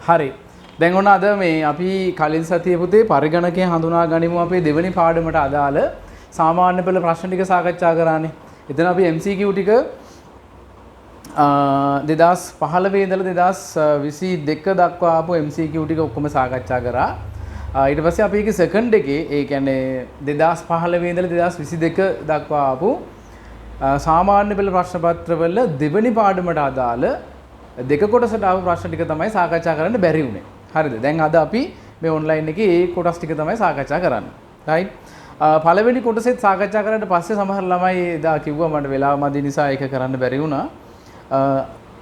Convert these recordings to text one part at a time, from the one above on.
හරි. දැන් ඔන්න අද මේ අපි කලින් සතියේ පුතේ පරිගණකය හඳුනා ගනිමු අපේ දෙවෙනි පාඩමට අදාළ සාමාන්‍ය පෙළ ප්‍රශ්න ටික සාකච්ඡා කරානේ. එතන අපි MCQ ටික 2015 ඉඳලා 2022 දක්වා ආපු MCQ ටික ඔක්කොම සාකච්ඡා කරා. ඊට පස්සේ අපි ඒකේ සෙකන්ඩ් එකේ ඒ කියන්නේ 2015 ඉඳලා 2022 දක්වා ආපු සාමාන්‍ය පෙළ ප්‍රශ්න පත්‍රවල දෙවෙනි පාඩමට අදාළ දෙක කොටසට ආපු ප්‍රශ්න ටික තමයි සාකච්ඡා කරන්න බැරි වුණේ. හරිද? දැන් අද අපි මේ ඔන්ලයින් එකේ ඒ කොටස් ටික තමයි සාකච්ඡා කරන්නේ. right? පළවෙනි කොටසෙත් සාකච්ඡා කරලා පස්සේ සමහර ළමයි එදා කිව්වා මට වෙලාව මදි නිසා ඒක කරන්න බැරි වුණා.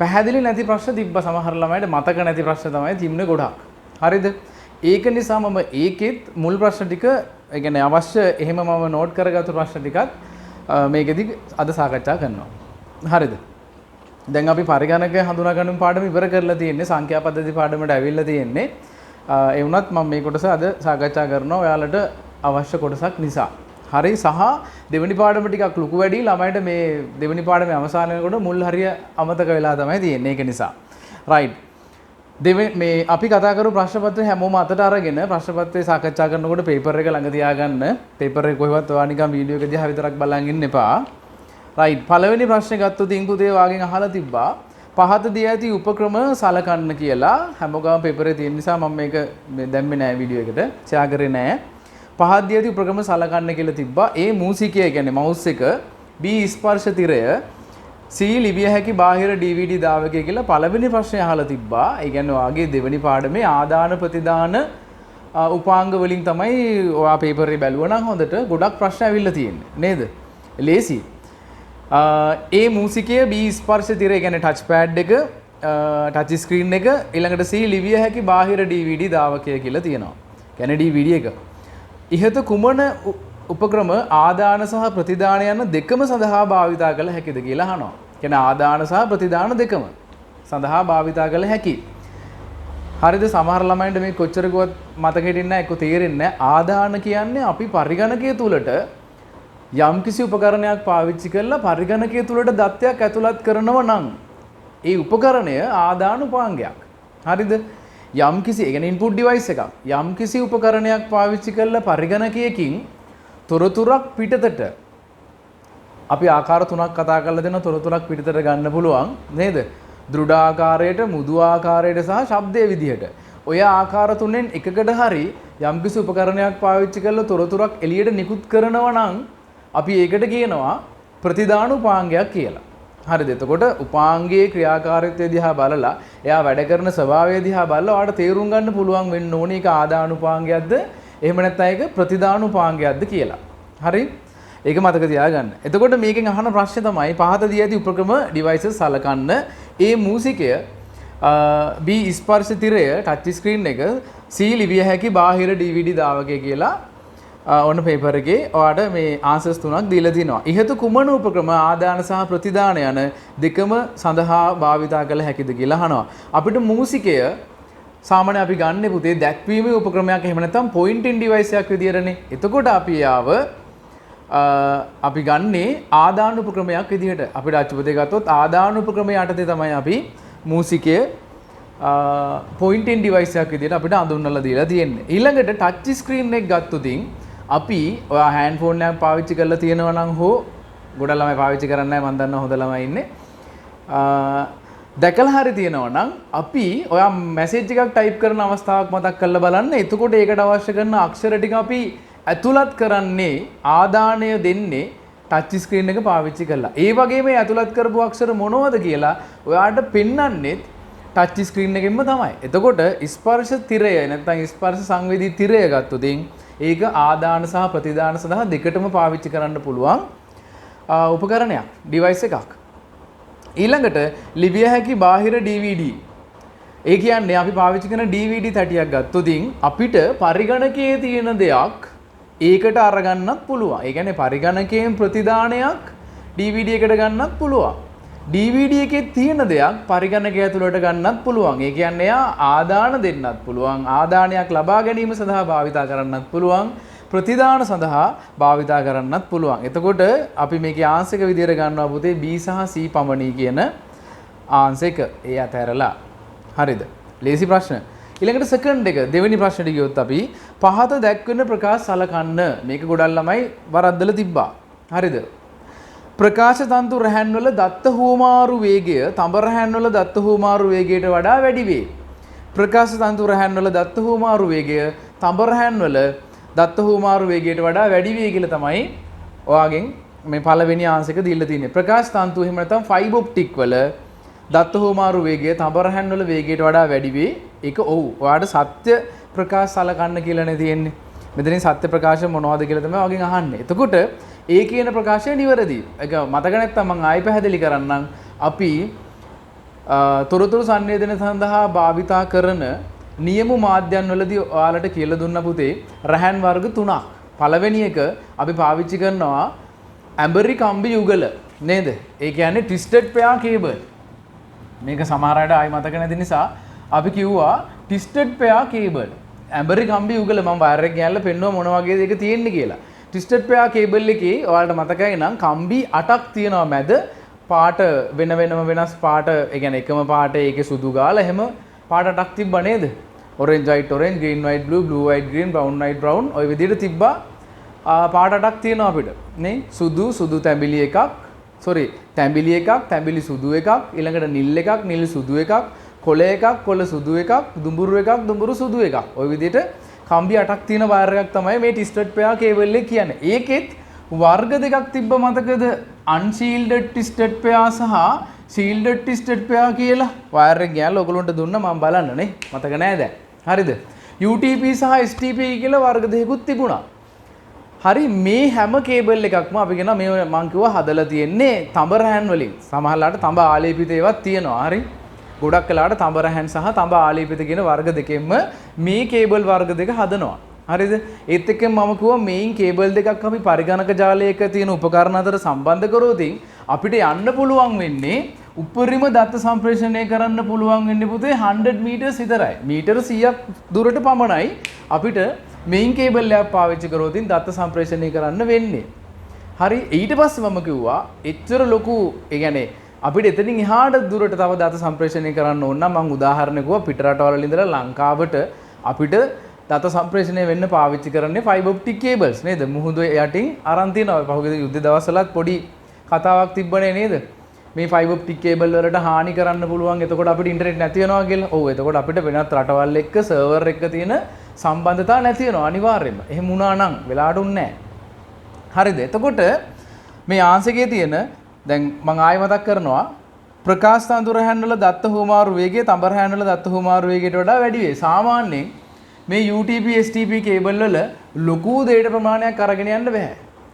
පැහැදිලි නැති ප්‍රශ්න තිබ්බා සමහර ළමයිට මතක නැති ප්‍රශ්න තමයි තිබුණේ ගොඩක්. හරිද? ඒක නිසා මම ඒකෙත් මුල් ප්‍රශ්න ටික ඒ කියන්නේ අවශ්‍ය එහෙම මම නෝට් කරගත්තු ප්‍රශ්න ටිකත් මේකෙදි අද සාකච්ඡා කරනවා. හරිද? දැන් අපි පරිගණකය හඳුනා ගන්න පාඩම ඉවර කරලා තියෙන්නේ සංඛ්‍යා පද්ධති පාඩමට ඇවිල්ලා තියෙන්නේ. ඒ වුණත් මම මේ කොටස අද සාකච්ඡා කරනවා ඔයාලට අවශ්‍ය කොටසක් නිසා. හරි සහ දෙවෙනි පාඩම ටිකක් ලොකු වැඩි ළමයිට මේ දෙවෙනි පාඩමේ අවසාන වෙනකොට මුල් හරිය අමතක වෙලා තමයි තියෙන්නේ. ඒක නිසා. right. මේ අපි කතා කරු ප්‍රශ්න පත්‍රය හැමෝම අතට අරගෙන ප්‍රශ්න පත්‍රය සාකච්ඡා කරනකොට පේපර් එක ළඟ තියාගන්න. පේපර් එක කොහෙවත් ඔයා නිකන් වීඩියෝ එක දිහා විතරක් බලන් ඉන්න එපා. right. පළවෙනි ප්‍රශ්නේ ගත්තොත් ඉංකුතේ වාගෙන් අහලා තිබ්බා. පහත දී ඇති උපක්‍රම සලකන්න කියලා. හැමෝගම පේපරේ තියෙන නිසා මම මේක දැම්මේ නෑ වීඩියෝ එකට. ෂෙයා කරේ නෑ. පහත දී ඇති උපක්‍රම සලකන්න කියලා තිබ්බා. ඒ මූසිකය කියන්නේ මවුස් එක B ස්පර්ශ තිරය C ලිවිය හැකි බාහිර DVD දාවකය කියලා පළවෙනි ප්‍රශ්නේ අහලා තිබ්බා. ඒ කියන්නේ ඔයාගේ දෙවෙනි පාඩමේ ආදාන ප්‍රතිදාන උපාංග වලින් තමයි ඔයා පේපරේ බැලුවා නම් හොඳට ගොඩක් ප්‍රශ්න ඇවිල්ලා තියෙන්නේ. නේද? ලේසි. ඒ මූසිකය B ස්පර්ශ තිරය කියන්නේ ටච් පෑඩ් එක ටච් ස්ක්‍රීන් එක ඊළඟට C ලිවිය හැකි බාහිර DVD දාවකය කියලා තියෙනවා. කියන්නේ DVD එක. ඉහත කුමන උපක්‍රම ආදාන සහ ප්‍රතිදාන යන දෙකම සඳහා භාවිතා කළ හැකිද කියලා අහනවා. කියන්නේ ආදාන සහ ප්‍රතිදාන දෙකම සඳහා භාවිතා කළ හැකි. හරිද? සමහර ළමයින්ට මේ කොච්චර ගුවත් මතක හිටින්නේ නැහැ, ඒක තේරෙන්නේ නැහැ. ආදාන කියන්නේ අපි පරිගණකය තුලට යම්කිසි උපකරණයක් පාවිච්චි කරලා පරිගණකය තුලට දත්තයක් ඇතුළත් කරනව නම් ඒ උපකරණය ආදාන උපාංගයක්. හරිද? යම්කිසි ඒ කියන්නේ ඉන්පුට් ඩිවයිස් එකක්. යම්කිසි උපකරණයක් පාවිච්චි කරලා පරිගණකයකින් තොරතුරක් පිටතට අපි ආකාර තුනක් කතා කරලා දෙනවා. තොරතුරක් පිටතට ගන්න පුළුවන් නේද? දෘඩ ආකාරයට, මෘදු ආකාරයට සහ ශබ්දයේ විදිහට. ඔය ආකාර තුනෙන් එකකට හරි යම්කිසි උපකරණයක් පාවිච්චි කරලා තොරතුරක් එළියට නිකුත් කරනවා නම් අපි ඒකට කියනවා ප්‍රතිදාන උපාංගයක් කියලා. හරිද? එතකොට උපාංගයේ ක්‍රියාකාරීත්වය දිහා බලලා එයා වැඩ කරන ස්වභාවය දිහා බලලා ඔයාලට තේරුම් ගන්න පුළුවන් වෙන්න ඕනේ ඒක ආදාන උපාංගයක්ද එහෙම නැත්නම් ඒක ප්‍රතිදාන උපාංගයක්ද කියලා. හරි? ඒක මතක තියාගන්න. එතකොට මේකෙන් අහන ප්‍රශ්නේ තමයි පහත දී ඇති උපක්‍රම ඩිවයිසස් සලකන්න. ඒ මූසිකය B ස්පර්ශ තිරය ටච් ස්ක්‍රීන් එක C ලිවිය හැකි බාහිර DVD දාවකය කියලා ඔන්න පේපර් එකේ ඔයාලට මේ ආන්සර්ස් තුනක් දීලා තිනවා. ඉහත කුමන උපක්‍රම ආදාන සහ ප්‍රතිදාන යන දෙකම සඳහා භාවිතා කළ හැකිද කියලා අහනවා. අපිට මූසිකය සාමාන්‍ය අපි ගන්න පුතේ දැක්වීමේ උපක්‍රමයක් එහෙම නැත්නම් පොයින්ටින් ඩිවයිස් එකක් විදියටනේ. එතකොට අපි යාව අපි ගන්නේ ආදාන උපක්‍රමයක් විදිහට. අපිට අච්චුපතේ ගත්තොත් ආදාන උපක්‍රමයේ යටතේ තමයි අපි මූසිකය පොයින්ටින් ඩිවයිස් එකක් විදිහට අපිට අඳුන්වලා දීලා තියෙන්නේ. ඊළඟට ටච් ස්ක්‍රීන් එක ගත්තොතින් අපි ඔයා හෑන්ඩ් ෆෝන් එකක් පාවිච්චි කරලා තියෙනවා නම් හෝ ගොඩක් ළමයි පාවිච්චි කරන්නේ නැහැ මම දන්නවා හොඳ ළමයි ඉන්නේ. දැකලා හරි තියෙනවා නම් අපි ඔයා මැසේජ් එකක් ටයිප් කරන අවස්ථාවක් මතක් කරලා බලන්න. එතකොට ඒකට අවශ්‍ය කරන අක්ෂර ටික අපි ඇතුළත් කරන්නේ ආදානය දෙන්නේ ටච් ස්ක්‍රීන් එක පාවිච්චි කරලා. ඒ වගේම ඇතුළත් කරපු අක්ෂර මොනවද කියලා ඔයාලට පෙන්වන්නෙත් ටච් ස්ක්‍රීන් එකෙන්ම තමයි. එතකොට ස්පර්ශ තිරය නැත්නම් ස්පර්ශ සංවේදී තිරය ගත්තොතින් ඒක ආදාන සහ ප්‍රතිදාන සඳහා දෙකටම පාවිච්චි කරන්න පුළුවන් උපකරණයක්, ඩිවයිස් එකක්. ඊළඟට ලිවිය හැකි බාහිර DVD. ඒ කියන්නේ අපි පාවිච්චි කරන DVD තැටියක් ගත්තොතින් අපිට පරිගණකයේ තියෙන දෙයක් ඒකට අරගන්නත් පුළුවන්. ඒ කියන්නේ පරිගණකයෙන් ප්‍රතිදානයක් DVD එකට ගන්නත් පුළුවන්. DVD එකේ තියෙන දෙයක් පරිගණකය ඇතුළට ගන්නත් පුළුවන්. ඒ කියන්නේ එයා ආදාන දෙන්නත් පුළුවන්. ආදානයක් ලබා ගැනීම සඳහා භාවිතා කරන්නත් පුළුවන්. ප්‍රතිදාන සඳහා භාවිතා කරන්නත් පුළුවන්. එතකොට අපි මේකේ ආන්සරක විදියට ගන්නවා පුතේ B සහ C පමණයි කියන ආන්සරක. ඒ අතහැරලා. හරිද? ලේසි ප්‍රශ්න. ඊළඟට සෙකන්ඩ් එක දෙවෙනි ප්‍රශ්නෙට ගියොත් අපි පහත දැක්වෙන ප්‍රකාශ සලකන්න. මේක ගොඩක් ළමයි වරද්දලා තිබ්බා. හරිද? ප්‍රකාශ තන්තු රැහැන් වල දත්ත හුවමාරු වේගය තඹ රැහැන් වල දත්ත හුවමාරු වේගයට වඩා වැඩි වේ. ප්‍රකාශ තන්තු රැහැන් වල දත්ත හුවමාරු වේගය තඹ රැහැන් වල දත්ත හුවමාරු වේගයට වඩා වැඩි වේ කියලා තමයි ඔයාගෙන් මේ පළවෙනි ආන්සර් එක දීලා තියෙන්නේ. ප්‍රකාශ තන්තු එහෙම නැත්නම් ෆයිබර් ඔප්ටික් වල දත්ත හුවමාරු වේගය තඹ රැහැන් වල වේගයට වඩා වැඩි වේ. ඒක ඔව්. ඔයාට සත්‍ය ප්‍රකාශ සලකන්න කියලානේ තියෙන්නේ. මෙතනින් සත්‍ය ප්‍රකාශ මොනවද කියලා තමයි ඔයාගෙන් අහන්නේ. එතකොට ඒ කියන ප්‍රකාශය නිවැරදි. ඒක මතක නැත්නම් මම ආයෙ පැහැදිලි කරන්නම්. අපි තොරතුරු සංවේදනය සඳහා භාවිතා කරන නියම මාධ්‍යයන් වලදී ඔයාලට කියලා දුන්න පුතේ රැහන් වර්ග තුනක්. පළවෙනි එක අපි පාවිච්චි කරනවා ඇඹරි කම්බි යුගල නේද? ඒ කියන්නේ twisted pair cable. මේක සමහර අයට ආයෙ මතක නැති නිසා අපි කිව්වා twisted pair cable. ඇඹරි කම්බි යුගල මම වයර් එක ගෑල්ලා පෙන්නුවා මොන වගේද ඒක තියෙන්නේ කියලා. twisted pair cable එකේ ඔයාලට මතකයි නම් කම්බි 8ක් තියෙනවා මැද පාට වෙන වෙනම වෙනස් පාට ඒ කියන්නේ එකම පාට ඒකේ සුදු ගාලා එහෙම පාට 8ක් තිබ්බා නේද? orange white orange green white blue blue white green brown white brown ඔය විදිහට තිබ්බා පාට 8ක් තියෙනවා අපිට නේ සුදු සුදු තැඹිලි එකක් තැඹිලි එකක් තැඹිලි සුදු එකක් ඊළඟට නිල් එකක් නිල් සුදු එකක් කොළ එකක් කොළ සුදු එකක් දුඹුරු එකක් දුඹුරු සුදු එකක් ඔය විදිහට කම්බි 8ක් තියෙන වයර් එකක් තමයි මේ twisted pair cable එක කියන්නේ. ඒකෙත් වර්ග දෙකක් තිබ්බ මතකද? unshielded twisted pair සහ shielded twisted pair කියලා. වයර් එක ගෑල්ලා ඔයගොල්ලන්ට දුන්නා මම බලන්න නේ. මතක නෑ දැන්. හරිද? UTP සහ STP කියලා වර්ග දෙකකුත් තිබුණා. හරි මේ හැම කේබල් එකක්ම අපි කියන මේ මං කිව්වා හදලා තියෙන්නේ තඹ රැහන් වලින්. සමහරලාට තඹ ආලේපිත ඒවාත් තියෙනවා. හරි. ගොඩක් වෙලාවට තඹ රැහන් සහ තඹ ආලේපිත කියන වර්ග දෙකෙන්ම මේ කේබල් වර්ග දෙක හදනවා. හරිද? ඒත් එක්කම මම කිව්වා මේන් කේබල් දෙකක් අපි පරිගණක ජාලයක තියෙන උපකරණ අතර සම්බන්ධ කරොත් අපිට යන්න පුළුවන් වෙන්නේ උපරිම දත්ත සම්ප්‍රේෂණය කරන්න පුළුවන් වෙන්නේ පුතේ 100 මීටර්ස් විතරයි. මීටර 100ක් දුරට පමණයි අපිට මේන් කේබල් එකක් පාවිච්චි කරොත් දත්ත සම්ප්‍රේෂණය කරන්න වෙන්නේ. හරි ඊට පස්සේ මම කිව්වා එච්චර ලොකු ඒ කියන්නේ අපිට එතනින් එහාට දුරට තව දත සම්ප්‍රේෂණය කරන්න ඕන නම් මම උදාහරණයක් කිව්වා පිටරටවල ඉඳලා ලංකාවට අපිට දත සම්ප්‍රේෂණය වෙන්න පාවිච්චි කරන්නේ ෆයිබර් ඔප්ටික් කේබල්ස් නේද? මුහුද යටින් අරන් තියනවා. පහුගිය යුද්ධ දවස්වලත් පොඩි කතාවක් තිබ්බනේ නේද? මේ ෆයිබර් ඔප්ටික් කේබල් වලට හානි කරන්න පුළුවන්. එතකොට අපිට ඉන්ටර්නෙට් නැති වෙනවා කියලා. ඔව් එතකොට අපිට වෙනත් රටවල් එක්ක සර්වර් එක තියෙන සම්බන්ධතාව නැති වෙනවා අනිවාර්යයෙන්ම. එහෙම වුණා නම් වෙලාවට උන්නේ නැහැ. හරිද? එතකොට මේ ආන්සර්කේ තියෙන දැන් මම ආයෙ මතක් කරනවා ප්‍රකාශ තන්තු රැහන් වල දත්ත හුවමාරු වේගය තඹ රැහන් වල දත්ත හුවමාරු වේගයට වඩා වැඩි වේ. සාමාන්‍යයෙන් මේ UTP STP කේබල් වල ලොකු දේට ප්‍රමාණයක් අරගෙන යන්න බෑ.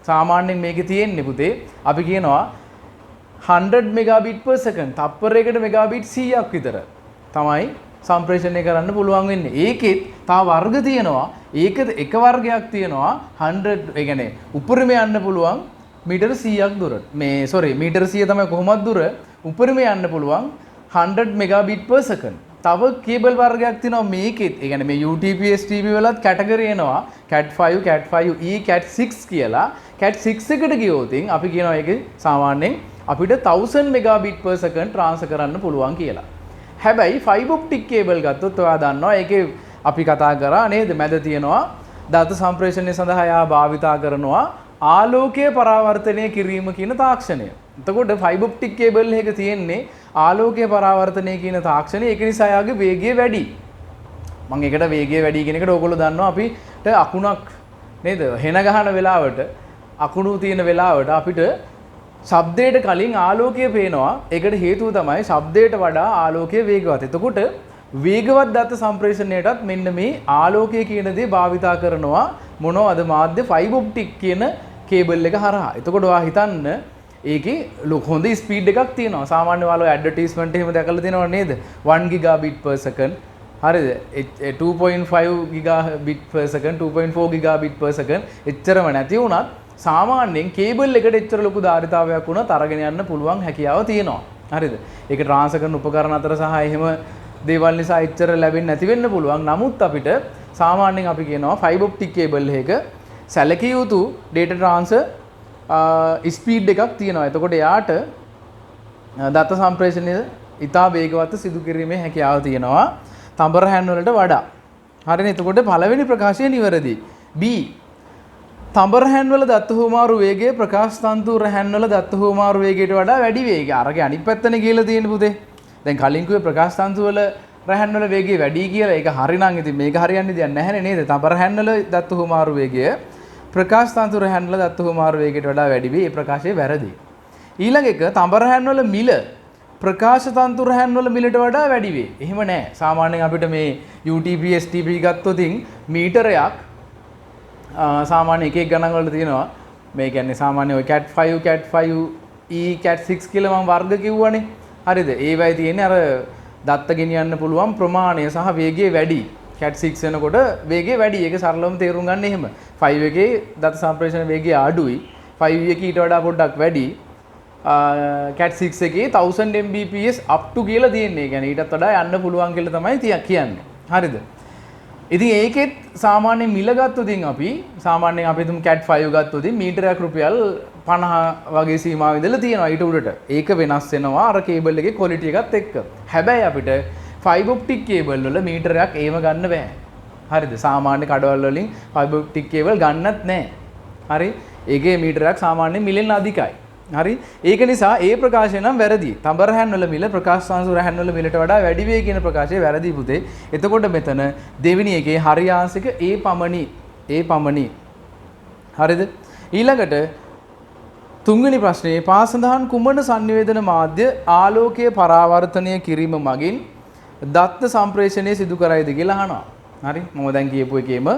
සාමාන්‍යයෙන් මේකේ තියෙන්නේ පුතේ අපි කියනවා 100 megabit per second තප්පරයකට megabit 100ක් විතර තමයි සම්ප්‍රේෂණය කරන්න පුළුවන් වෙන්නේ. ඒකෙත් තව වර්ග තියෙනවා. ඒක එක වර්ගයක් තියෙනවා 100 ඒ කියන්නේ උපරිම යන්න පුළුවන් මීටර 100ක් දුරට. මීටර 100 තමයි කොහොමද දුර? උපරිම යන්න පුළුවන් 100 megabit per second. තව කේබල් වර්ගයක් තියෙනවා මේකෙත්. ඒ කියන්නේ මේ UTP STP වලත් කැටගරි එනවා. Cat 5, Cat 5e, Cat 6 කියලා. Cat 6 එකට ගියොත් අපි කියනවා ඒක සාමාන්‍යයෙන් අපිට 1000 megabit per second transfer කරන්න පුළුවන් කියලා. හැබැයි fiber optic cable ගත්තොත් ඔයා දන්නවා ඒකේ අපි කතා කරා නේද? මැද තියෙනවා දත සම්ප්‍රේෂණය සඳහා යා භාවිතා කරනවා ආලෝකය පරාවර්තනය කිරීම කියන තාක්ෂණය. එතකොට fiber optic cable එක තියෙන්නේ ආලෝකය පරාවර්තනය කියන තාක්ෂණය. ඒක නිසා යාගේ වේගය වැඩි. මම ඒකට වේගය වැඩි කියන එකට ඕගොල්ලෝ දන්නවා අපිට අකුණක් නේද? හෙන ගහන වෙලාවට අකුණු තියෙන වෙලාවට අපිට ශබ්දයට කලින් ආලෝකය පේනවා. ඒකට හේතුව තමයි ශබ්දයට වඩා ආලෝකය වේගවත්. එතකොට වේගවත් දත්ත සම්ප්‍රේෂණයටත් මෙන්න මේ ආලෝකය කියන දේ භාවිතා කරනවා මොනවද මාධ්‍ය ෆයිබර් ඔප්ටික් කියන කේබල් එක හරහා. එතකොට ඔයා හිතන්න ඒකේ හොඳ ස්පීඩ් එකක් තියෙනවා. සාමාන්‍ය ඔයාලා ඇඩ්වර්ටයිස්මන්ට් එහෙම දැකලා තියෙනව නේද? 1 gigabit per second. හරිද? 2.5 gigabit per second, 2.4 gigabit per second. එච්චරම නැති වුණත් සාමාන්‍යයෙන් කේබල් එකට එච්චර ලොකු ධාරිතාවයක් වුණත් අරගෙන යන්න පුළුවන් හැකියාව තියෙනවා. හරිද? ඒක ට්‍රාන්ස්ෆර් කරන උපකරණ අතර සහ එහෙම දේවල් නිසා එච්චර ලැබෙන්නේ නැති වෙන්න පුළුවන්. නමුත් අපිට සාමාන්‍යයෙන් අපි කියනවා ෆයිබර් ඔප්ටික් කේබල් එකක සැලකිය යුතු data transfer ස්පීඩ් එකක් තියෙනවා. එතකොට යාට දත්ත සම්ප්‍රේෂණය ඉතා වේගවත් සිදු කිරීමේ හැකියාව තියෙනවා. තඹර හැන් වලට වඩා. හරිනේ. එතකොට පළවෙනි ප්‍රකාශය නිවැරදි. B තඹර හැන් වල දත්ත හුවමාරු වේගය ප්‍රකාශ තන්තු රැහැන් වල දත්ත හුවමාරු වේගයට වඩා වැඩි වේගය. අරගේ අනිත් පැත්තනේ කියලා තියෙන පුතේ. දැන් කලින් කිව්වේ ප්‍රකාශ තන්තු වල රැහැන් වල වේගය වැඩි කියලා. ඒක හරිනම් ඉතින් මේක හරියන්නේ දෙයක් නැහැනේ නේද? තඹර හැන් වල දත්ත හුවමාරු වේගය ප්‍රකාශ තන්තු රැහැන් වල දත්ත හුවමාරු වේගයට වඩා වැඩි වේ. මේ ප්‍රකාශය වැරදි. ඊළඟ එක තඹර හැන් වල මිල ප්‍රකාශ තන්තු රැහැන් වල මිලට වඩා වැඩි වේ. එහෙම නැහැ. සාමාන්‍යයෙන් අපිට මේ UTP STP ගත්තොත් මීටරයක් සාමාන්‍ය එක එක ගණන් වල තියෙනවා. මේ කියන්නේ සාමාන්‍ය ඔය cat 5 cat 5 e cat 6 කියලා මම වර්ග කිව්වනේ. හරිද? ඒවයි තියෙන්නේ අර දත්ත ගෙනියන්න පුළුවන් ප්‍රමාණය සහ වේගය වැඩි. cat 6 වෙනකොට වේගය වැඩි. ඒක සරලවම තේරුම් ගන්න එහෙම. 5 එකේ දත්ත සම්ප්‍රේෂණ වේගය අඩුයි. 5 එකේ ඊට වඩා පොඩ්ඩක් වැඩි. cat 6 එකේ 1000 mbps up to කියලා තියෙන්නේ. ඒ කියන්නේ ඊටත් වඩා යන්න පුළුවන් කියලා තමයි කියන්නේ. හරිද? ඉතින් ඒකෙත් සාමාන්‍ය මිල ගත්තොත් අපි සාමාන්‍යයෙන් අපි තුමු cat 5 ගත්තොත් මීටරයක් රුපියල් 50 වගේ සීමාව ඉඳලා තියෙනවා ඊට උඩට. ඒක වෙනස් වෙනවා අර කේබල් එකේ ක්වොලිටි එකත් එක්ක. හැබැයි අපිට ෆයිබර් ඔප්ටික් කේබල් වල මීටරයක් ඒව ගන්න බෑ. හරිද? සාමාන්‍ය කඩවල වලින් ෆයිබර් ඔප්ටික් කේබල් ගන්නත් නෑ. හරි? ඒකේ මීටරයක් සාමාන්‍යයෙන් මිලෙන් අධිකයි. හරි? ඒක නිසා ඒ ප්‍රකාශය නම් වැරදි. තඹර හැන් වල මිල ප්‍රකාශ සංසුර හැන් වල මිලට වඩා වැඩි වේ කියන ප්‍රකාශය වැරදි පුතේ. එතකොට මෙතන දෙවෙනි එකේ හරියාංශික ඒ පමණි. හරිද? ඊළඟට තුන්වෙනි ප්‍රශ්නේ පාසඳහන් කුමන සංනිවේදන මාධ්‍ය ආලෝකයේ පරාවර්තනය කිරීම මගින් දත්ත සම්ප්‍රේෂණය සිදු කරයිද කියලා අහනවා. හරි? මම දැන් කියපු එකේම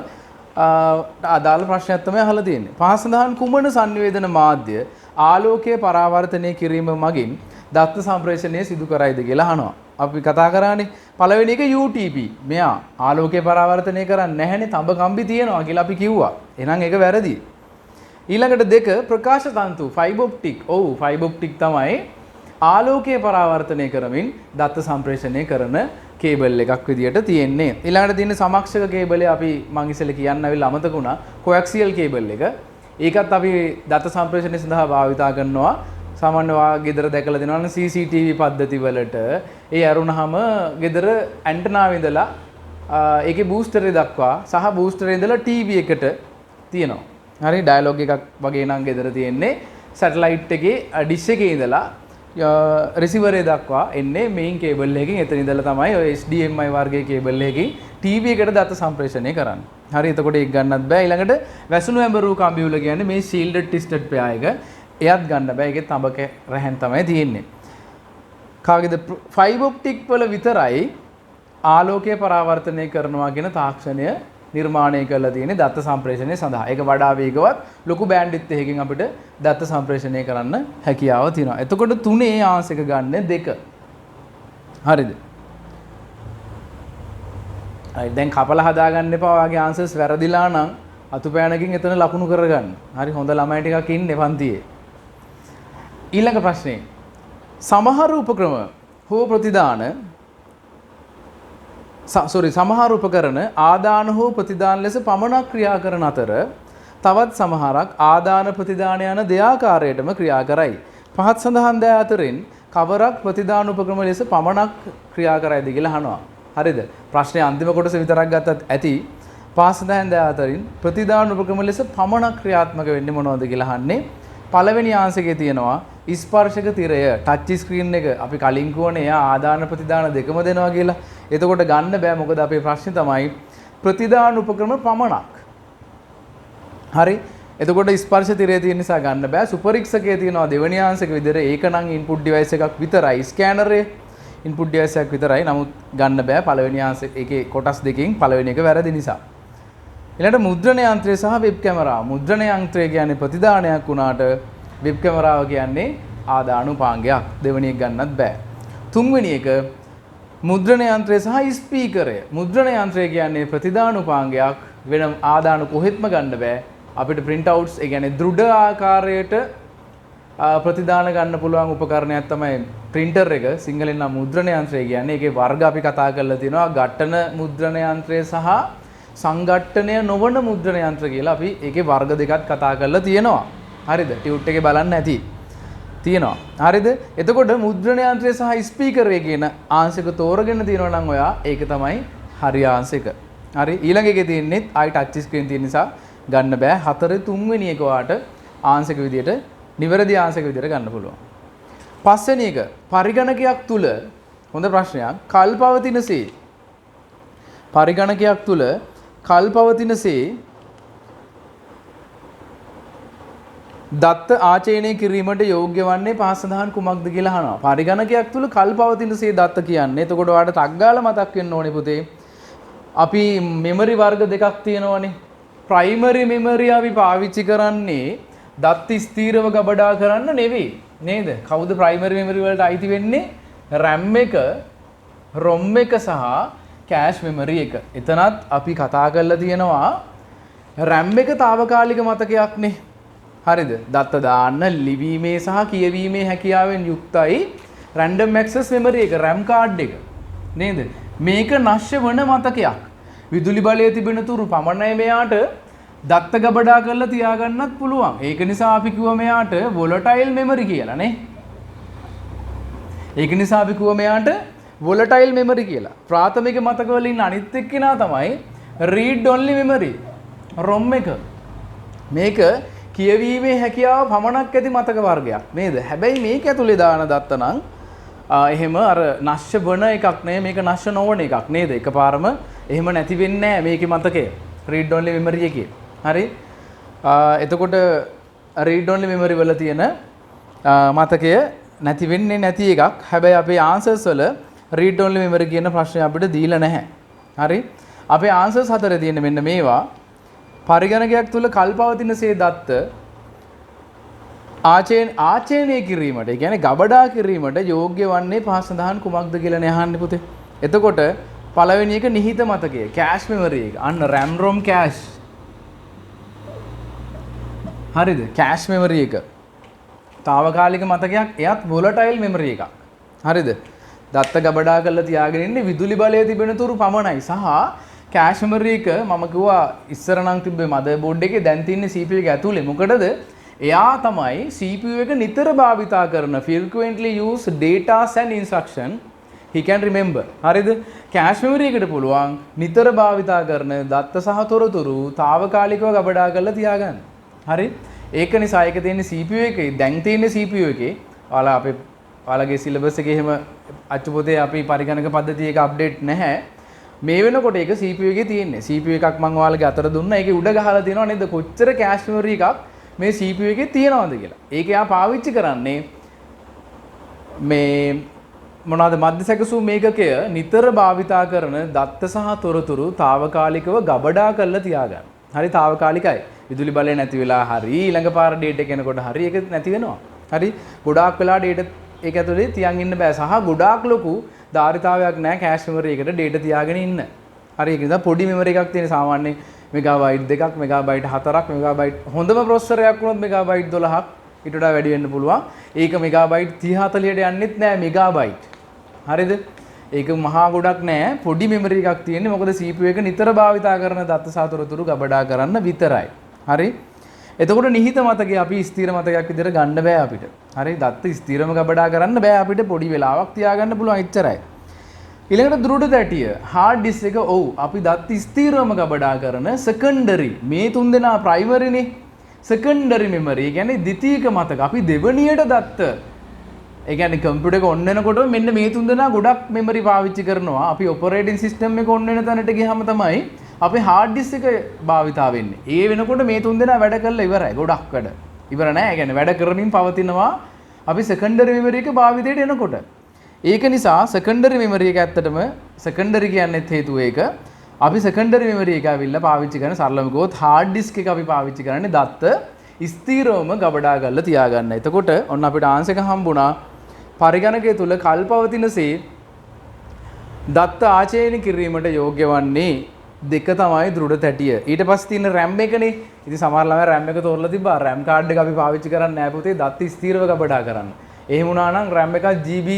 අදාළ ප්‍රශ්නයක් තමයි අහලා තියෙන්නේ. පාසඳහන් කුමන සංනිවේදන මාධ්‍ය ආලෝකයේ පරාවර්තනය කිරීම මගින් දත්ත සම්ප්‍රේෂණය සිදු කරයිද කියලා අහනවා. අපි කතා කරානේ පළවෙනි එක UTP. මෙයා ආලෝකයේ පරාවර්තනය කරන්නේ නැහැනේ තඹ කම්බි තියෙනවා කියලා අපි කිව්වා. එහෙනම් ඒක වැරදි. ඊළඟට දෙක ප්‍රකාශ තන්තු ෆයිබර් ඔප්ටික්. ඔව් ෆයිබර් ඔප්ටික් තමයි ආලෝකයේ පරාවර්තනය කරමින් දත්ත සම්ප්‍රේෂණය කරන කේබල් එකක් විදියට තියෙන්නේ. ඊළඟට තියෙන සමක්ෂක කේබලේ අපි මං ඉස්සෙල්ලා කියන්න අවිල්ල අමතක වුණා. කොඇක්සියල් කේබල් එක. ඒකත් අපි දත්ත සම්ප්‍රේෂණය සඳහා භාවිතා කරනවා. සාමාන්‍ය වා ගෙදර දැකලා දෙනවනේ CCTV පද්ධති වලට. ඒ අරුණාම ගෙදර ඇන්ටනාව ඉඳලා ඒකේ බූස්ටරේ දක්වා සහ බූස්ටරේ ඉඳලා TV එකට තියෙනවා. හරි ඩයලොග් එකක් වගේ නම් ගෙදර තියෙන්නේ. සැටලයිට් එකේ ඩිෂ් එකේ ඉඳලා රිසිවරේ දක්වා එන්නේ මේන් කේබල් එකකින්. එතන ඉඳලා තමයි ඔය HDMI වර්ගයේ කේබල් එකකින් TV එකට දත්ත සම්ප්‍රේෂණය කරන්නේ. හරි එතකොට ඒක ගන්නත් බෑ. ඊළඟට වැසුණු ඇඹරූ කම්බි වල කියන්නේ මේ shielded twisted pair එක. එයත් ගන්න බෑ. ඒකේ තඹක රැහැන් තමයි තියෙන්නේ. කාගේද ෆයිබර් ඔප්ටික් වල විතරයි ආලෝකය පරාවර්තනය කරනවා කියන තාක්ෂණය නිර්මාණය කරලා තියෙන්නේ දත්ත සම්ප්‍රේෂණය සඳහා. ඒක වඩා වේගවත් ලොකු බෑන්ඩ්විඩ්ත් එකකින් අපිට දත්ත සම්ප්‍රේෂණය කරන්න හැකියාව තියෙනවා. එතකොට තුනේ ආංශික ගන්න 2. හරිද? දැන් කපලා හදාගන්න එපා. ඔයාගේ ආන්සර්ස් වැරදිලා නම් අතුපෑනකින් එතන ලකුණු කරගන්න. හරි හොඳ ළමයි ටිකක් ඉන්නේ පන්තියේ. ඊළඟ ප්‍රශ්නේ. සමහර උපක්‍රම හෝ ප්‍රතිදාන සමහර උපකරණ ආදාන හෝ ප්‍රතිදාන ලෙස පමණක් ක්‍රියා කරන අතර තවත් සමහරක් ආදාන ප්‍රතිදාන යන දෙආකාරයටම ක්‍රියා කරයි. පහත් සඳහන් දෑ අතරින් කවරක් ප්‍රතිදාන උපක්‍රම ලෙස පමණක් ක්‍රියා කරයිද කියලා අහනවා. හරිද? ප්‍රශ්නේ අන්තිම කොටස විතරක් ගත්තත් ඇති. පහත් සඳහන් දෑ අතරින් ප්‍රතිදාන උපක්‍රම ලෙස පමණක් ක්‍රියාත්මක වෙන්නේ මොනවද කියලා අහන්නේ. පළවෙනි ආංශකයේ තියෙනවා ස්පර්ශක තිරය ටච් ස්ක්‍රීන් එක. අපි කලින් කියවනේ එයා ආදාන ප්‍රතිදාන දෙකම දෙනවා කියලා. එතකොට ගන්න බෑ මොකද අපේ ප්‍රශ්නේ තමයි ප්‍රතිදාන උපක්‍රම පමණක්. හරි. එතකොට ස්පර්ශ තිරය තියෙන නිසා ගන්න බෑ. සුපරික්ෂකයේ තියෙනවා දෙවෙනි ආංශක විදිහට ඒක නම් ඉන්පුට් ඩිවයිස් එකක් විතරයි. ස්කෑනරේ ඉන්පුට් ඩිවයිස් එකක් විතරයි. නමුත් ගන්න බෑ පළවෙනි ආංශක ඒකේ කොටස් දෙකකින් පළවෙනි එක වැරදි නිසා. ඊළඟට මුද්‍රණ යන්ත්‍රය සහ වෙබ් කැමරාව. මුද්‍රණ යන්ත්‍රය කියන්නේ ප්‍රතිදානයක් වුණාට වෙබ් කැමරාව කියන්නේ ආදානුපාංගයක්. දෙවෙනි එක ගන්නත් බෑ. තුන්වෙනි එක මුද්‍රණ යන්ත්‍රය සහ ස්පීකරය. මුද්‍රණ යන්ත්‍රය කියන්නේ ප්‍රතිදානුපාංගයක්. වෙන ආදානු කොහෙත්ම ගන්න බෑ. අපිට print outs ඒ කියන්නේ දෘඩ ආකාරයට ප්‍රතිදාන ගන්න පුළුවන් උපකරණයක් තමයි printer එක. සිංහලෙන් නම් මුද්‍රණ යන්ත්‍රය කියන්නේ. ඒකේ වර්ග අපි කතා කරලා තියෙනවා. ඝට්ටන මුද්‍රණ යන්ත්‍රය සහ සංඝට්ටනය නොවන මුද්‍රණ යන්ත්‍ර කියලා අපි ඒකේ වර්ග දෙකක් කතා කරලා තියෙනවා. හරිද? ටියුට් එකේ බලන්න ඇති. තියෙනවා. හරිද? එතකොට මුද්‍රණ යන්ත්‍රය සහ ස්පීකර් එක කියන ආංශික තෝරගෙන තියෙනවා නම් ඔයා ඒක තමයි හරි ආංශික. හරි ඊළඟ එකේ තියෙන්නේ ආයි ටච් ස්ක්‍රීන් තියෙන නිසා ගන්න බෑ. 4 3වෙනි එක ඔයාට ආංශික විදියට නිවැරදි ආංශික විදියට ගන්න පුළුවන්. 5 වෙනි එක පරිගණකයක් තුල හොඳ ප්‍රශ්නයක් කල්පවතිනසේ පරිගණකයක් තුල කල්පවතිනසේ දත්ත ආචයනය කිරීමට යෝග්‍ය වන්නේ පහ සඳහන් කුමක්ද කියලා අහනවා. පරිගණකයක් තුල කල්පවතිනසේ දත්ත කියන්නේ. එතකොට ඔයාලට ටක් ගාලා මතක් වෙන්න ඕනේ පුතේ. අපි මෙමරි වර්ග දෙකක් තියෙනවනේ. ප්‍රයිමරි මෙමරි අපි පාවිච්චි කරන්නේ දත් ස්ථීරව ගබඩා කරන්න නෙවෙයි. නේද? කවුද ප්‍රයිමරි මෙමරි වලට අයිති වෙන්නේ? RAM එක, ROM එක සහ කෑෂ් මෙමරි එක. එතනත් අපි කතා කරලා තියෙනවා RAM එක తాවකාලික මතකයක් නේ. හරිද? දත්ත දාන්න, ලිවීමේ සහ කියවීමේ හැකියාවෙන් යුක්තයි random access memory එක, RAM card එක. නේද? මේක නැශ්‍ය වන මතකයක්. විදුලි බලය තිබෙන තුරු පමණයි මෙයාට දත්ත ගබඩා කරලා තියාගන්නත් පුළුවන්. ඒක නිසා අපි කිව්වා මෙයාට volatile memory කියලා නේ. ඒක නිසා අපි කිව්වා මෙයාට volatile memory කියලා. ප්‍රාථමික මතක වලින් අනිත් එක්කෙනා තමයි read only memory, ROM එක. මේක කියවීමේ හැකියාව පමණක් ඇති මතක වර්ගයක් නේද? හැබැයි මේක ඇතුලේ දාන දත්ත නම් එහෙම අර නැශ්‍ය වන එකක් නේ, මේක නැශ්‍ය නොවන එකක් නේද? එකපාරම එහෙම නැති වෙන්නේ නැහැ මේකේ මතකය. read only memory එකේ. හරි? එතකොට read only memory වල තියෙන මතකය නැති වෙන්නේ නැති එකක්. හැබැයි අපේ answers වල read only memory කියන ප්‍රශ්නය අපිට දීලා නැහැ. හරි? අපේ answers හතරේ තියෙන මෙන්න මේවා. පරිගණකයක් තුල කල්පවතිනසේ දත්ත ආචයනය කිරීමට, ඒ කියන්නේ ගබඩා කිරීමට යෝග්‍ය වන්නේ පහ සඳහන් කුමක්ද කියලා නේ අහන්නේ පුතේ. එතකොට පළවෙනි එක නිහිත මතකය, කෑෂ් මෙමරි එක. අන්න RAM ROM කෑෂ්. හරිද? කෑෂ් මෙමරි එක. తాවකාලික මතකයක්, එයත් volatile memory එකක්. හරිද? දත්ත ගබඩා කරලා තියාගෙන ඉන්නේ විදුලි බලය තිබෙන තුරු පමණයි. සහ කෑෂ් මෙමරි එක මම කිව්වා ඉස්සර නම් තිබ්බේ මදර් බෝඩ් එකේ, දැන් තින්නේ CPU එක ඇතුලේ. මොකටද? එයා තමයි CPU එක නිතර භාවිතා කරන frequently used data and instruction he can remember. හරිද? කෑෂ් මෙමරි එකට පුළුවන් නිතර භාවිතා කරන දත්ත සහ තොරතුරු తాවකාලිකව ගබඩා කරලා තියාගන්න. හරි? ඒක නිසා ඒක තියෙන්නේ CPU එකේ. දැන් තියෙන්නේ CPU එකේ. ඔයාලගේ සිලබස් එකේ එහෙම අච්චු පොතේ අපි පරිගණක පද්ධතිය එක අප්ඩේට් නැහැ. මේ වෙනකොට ඒක CPU එකේ තියෙන්නේ. CPU එකක් මම ඔයාලගේ අතට දුන්නා. ඒකේ උඩ ගහලා තියෙනවා නේද? කොච්චර කෑෂ් මෙමරි එකක් මේ CPU එකේ තියෙනවද කියලා. ඒක එයා පාවිච්චි කරන්නේ මේ මොනවාද මධ්‍ය සැකසූ මේකකය නිතර භාවිතා කරන දත්ත සහ තොරතුරු తాවකාලිකව ගබඩා කරලා තියාගන්න. හරි తాවකාලිකයි. විදුලි බලය නැති වෙලා හරි ඊළඟ පාර ඩේට් එක එනකොට හරි ඒක නැති වෙනවා. හරි ගොඩාක් වෙලා ඩේට් ඒක ඇතුලේ තියන් ඉන්න බෑ. සහ ගොඩාක් ලොකු ධාරිතාවයක් නැහැ කෑෂ් මෙමරි එකට ඩේටා තියාගෙන ඉන්න. හරි ඒක නිසා පොඩි මෙමරි එකක් තියෙන සාමාන්‍යයෙන් මෙගාබයිට් 2ක්, මෙගාබයිට් 4ක්, මෙගාබයිට් හොඳම ප්‍රොසෙසර් එකක් වුණොත් මෙගාබයිට් 12ක් ඊට වඩා වැඩි වෙන්න පුළුවන්. ඒක මෙගාබයිට් 30 40ට යන්නෙත් නෑ මෙගාබයිට්. හරිද? ඒක මහා ගොඩක් නෑ. පොඩි මෙමරි එකක් තියෙන්නේ. මොකද CPU එක නිතර භාවිතා කරන දත්ත සාතරතුරු ගබඩා කරන්න විතරයි. හරි? එතකොට නිහිත මතකය අපි ස්ථිර මතකයක් විදිහට ගන්න බෑ අපිට. හරි? දත්ත ස්ථිරම ගබඩා කරන්න බෑ අපිට. පොඩි වෙලාවක් තියාගන්න පුළුවන් එච්චරයි. ඊළඟට දෘඩ තැටිය hard disk එක ඔව් අපි දත් ස්ථිරවම ගබඩා කරන secondary මේ තුන් දෙනා primary නේ secondary memory කියන්නේ ද්විතීයික මතක අපි දෙවනියට දත්ත ඒ කියන්නේ කම්පියුටර් එක ඔන් වෙනකොට මෙන්න මේ තුන් දෙනා ගොඩක් memory පාවිච්චි කරනවා අපි operating system එක ඔන් වෙන තැනට ගියාම තමයි අපේ hard disk එක භාවිතා වෙන්නේ ඒ වෙනකොට මේ තුන් දෙනා වැඩ කරලා ඉවරයි ගොඩක් වැඩ ඉවර නෑ ඒ කියන්නේ වැඩ කරමින් පවතිනවා අපි secondary memory එක භාවිතයට එනකොට ඒක නිසා secondary memory එක ඇත්තටම secondary කියන්නේත් හේතුව ඒක අපි secondary memory එක අවිල්ල පාවිච්චි කරන සරලව ගොත් hard disk එක අපි පාවිච්චි කරන්නේ දත්ත ස්ථිරවම ගබඩා කරලා තියාගන්න. එතකොට ඔන්න අපිට ආන්සර් එක හම්බුණා පරිගණකය තුල කල්පවතිනසේ දත්ත ආචයන කිරීමට යෝග්‍ය වන්නේ දෙක තමයි දෘඩ තැටිය. ඊට පස්සේ තියෙන RAM එකනේ. ඉතින් සමහර ළමයි RAM එක තෝරලා තිබ්බා. RAM card එක අපි පාවිච්චි කරන්නේ නැහැ පුතේ දත්ත ස්ථිරව ගබඩා කරන්න. එහෙම වුණා නම් RAM එක GB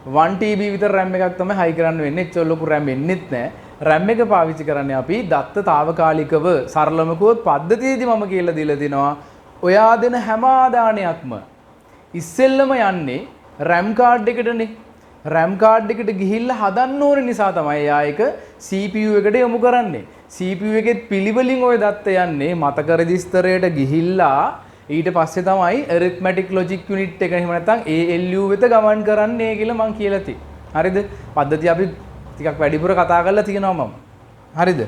1TB විතර RAM එකක් තමයි හයි කරන්න වෙන්නේ. එච්චර ලොකු RAM එන්නෙත් නැහැ. RAM එක පාවිච්චි කරන්නේ අපි දත්ත తాවකාලිකව සරලම කිව්වොත් පද්ධතියේදී මම කියලා දීලා දිනවා. ඔයා දෙන හැම ආදානයක්ම ඉස්සෙල්ලම යන්නේ RAM card එකටනේ. RAM card එකට ගිහිල්ලා හදන්න ඕන නිසා තමයි එයා ඒක CPU එකට යොමු කරන්නේ. CPU එකේ පිළිවෙලින් ওই දත්ත යන්නේ මතක රෙජිස්ටරයට ගිහිල්ලා ඊට පස්සේ තමයි arithmetic logic unit එක එහෙම නැත්නම් ALU වෙත ගමන් කරන්නේ කියලා මම කියලා තියෙන්නේ. හරිද? පද්ධතිය අපි ටිකක් වැඩිපුර කතා කරලා තියෙනවා මම. හරිද?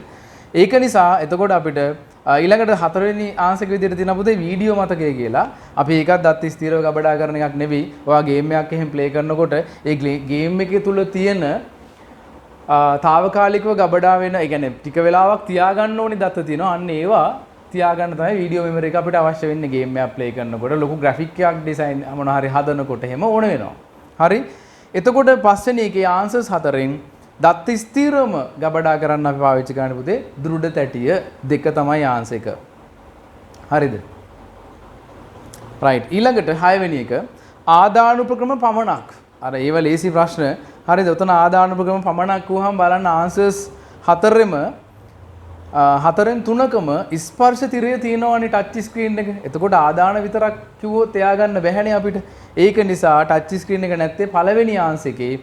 ඒක නිසා එතකොට අපිට ඊළඟට හතරවෙනි ආන්සර් විදිහට තියෙන පුතේ වීඩියෝ මතකය කියලා. අපි ඒකත් දත් ස්ථිරව ගබඩා කරන එකක් නෙවෙයි. ඔයා ගේම් එකක් එහෙම ප්ලේ කරනකොට ඒ ගේම් එකේ තුල තියෙන తాවකාලිකව ගබඩා වෙන, ඒ කියන්නේ ටික වෙලාවක් තියාගන්න ඕනේ දත්ත තියෙනවා. අන්න ඒවා තියාගන්න තමයි වීඩියෝ මෙමරි එක අපිට අවශ්‍ය වෙන්නේ ගේම් එකක් ප්ලේ කරනකොට. ලොකු ග්‍රැෆික් එකක් ඩිසයින් මොනවා හරි හදනකොට එහෙම ඕන වෙනවා. හරි? එතකොට පස්වෙනි එකේ ආන්සර්ස් හතරෙන් දත්ත ස්ථිරම ගබඩා කරන්න අපි පාවිච්චි කරන්න පුතේ දෘඩ තැටිය 2 තමයි ආන්සර් එක. හරිද? රයිට්. ඊළඟට 6 වෙනි එක ආදානුපක්‍රම පමණක්. අර ඒව ලේසි ප්‍රශ්න. හරිද? උතන ආදානුපක්‍රම පමණක් වුවහම බලන්න ආන්සර්ස් හතරෙන් තුනකම ස්පර්ශ තිරය තියෙනවනේ ටච් ස්ක්‍රීන් එක. එතකොට ආදාන විතරක් කිව්වොත් එයා ගන්න බැහැනේ අපිට. ඒක නිසා ටච් ස්ක්‍රීන් එක නැත්තේ පළවෙනි ආන්සර් එකේ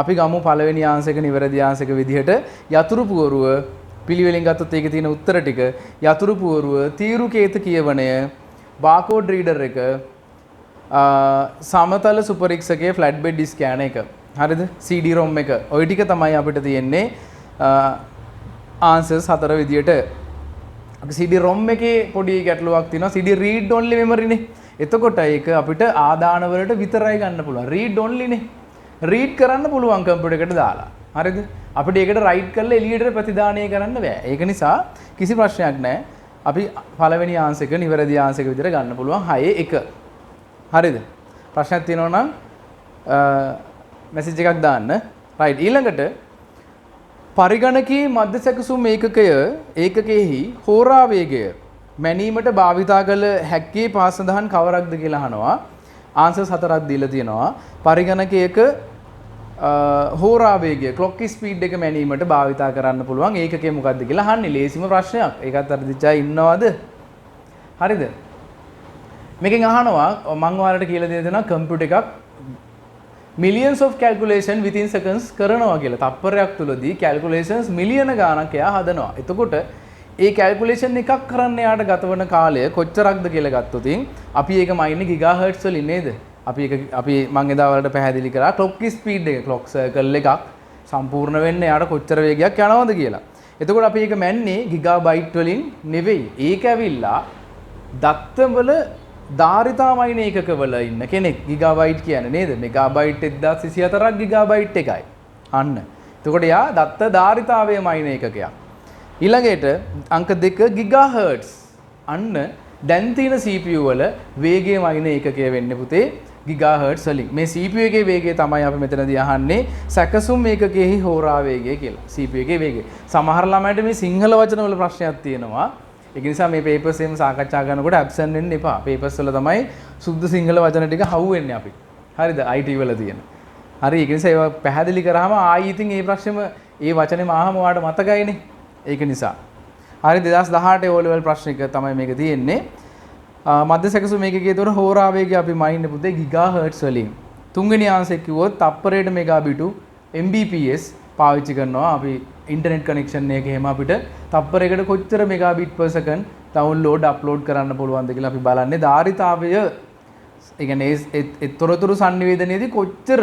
අපි ගමු පළවෙනි ආන්සර් එක නිවැරදි ආන්සර් එක විදිහට යතුරු පුවරුව පිළිවෙලින් ගත්තොත් ඒකේ තියෙන උත්තර ටික යතුරු පුවරුව තීරු කේත කියවණය බාකෝඩ් රීඩර් එක සමතල සුපරික්ෂකයේ ෆ්ලැට් බෙඩ් ස්කෑනර් එක. හරිද? CD ROM එක. ওই ටික තමයි අපිට තියෙන්නේ ආන්සර්ස් හතර විදියට. CD ROM එකේ පොඩි ගැටලුවක් තියෙනවා. CD read only memory නේ. එතකොට ඒක අපිට ආදාන වලට විතරයි ගන්න පුළුවන්. read only නේ. read කරන්න පුළුවන් කම්පියුටර් එකට දාලා. හරිද? අපිට ඒකට write කරලා එළියට ප්‍රතිදානය කරන්න බෑ. ඒක නිසා කිසි ප්‍රශ්නයක් නැහැ. අපි පළවෙනි ආන්සර් එක නිවැරදි ආන්සර් එක විදිහට ගන්න පුළුවන් 6-1. හරිද? ප්‍රශ්නයක් තියෙනවා නම් මැසේජ් එකක් දාන්න. right ඊළඟට පරිගණකයේ මධ්‍ය සැකසුම් ඒකකයේහි හෝරා වේගය මැනීමට භාවිතා කළ හැක්කේ පාස් සඳහන් කවරක්ද කියලා අහනවා. ආන්සර්ස් හතරක් දීලා තියෙනවා. පරිගණකයක හෝරා වේගය ක්ලොක් ස්පීඩ් එක මැනීමට භාවිතා කරන්න පුළුවන් ඒකකය මොකක්ද කියලා අහන්නේ. ලේසිම ප්‍රශ්නයක්. ඒකත් අර්ධිචා ඉන්නවද? හරිද? මේකෙන් අහනවා මම ඔයාලට කියලා දෙනවා කම්පියුටර් එකක් millions of calculation within seconds කරනවා කියලා. තප්පරයක් තුලදී calculations මිලියන ගාණක් එයා හදනවා. එතකොට ඒ calculation එකක් කරන්න යාට ගතවන කාලය කොච්චරක්ද කියලා ගත්තොත් අපි ඒක මයින්නේ gigahertz වලින් නේද? අපි මම එදා වලට පැහැදිලි කරා clock speed එක clock circle එකක් සම්පූර්ණ වෙන්න යාට කොච්චර වේගයක් යනවද කියලා. එතකොට අපි ඒක මැන්නේ gigabyte වලින් නෙවෙයි. ඒක ඇවිල්ලා දත්තවල ධාරිතාමයින ඒකකවල ඉන්න කෙනෙක් ගිගාබයිට් කියන්නේ නේද? මෙගාබයිට් 1024ක් ගිගාබයිට් එකයි. අන්න. එතකොට යා දත්ත ධාරිතාවයේ මයින ඒකකයක්. ඊළඟට අංක 2 ගිගාහර්ට්ස්. අන්න දැන් තියෙන CPU වල වේගයේ මයින ඒකකය වෙන්නේ පුතේ ගිගාහර්ට්ස් වලින්. මේ CPU එකේ වේගය තමයි අපි මෙතනදී අහන්නේ සැකසුම් ඒකකයේහි හෝරා වේගය කියලා. CPU එකේ වේගය. සමහර ළමයින්ට මේ සිංහල වචන වල ප්‍රශ්නයක් තියෙනවා. ඒක නිසා මේ පේපර්ස් එහෙම සාකච්ඡා කරනකොට ඇබ්සන්ට් වෙන්න එපා. පේපර්ස් වල තමයි සුද්ධ සිංහල වචන ටික හවු වෙන්නේ අපි. හරිද? IT වල තියෙන. හරි ඒක නිසා ඒවා පැහැදිලි කරාම ආයි ඉතින් මේ ප්‍රශ්නේම ඒ වචනේම ආවම ඔයාලට මතකයිනේ. ඒක නිසා. හරි 2018 O level ප්‍රශ්නික තමයි මේක තියෙන්නේ. මධ්‍ය සැකසුම මේකේ තොර හෝරා වේගය අපි මයින්නේ පුතේ ගිගාහර්ට්ස් වලින්. තුන්වෙනි ආන්සර් කිව්වොත් තප්පරයට මෙගාබිටු Mbps පාවිච්චි කරනවා අපි ඉන්ටර්නෙට් කනෙක්ෂන් එකක එහෙම අපිට තප්පරයකට කොච්චර මෙගාබිට් per second ඩවුන්ලෝඩ් අප්ලෝඩ් කරන්න පුළුවන්ද කියලා අපි බලන්නේ ධාරිතාවය. ඒ කියන්නේ ඒ තොරතුරු sannivedanayේදී කොච්චර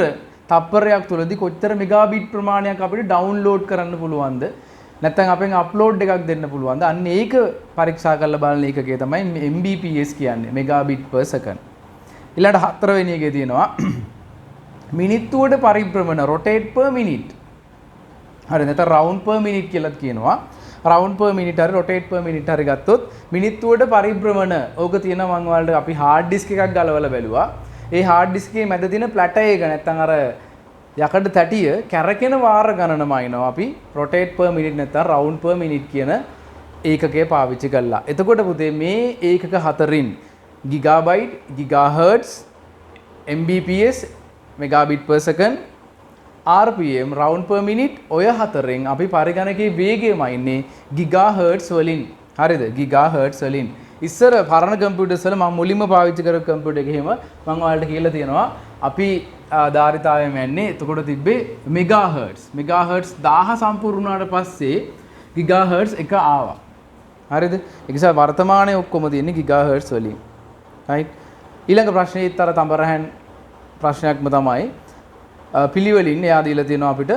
තප්පරයක් තුලදී කොච්චර මෙගාබිට් ප්‍රමාණයක් අපිට ඩවුන්ලෝඩ් කරන්න පුළුවන්ද නැත්නම් අපෙන් අප්ලෝඩ් එකක් දෙන්න පුළුවන්ද අන්න ඒක පරීක්ෂා කරලා බලන එකකේ තමයි Mbps කියන්නේ මෙගාබිට් per second. ඊළඟ හතරවෙනි එකේ තියෙනවා මිනිත්තුවට පරිභ්‍රමණ rotate per minute. හරි නැත්නම් round per minute කියලාත් කියනවා. round per minute හරි rotate per minute හරි ගත්තොත් මිනිත්තුවට පරිභ්‍රමණ ඕක තියෙනවා මම ඔයාලට අපි hard disk එකක් ගලවලා බැලුවා. ඒ hard disk එකේ මැද තියෙන platter එක නැත්නම් අර යකඩ තැටිය කැරකෙන වාර ගණනම අයනවා අපි rotate per minute නැත්නම් round per minute කියන ඒකකය පාවිච්චි කළා. එතකොට පුතේ මේ ඒකක හතරින් gigabyte, gigahertz, mbps, megabit per second, RPM round per minute ඔය හතරෙන් අපි පරිගණකයේ වේගයම ඉන්නේ gigahertz වලින්. හරිද? gigahertz වලින්. ඉස්සර පරණ කම්පියුටර්ස් වල මම මුලින්ම පාවිච්චි කරපු කම්පියුටර් එකේ එහෙම මම ඔයාලට කියලා තියෙනවා අපි ධාරිතාවයෙන් යන්නේ එතකොට තිබ්බේ මෙගාහර්ට්ස් 1000 සම්පූර්ණ වුණාට පස්සේ ගිගාහර්ට්ස් එක ආවා. හරිද? ඒ නිසා වර්තමානයේ ඔක්කොම තියෙන්නේ ගිගාහර්ට්ස් වලින්. රයිට්? ඊළඟ ප්‍රශ්නේත් අර තඹරහන් ප්‍රශ්නයක්ම තමයි පිළිවෙලින් එයා දීලා තියෙනවා අපිට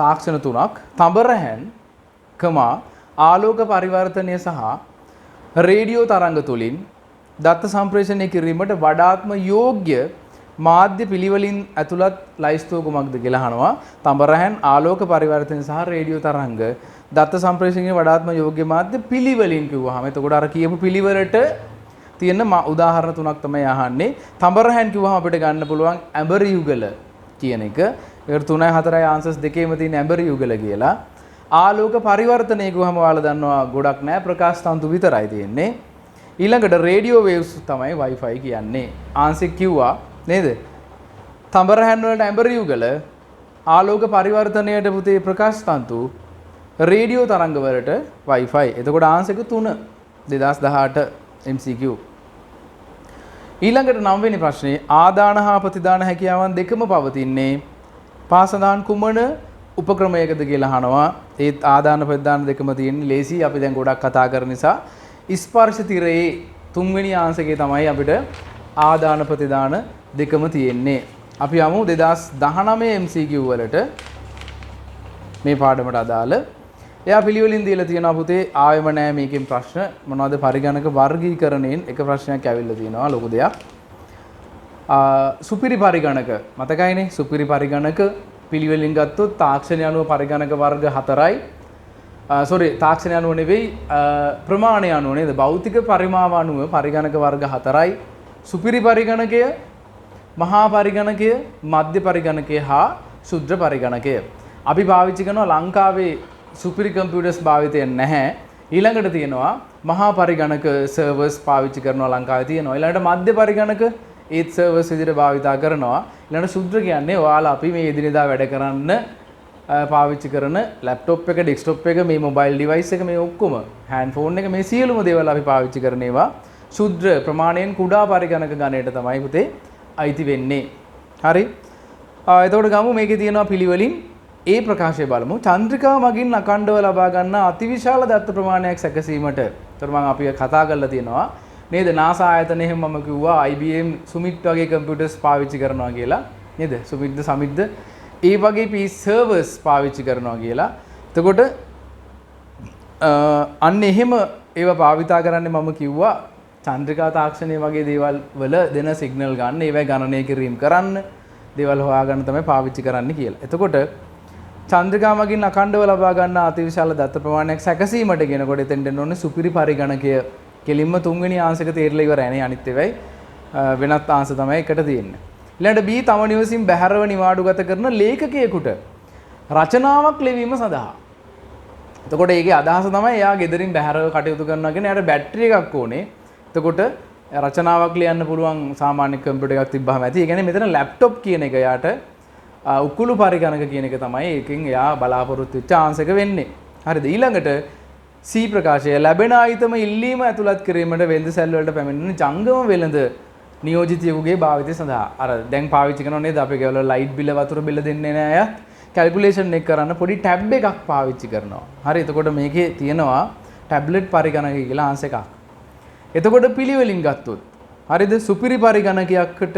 තාක්ෂණ තුනක් තඹරහන් කමා ආලෝක පරිවර්තනය සහ රේඩියෝ තරංග තුලින් දත්ත සම්ප්‍රේෂණය කිරීමට වඩාත්ම යෝග්‍ය මාධ්‍ය පිළිවෙලින් ඇතුළත් ලයිස්තුව කුමක්ද කියලා අහනවා. තඹරහන් ආලෝක පරිවර්තනය සහ රේඩියෝ තරංග දත්ත සම්ප්‍රේෂණයේ වඩාත්ම යෝග්‍ය මාධ්‍ය පිළිවෙලින් කිව්වහම එතකොට අර කියපු පිළිවෙලට තියෙන උදාහරණ තුනක් තමයි අහන්නේ. තඹරහන් කිව්වහම අපිට ගන්න පුළුවන් ඇඹර් යුගල කියන එක. ඒකට 3යි 4යි ආන්සර්ස් දෙකේම තියෙන ඇඹර් යුගල කියලා. ආලෝක පරිවර්තනය කිව්වහම ඔයාලා දන්නවා ගොඩක් නෑ ප්‍රකාශ තන්තු විතරයි තියෙන්නේ. ඊළඟට රේඩියෝ වේව්ස් තමයි Wi-Fi කියන්නේ. ආන්සර් කිව්වා නේද? තඹරහන් වලට ඇඹර් යුගල ආලෝක පරිවර්තනයට පුතේ ප්‍රකාශ තන්තු රේඩියෝ තරංග වලට Wi-Fi. එතකොට ආන්සර් එක 3 2018 MCQ. ඊළඟට 9 වෙනි ප්‍රශ්නේ ආදාන හා ප්‍රතිදාන හැකියාවන් දෙකම පවතින්නේ පාසඳාන් කුමන උපක්‍රමයකද කියලා අහනවා. ඒත් ආදාන ප්‍රතිදාන දෙකම තියෙන්නේ ලේසි. අපි දැන් ගොඩක් කතා කරන නිසා ස්පර්ශ තිරයේ 3 වෙනි ආන්සරේ තමයි අපිට ආදාන ප්‍රතිදාන දෙකම තියෙන්නේ. අපි යමු 2019 MCQ වලට මේ පාඩමට අදාළ. එයා පිළිවෙලින් දීලා තියෙනවා පුතේ ආයෙම නෑ මේකෙන් ප්‍රශ්න මොනවද පරිගණක වර්ගීකරණයෙන් එක ප්‍රශ්නයක් ඇවිල්ලා තියෙනවා ලොකු දෙයක්. සුපිරි පරිගණක මතකයිනේ සුපිරි පරිගණක පිළිවෙලින් ගත්තොත් තාක්ෂණය අනුව පරිගණක වර්ග 4යි තාක්ෂණය අනුව නෙවෙයි ප්‍රමාණය අනුව නේද භෞතික පරිමාව අනුව පරිගණක වර්ග 4යි සුපිරි පරිගණකය මහා පරිගණකය මධ්‍ය පරිගණකය හා ශුද්‍ර පරිගණකය අපි පාවිච්චි කරනවා ලංකාවේ සුපිරි කම්පියුටර්ස් භාවිතය නැහැ. ඊළඟට තියෙනවා මහා පරිගණක සර්වර්ස් පාවිච්චි කරනවා ලංකාවේ තියෙනවා. ඊළඟට මධ්‍ය පරිගණක ඒත් සර්වර්ස් විදිහට භාවිතා කරනවා. ඊළඟට ශුද්‍ර කියන්නේ ඔයාලා අපි මේ එදිනෙදා වැඩ කරන්න පාවිච්චි කරන ලැප්ටොප් එක, ඩෙස්ක්ටොප් එක, මේ මොබයිල් ඩිවයිස් එක මේ ඔක්කොම හෑන්ඩ් ෆෝන් එක මේ සියලුම දේවල් අපි පාවිච්චි කරන ඒවා ශුද්‍ර ප්‍රමාණයෙන් කුඩා පරිගණක ගණයට තමයි පුතේ අයිති වෙන්නේ. හරි. එතකොට ගමු මේකේ තියෙනවා පිළිවෙලින් ඒ ප්‍රකාශය බලමු. චන්ද්‍රිකාව මගින් අඛණ්ඩව ලබා ගන්නා අතිවිශාල දත්ත ප්‍රමාණයක් සැකසීමට. ඒතර මම අපි කතා කරලා තියෙනවා නේද? NASA ආයතනයේ මම කිව්වා IBM සුමිත් වගේ කම්පියුටර්ස් පාවිච්චි කරනවා කියලා. නේද? සුමිත්ද සමිත්ද ඒ වගේ PC සර්වර්ස් පාවිච්චි කරනවා කියලා. එතකොට අන්න එහෙම ඒවා භාවිතා කරන්නේ මම කිව්වා චන්ද්‍රිකා තාක්ෂණය වගේ දේවල් වල දෙන සිග්නල් ගන්න, ඒවයි ගණනය කිරීම කරන්න, දේවල් හොයාගන්න තමයි පාවිච්චි කරන්න කියලා. එතකොට චන්ද්‍රිකා මගින් අඛණ්ඩව ලබා ගන්න අතිවිශාල දත්ත ප්‍රමාණයක් සැකසීමට කියනකොට එතෙන්ට එන්න ඕනේ සුපිරි පරිගණකය. කෙලින්ම 3 වෙනි ආන්සරක තේරලා ඉවරයි නේ. අනිත් ඒවායි වෙනත් ආන්සර් තමයි එකට තියෙන්නේ. ඊළඟට B තම නිවසින් බැහැරව නිවාඩුගත කරන ලේඛකයෙකුට රචනාවක් ලිවීම සඳහා. එතකොට ඒකේ අදහස තමයි එයා ගෙදරින් බැහැරව කටයුතු කරනවා කියන්නේ එයාට බැටරි එකක් ඕනේ. එතකොට රචනාවක් ලියන්න පුළුවන් සාමාන්‍ය කම්පියුටර් එකක් තිබ්බහම ඇති. ඒ කියන්නේ මෙතන ලැප්ටොප් කියන එක එයාට උකුළු පරිගණක කියන එක තමයි ඒකෙන් එයා බලාපොරොත්තු වෙච්ච ආන්සර් එක වෙන්නේ. හරිද? ඊළඟට C ප්‍රකාශය ලැබෙන ආයිතම ඉල්ලීම ඇතුළත් කිරීමට වෙළඳ සැල් වලට පැමිණෙන ජංගම වෙළඳ නියෝජිතයෙකුගේ භාවිතය සඳහා. අර දැන් පාවිච්චි කරනව නේද අපේ ගෙවල ලයිට් බිල වතුර බිල දෙන්නේ නැහැ අය. කැල්කියුලේෂන් එක කරන්න පොඩි ටැබ් එකක් පාවිච්චි කරනවා. හරි. එතකොට මේකේ තියෙනවා ටැබ්ලට් පරිගණකය කියලා ආන්සර් එකක්. එතකොට පිළිවෙලින් ගත්තොත් හරිද? සුපිරි පරිගණකයකට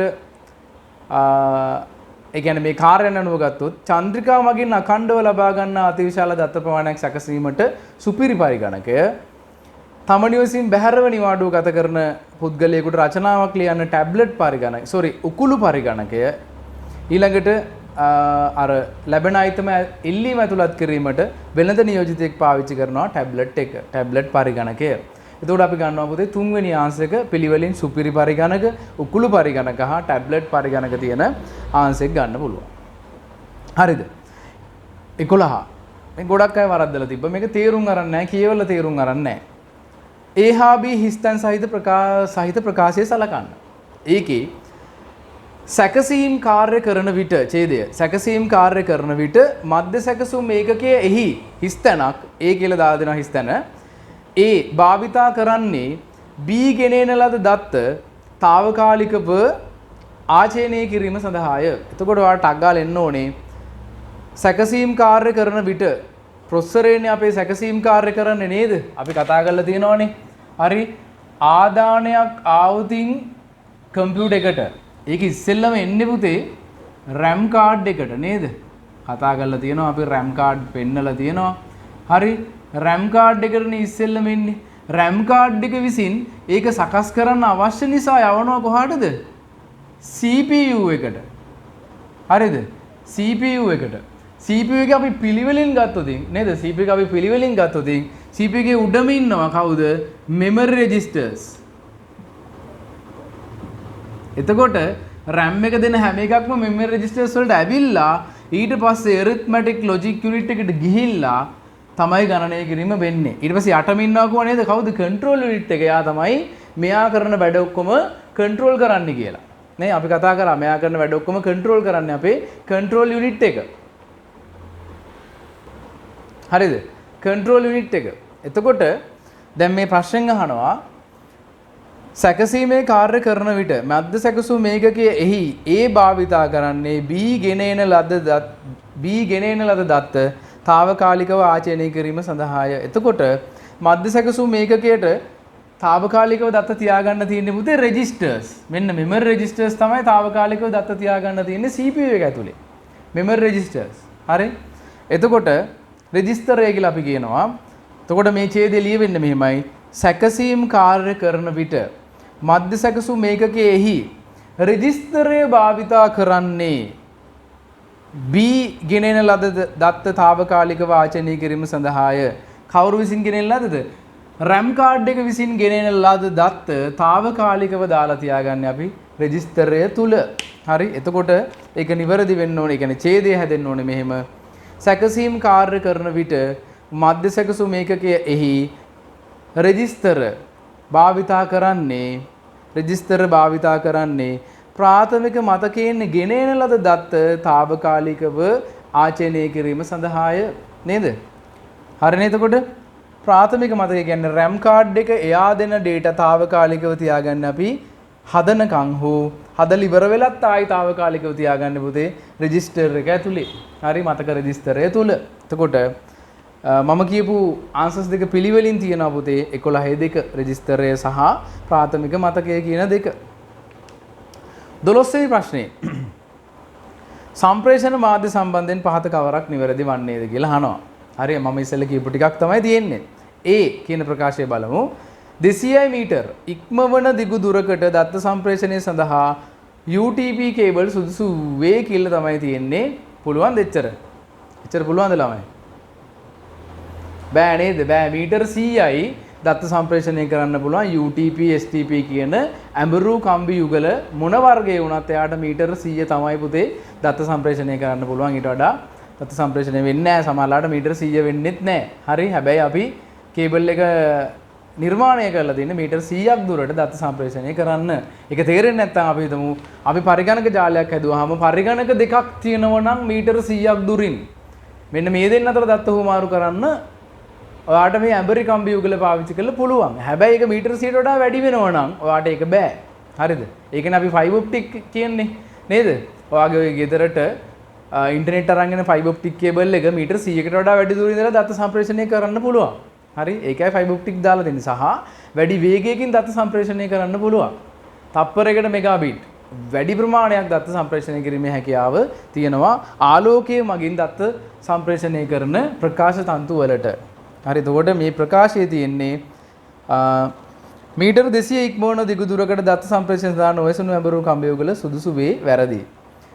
ඒ කියන්නේ මේ කාර්යයන් අනුව ගත්තොත් චන්ද්‍රිකාව මගින් අඛණ්ඩව ලබා ගන්නා අතිවිශාල දත්ත ප්‍රමාණයක් සැකසීමට සුපිරි පරිගණකය තම නිවසින් බැහැරව නිවාඩුව ගත කරන පුද්ගලයෙකුට රචනාවක් ලියන්න ටැබ්ලට් පරිගණක උකුළු පරිගණකය ඊළඟට අර ලැබෙන අයිතම ඉල්ලීම ඇතුළත් කිරීමට වෙළඳ නියෝජිතයෙක් පාවිච්චි කරනවා ටැබ්ලට් පරිගණකය. එතකොට අපි ගන්නවා පුතේ 3 වෙනි ආන්සර් එක පිළිවෙලින් සුපිරි පරිගණක, උකුළු පරිගණක හා ටැබ්ලට් පරිගණක තියෙන ආන්සර් එක ගන්න පුළුවන්. හරිද? 11. මේ ගොඩක් අය වරද්දලා තිබ්බා. මේක තේරුම් අරන් නැහැ, කියවලා තේරුම් අරන් නැහැ. A හා B හිස්තන් සහිත ප්‍රකාශය සලකන්න. ඒකේ සැකසීම් කාර්ය කරන විට ඡේදය සැකසීම් කාර්ය කරන විට මධ්‍ය සැකසුම් ඒකකයේ එහි හිස්තැනක් A කියලා දාලා දෙනවා හිස්තැන. ඒ භාවිතා කරන්නේ B ගෙනෙන ලද දත්ත తాවකාලිකව ආචරණය කිරීම සඳහාය. එතකොට ඔයාලට ටග් ගාලා එන්න ඕනේ සැකසීම් කාර්ය කරන විට ප්‍රොසෙසරේනේ අපේ සැකසීම් කාර්ය කරන්නේ නේද? අපි කතා කරලා තියෙනවානේ. හරි. ආදානයක් ආවුතින් කම්පියුටර් එකට. ඒක ඉස්සෙල්ලම එන්නේ පුතේ RAM කාඩ් එකට නේද? කතා කරලා තියෙනවා අපි RAM කාඩ් පෙන්නලා තියෙනවා. හරි. RAM කාඩ් එකටනේ ඉස්සෙල්ලම එන්නේ. RAM කාඩ් එක විසින් ඒක සකස් කරන්න අවශ්‍ය නිසා යවනවා කොහාටද? CPU එකට. හරිද? CPU එකට. CPU එක අපි පිළිවෙලින් ගත්තොත් නේද? CPU එක අපි පිළිවෙලින් ගත්තොත් CPU එකේ උඩම ඉන්නවා කවුද? memory registers. එතකොට RAM එක දෙන හැම එකක්ම memory registers වලට ඇවිල්ලා ඊට පස්සේ arithmetic logic unit එකට ගිහිල්ලා තමයි ගණනය කිරීම වෙන්නේ. ඊට පස්සේ යටම ඉන්නවා කොහොම නේද? කවුද control unit එක? එයා තමයි මෙයා කරන වැඩ ඔක්කොම control කරන්න කියලා. නේ අපි කතා කරා මෙයා කරන වැඩ ඔක්කොම control කරන්නේ අපේ control unit එක. හරිද? control unit එක. එතකොට දැන් මේ ප්‍රශ්නෙන් අහනවා සැකසීමේ කාර්ය කරන විට මධ්‍ය සැකසුම් මේකකයේ එහි A භාවිතා කරන්නේ B ගෙනෙන ලද දත්ත తాවකාලිකව ආචරණය කිරීම සඳහාය. එතකොට මධ්‍ය සැකසුම් මේකකයට తాවකාලිකව දත්ත තියාගන්න තියෙන්නේ පුතේ registers. මෙන්න memory registers තමයි తాවකාලිකව දත්ත තියාගන්න තියෙන්නේ CPU එක ඇතුලේ. memory registers. හරි? එතකොට register එක කියලා අපි කියනවා. එතකොට මේ ඡේදය ලියවෙන්නේ මෙහෙමයි. සැකසීම් කාර්ය කරන විට මධ්‍ය සැකසුම් මේකකයේහි රෙජිස්ටරය භාවිතා කරන්නේ B ගෙනෙන ලද දත්ත తాවකාලිකව ආචරණය කිරීම සඳහාය. කවුරු විසින් ගෙනෙන ලදද? RAM කාඩ් එක විසින් ගෙනෙන ලද දත්ත తాවකාලිකව දාලා තියාගන්නේ අපි රෙජිස්ටරය තුල. හරි. එතකොට ඒක නිවැරදි වෙන්න ඕනේ. ඒ කියන්නේ ඡේදය හැදෙන්න ඕනේ මෙහෙම. සැකසීම් කාර්ය කරන විට මධ්‍ය සැකසුම් මේකකයේහි රෙජිස්ටර් භාවිතා කරන්නේ ප්‍රාථමික මතකයෙන් ගෙනෙන ලද දත්ත తాවකාලිකව ආචරණය කිරීම සඳහාය නේද? හරිනේ. එතකොට ප්‍රාථමික මතකය කියන්නේ RAM කාඩ් එක එයා දෙන data తాවකාලිකව තියාගන්න අපි හදනකම් හෝ හදලා ඉවර වෙලත් ආයි తాවකාලිකව තියාගන්න පුතේ රෙජිස්ටර් එක ඇතුලේ. හරි මතක රෙජිස්ටරය තුල. එතකොට මම කියපු ආන්සර්ස් දෙක පිළිවෙලින් තියෙනවා පුතේ 11 රෙජිස්ටරය සහ ප්‍රාථමික මතකය කියන දෙක. 12 වෙනි ප්‍රශ්නේ සම්ප්‍රේෂණ මාධ්‍ය සම්බන්ධයෙන් පහත කවරක් නිවැරදි වන්නේද කියලා අහනවා. හරි මම ඉස්සෙල්ලා කියපු ටිකක් තමයි තියෙන්නේ. A කියන ප්‍රකාශය බලමු. 200 මීටර ඉක්මවන දිගු දුරකට දත්ත සම්ප්‍රේෂණය සඳහා UTP කේබල් සුදුසු වේ කියලා තමයි තියෙන්නේ. පුළුවන් දෙච්චර. එච්චර පුළුවන්ද ළමයි? බෑ නේද? බෑ. මීටර 100යි දත්ත සම්ප්‍රේෂණය කරන්න පුළුවන් UTP STP කියන ඇඹරු කම්බි යුගල මොන වර්ගයේ වුණත් එයාට මීටර 100 තමයි පුතේ දත්ත සම්ප්‍රේෂණය කරන්න පුළුවන්. ඊට වඩා දත්ත සම්ප්‍රේෂණය වෙන්නේ නැහැ. සමහරලාට මීටර 100 වෙන්නෙත් නැහැ. හරි. හැබැයි අපි කේබල් එක නිර්මාණය කරලා තියෙන්නේ මීටර 100ක් දුරට දත්ත සම්ප්‍රේෂණය කරන්න. ඒක තේරෙන්නේ නැත්නම් අපි හිතමු අපි පරිගණක ජාලයක් හැදුවාම පරිගණක දෙකක් තියෙනවා නම් මීටර 100ක් දුරින් මෙන්න මේ දෙන්න අතර දත්ත හුමාරු කරන්න ඔයාට මේ ඇඹරි කම්බි යුගල පාවිච්චි කරලා පුළුවන්. හැබැයි ඒක මීටර 100ට වඩා වැඩි වෙනවා නම් ඔයාට ඒක බෑ. හරිද? ඒකනේ අපි ෆයිබර් ඔප්ටික් කියන්නේ නේද? ඔයාගේ ඔය ගෙදරට ඉන්ටර්නෙට් අරන් එන ෆයිබර් ඔප්ටික් කේබල් එක මීටර 100කට වඩා වැඩි දුරින් ඉඳලා දත්ත සම්ප්‍රේෂණය කරන්න පුළුවන්. හරි? ඒකයි ෆයිබර් ඔප්ටික් දාලා දෙන්නේ. සහ වැඩි වේගයකින් දත්ත සම්ප්‍රේෂණය කරන්න පුළුවන්. තප්පරයකට මෙගාබිට් වැඩි ප්‍රමාණයක් දත්ත සම්ප්‍රේෂණය කිරීමේ හැකියාව තියෙනවා ආලෝකයේ මගින් දත්ත සම්ප්‍රේෂණය කරන ප්‍රකාශ තන්තු වලට. හරි. එතකොට මේ ප්‍රකාශයේ තියෙන්නේ මීටර 200 ඉක්මවන දිගු දුරකට දත්ත සම්ප්‍රේෂණය සඳහා නොයසුණු ඇඹරු කම්බි යුගල සුදුසු වේ වැරදි.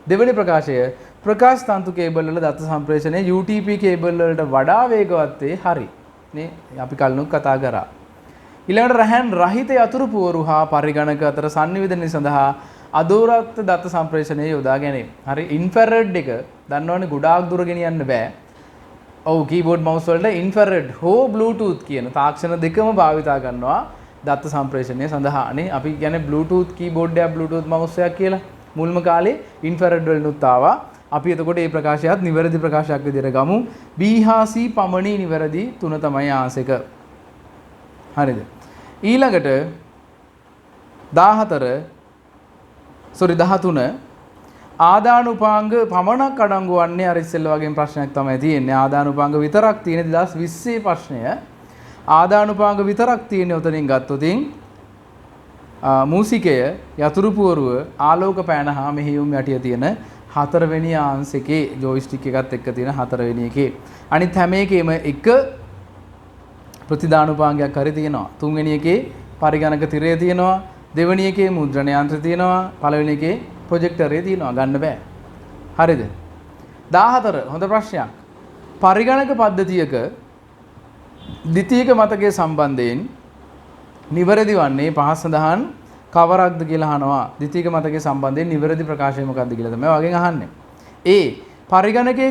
දෙවෙනි ප්‍රකාශය ප්‍රකාශ තන්තු කේබල් වල දත්ත සම්ප්‍රේෂණය UTP කේබල් වලට වඩා වේගවත් වේ. හරි. නේ අපි කලිනුත් කතා කරා. ඊළඟට රහන් රහිත යතුරු පුවරු හා පරිගණක අතර සංනිවේදනය සඳහා අදෝරත් දත්ත සම්ප්‍රේෂණය යොදා ගැනීම. හරි. ඉන්ෆ්‍රාරෙඩ් එක දන්නවනේ ගොඩාක් දුර ගෙනියන්න බෑ. ඔව් කීබෝඩ් මවුස් වලට ඉන්ෆ්‍රාරෙඩ් හෝ බ්ලූටූත් කියන තාක්ෂණ දෙකම භාවිතා කරනවා දත්ත සම්ප්‍රේෂණය සඳහා. නේ අපි කියන්නේ බ්ලූටූත් කීබෝඩ් එකක් බ්ලූටූත් මවුස් එකක් කියලා. මුල්ම කාලේ ඉන්ෆ්‍රාරෙඩ් වලිනුත් ආවා. අපි එතකොට මේ ප්‍රකාශයත් නිවැරදි ප්‍රකාශයක් විදිහට ගමු. B හා C පමණි නිවැරදි තුන තමයි ආන්සර් එක. හරිද? ඊළඟට 13 ආදානුපාංග පමණක් අඩංගු වන්නේ අර ඉස්සෙල්ල වගේම ප්‍රශ්නයක් තමයි තියෙන්නේ. ආදානුපාංග විතරක් තියෙන 2020 ප්‍රශ්නය. ආදානුපාංග විතරක් තියෙන උතනින් ගත්තොතින් මූසිකය යතුරු පුවරුව ආලෝක පෑන හා මෙහියුම් යටිය තියෙන 4 වෙනි ආංශිකේ ජොයිස්ටික් එකත් එක්ක තියෙන 4 වෙනි එකේ අනිත් හැම එකේම එක ප්‍රතිදානුපාංගයක් හරි තියෙනවා. 3 වෙනි එකේ පරිගණක තිරය තියෙනවා. දෙවෙනි එකේ මුද්‍රණ යන්ත්‍රය තියෙනවා. පළවෙනි එකේ ප්‍රොජෙක්ටරය තියෙනවා. ගන්න බෑ. හරිද? 14 හොඳ ප්‍රශ්නයක්. පරිගණක පද්ධතියක ද්විතීයික මතකයේ සම්බන්ධයෙන් නිවැරදි වන්නේ පහ සඳහන් කවරක්ද කියලා අහනවා. ද්විතීයික මතකයේ සම්බන්ධයෙන් නිවැරදි ප්‍රකාශය මොකක්ද කියලා තමයි වගෙන් අහන්නේ. A පරිගණකයේ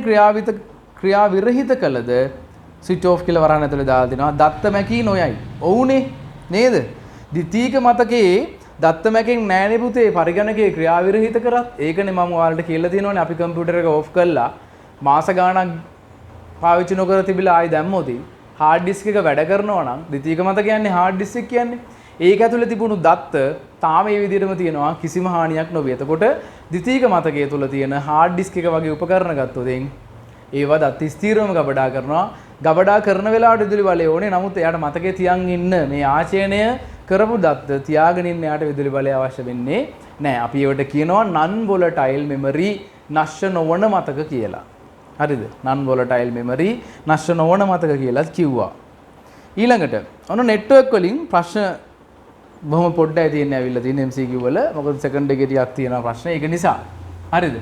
ක්‍රියා විරහිත කළද ස්විච් ඔෆ් කියලා වරහන් ඇතුලේ දාලා දෙනවා. දත්ත මැකී නොයයි. ඔව්නේ නේද? ද්විතීයික මතකයේ දත්ත මැකෙන් නෑනේ පුතේ පරිගණකයේ ක්‍රියා විරහිත කරත්. ඒකනේ මම ඔයාලට කියලා තියෙනවානේ අපි කම්පියුටර් එක ඔෆ් කළා මාස ගාණක් පාවිච්චි නොකර තිබිලා ආයි දැම්මොත් හાર્ඩ් ඩිස්ක් එක වැඩ කරනවා නම් ද්විතීයික මතක කියන්නේ හાર્ඩ් ඩිස්ක් එක කියන්නේ. ඒක ඇතුලේ තිබුණු දත්ත තාම මේ විදිහටම තියෙනවා කිසිම හානියක් නොවේ. එතකොට ද්විතීයික මතකයේ තුල තියෙන හાર્ඩ් ඩිස්ක් එක වගේ උපකරණ ගත්තොත් ඒවා දත් ස්ථිරවම ගබඩා කරනවා. ගබඩා කරන වෙලාවට විදුලි බලය ඕනේ. නමුත් එයාට මතකයේ තියන් ඉන්න මේ ආචයනය කරපු දත්ත තියාගෙන ඉන්න එයාට විදුලි බලය අවශ්‍ය වෙන්නේ නැහැ. අපි ඒවට කියනවා non volatile memory නශ්‍ය නොවන මතක කියලා. හරිද? non volatile memory නශ්‍ය නොවන මතක කියලා කිව්වා. ඊළඟට ඔන්න නෙට්වර්ක් වලින් ප්‍රශ්න බොහොම පොඩ්ඩයි තියෙන්නේ ඇවිල්ලා තියෙන MCQ වල. මොකද සෙකන්ඩ් එකේ ටිකක් තියෙනවා ප්‍රශ්න. ඒක නිසා. හරිද?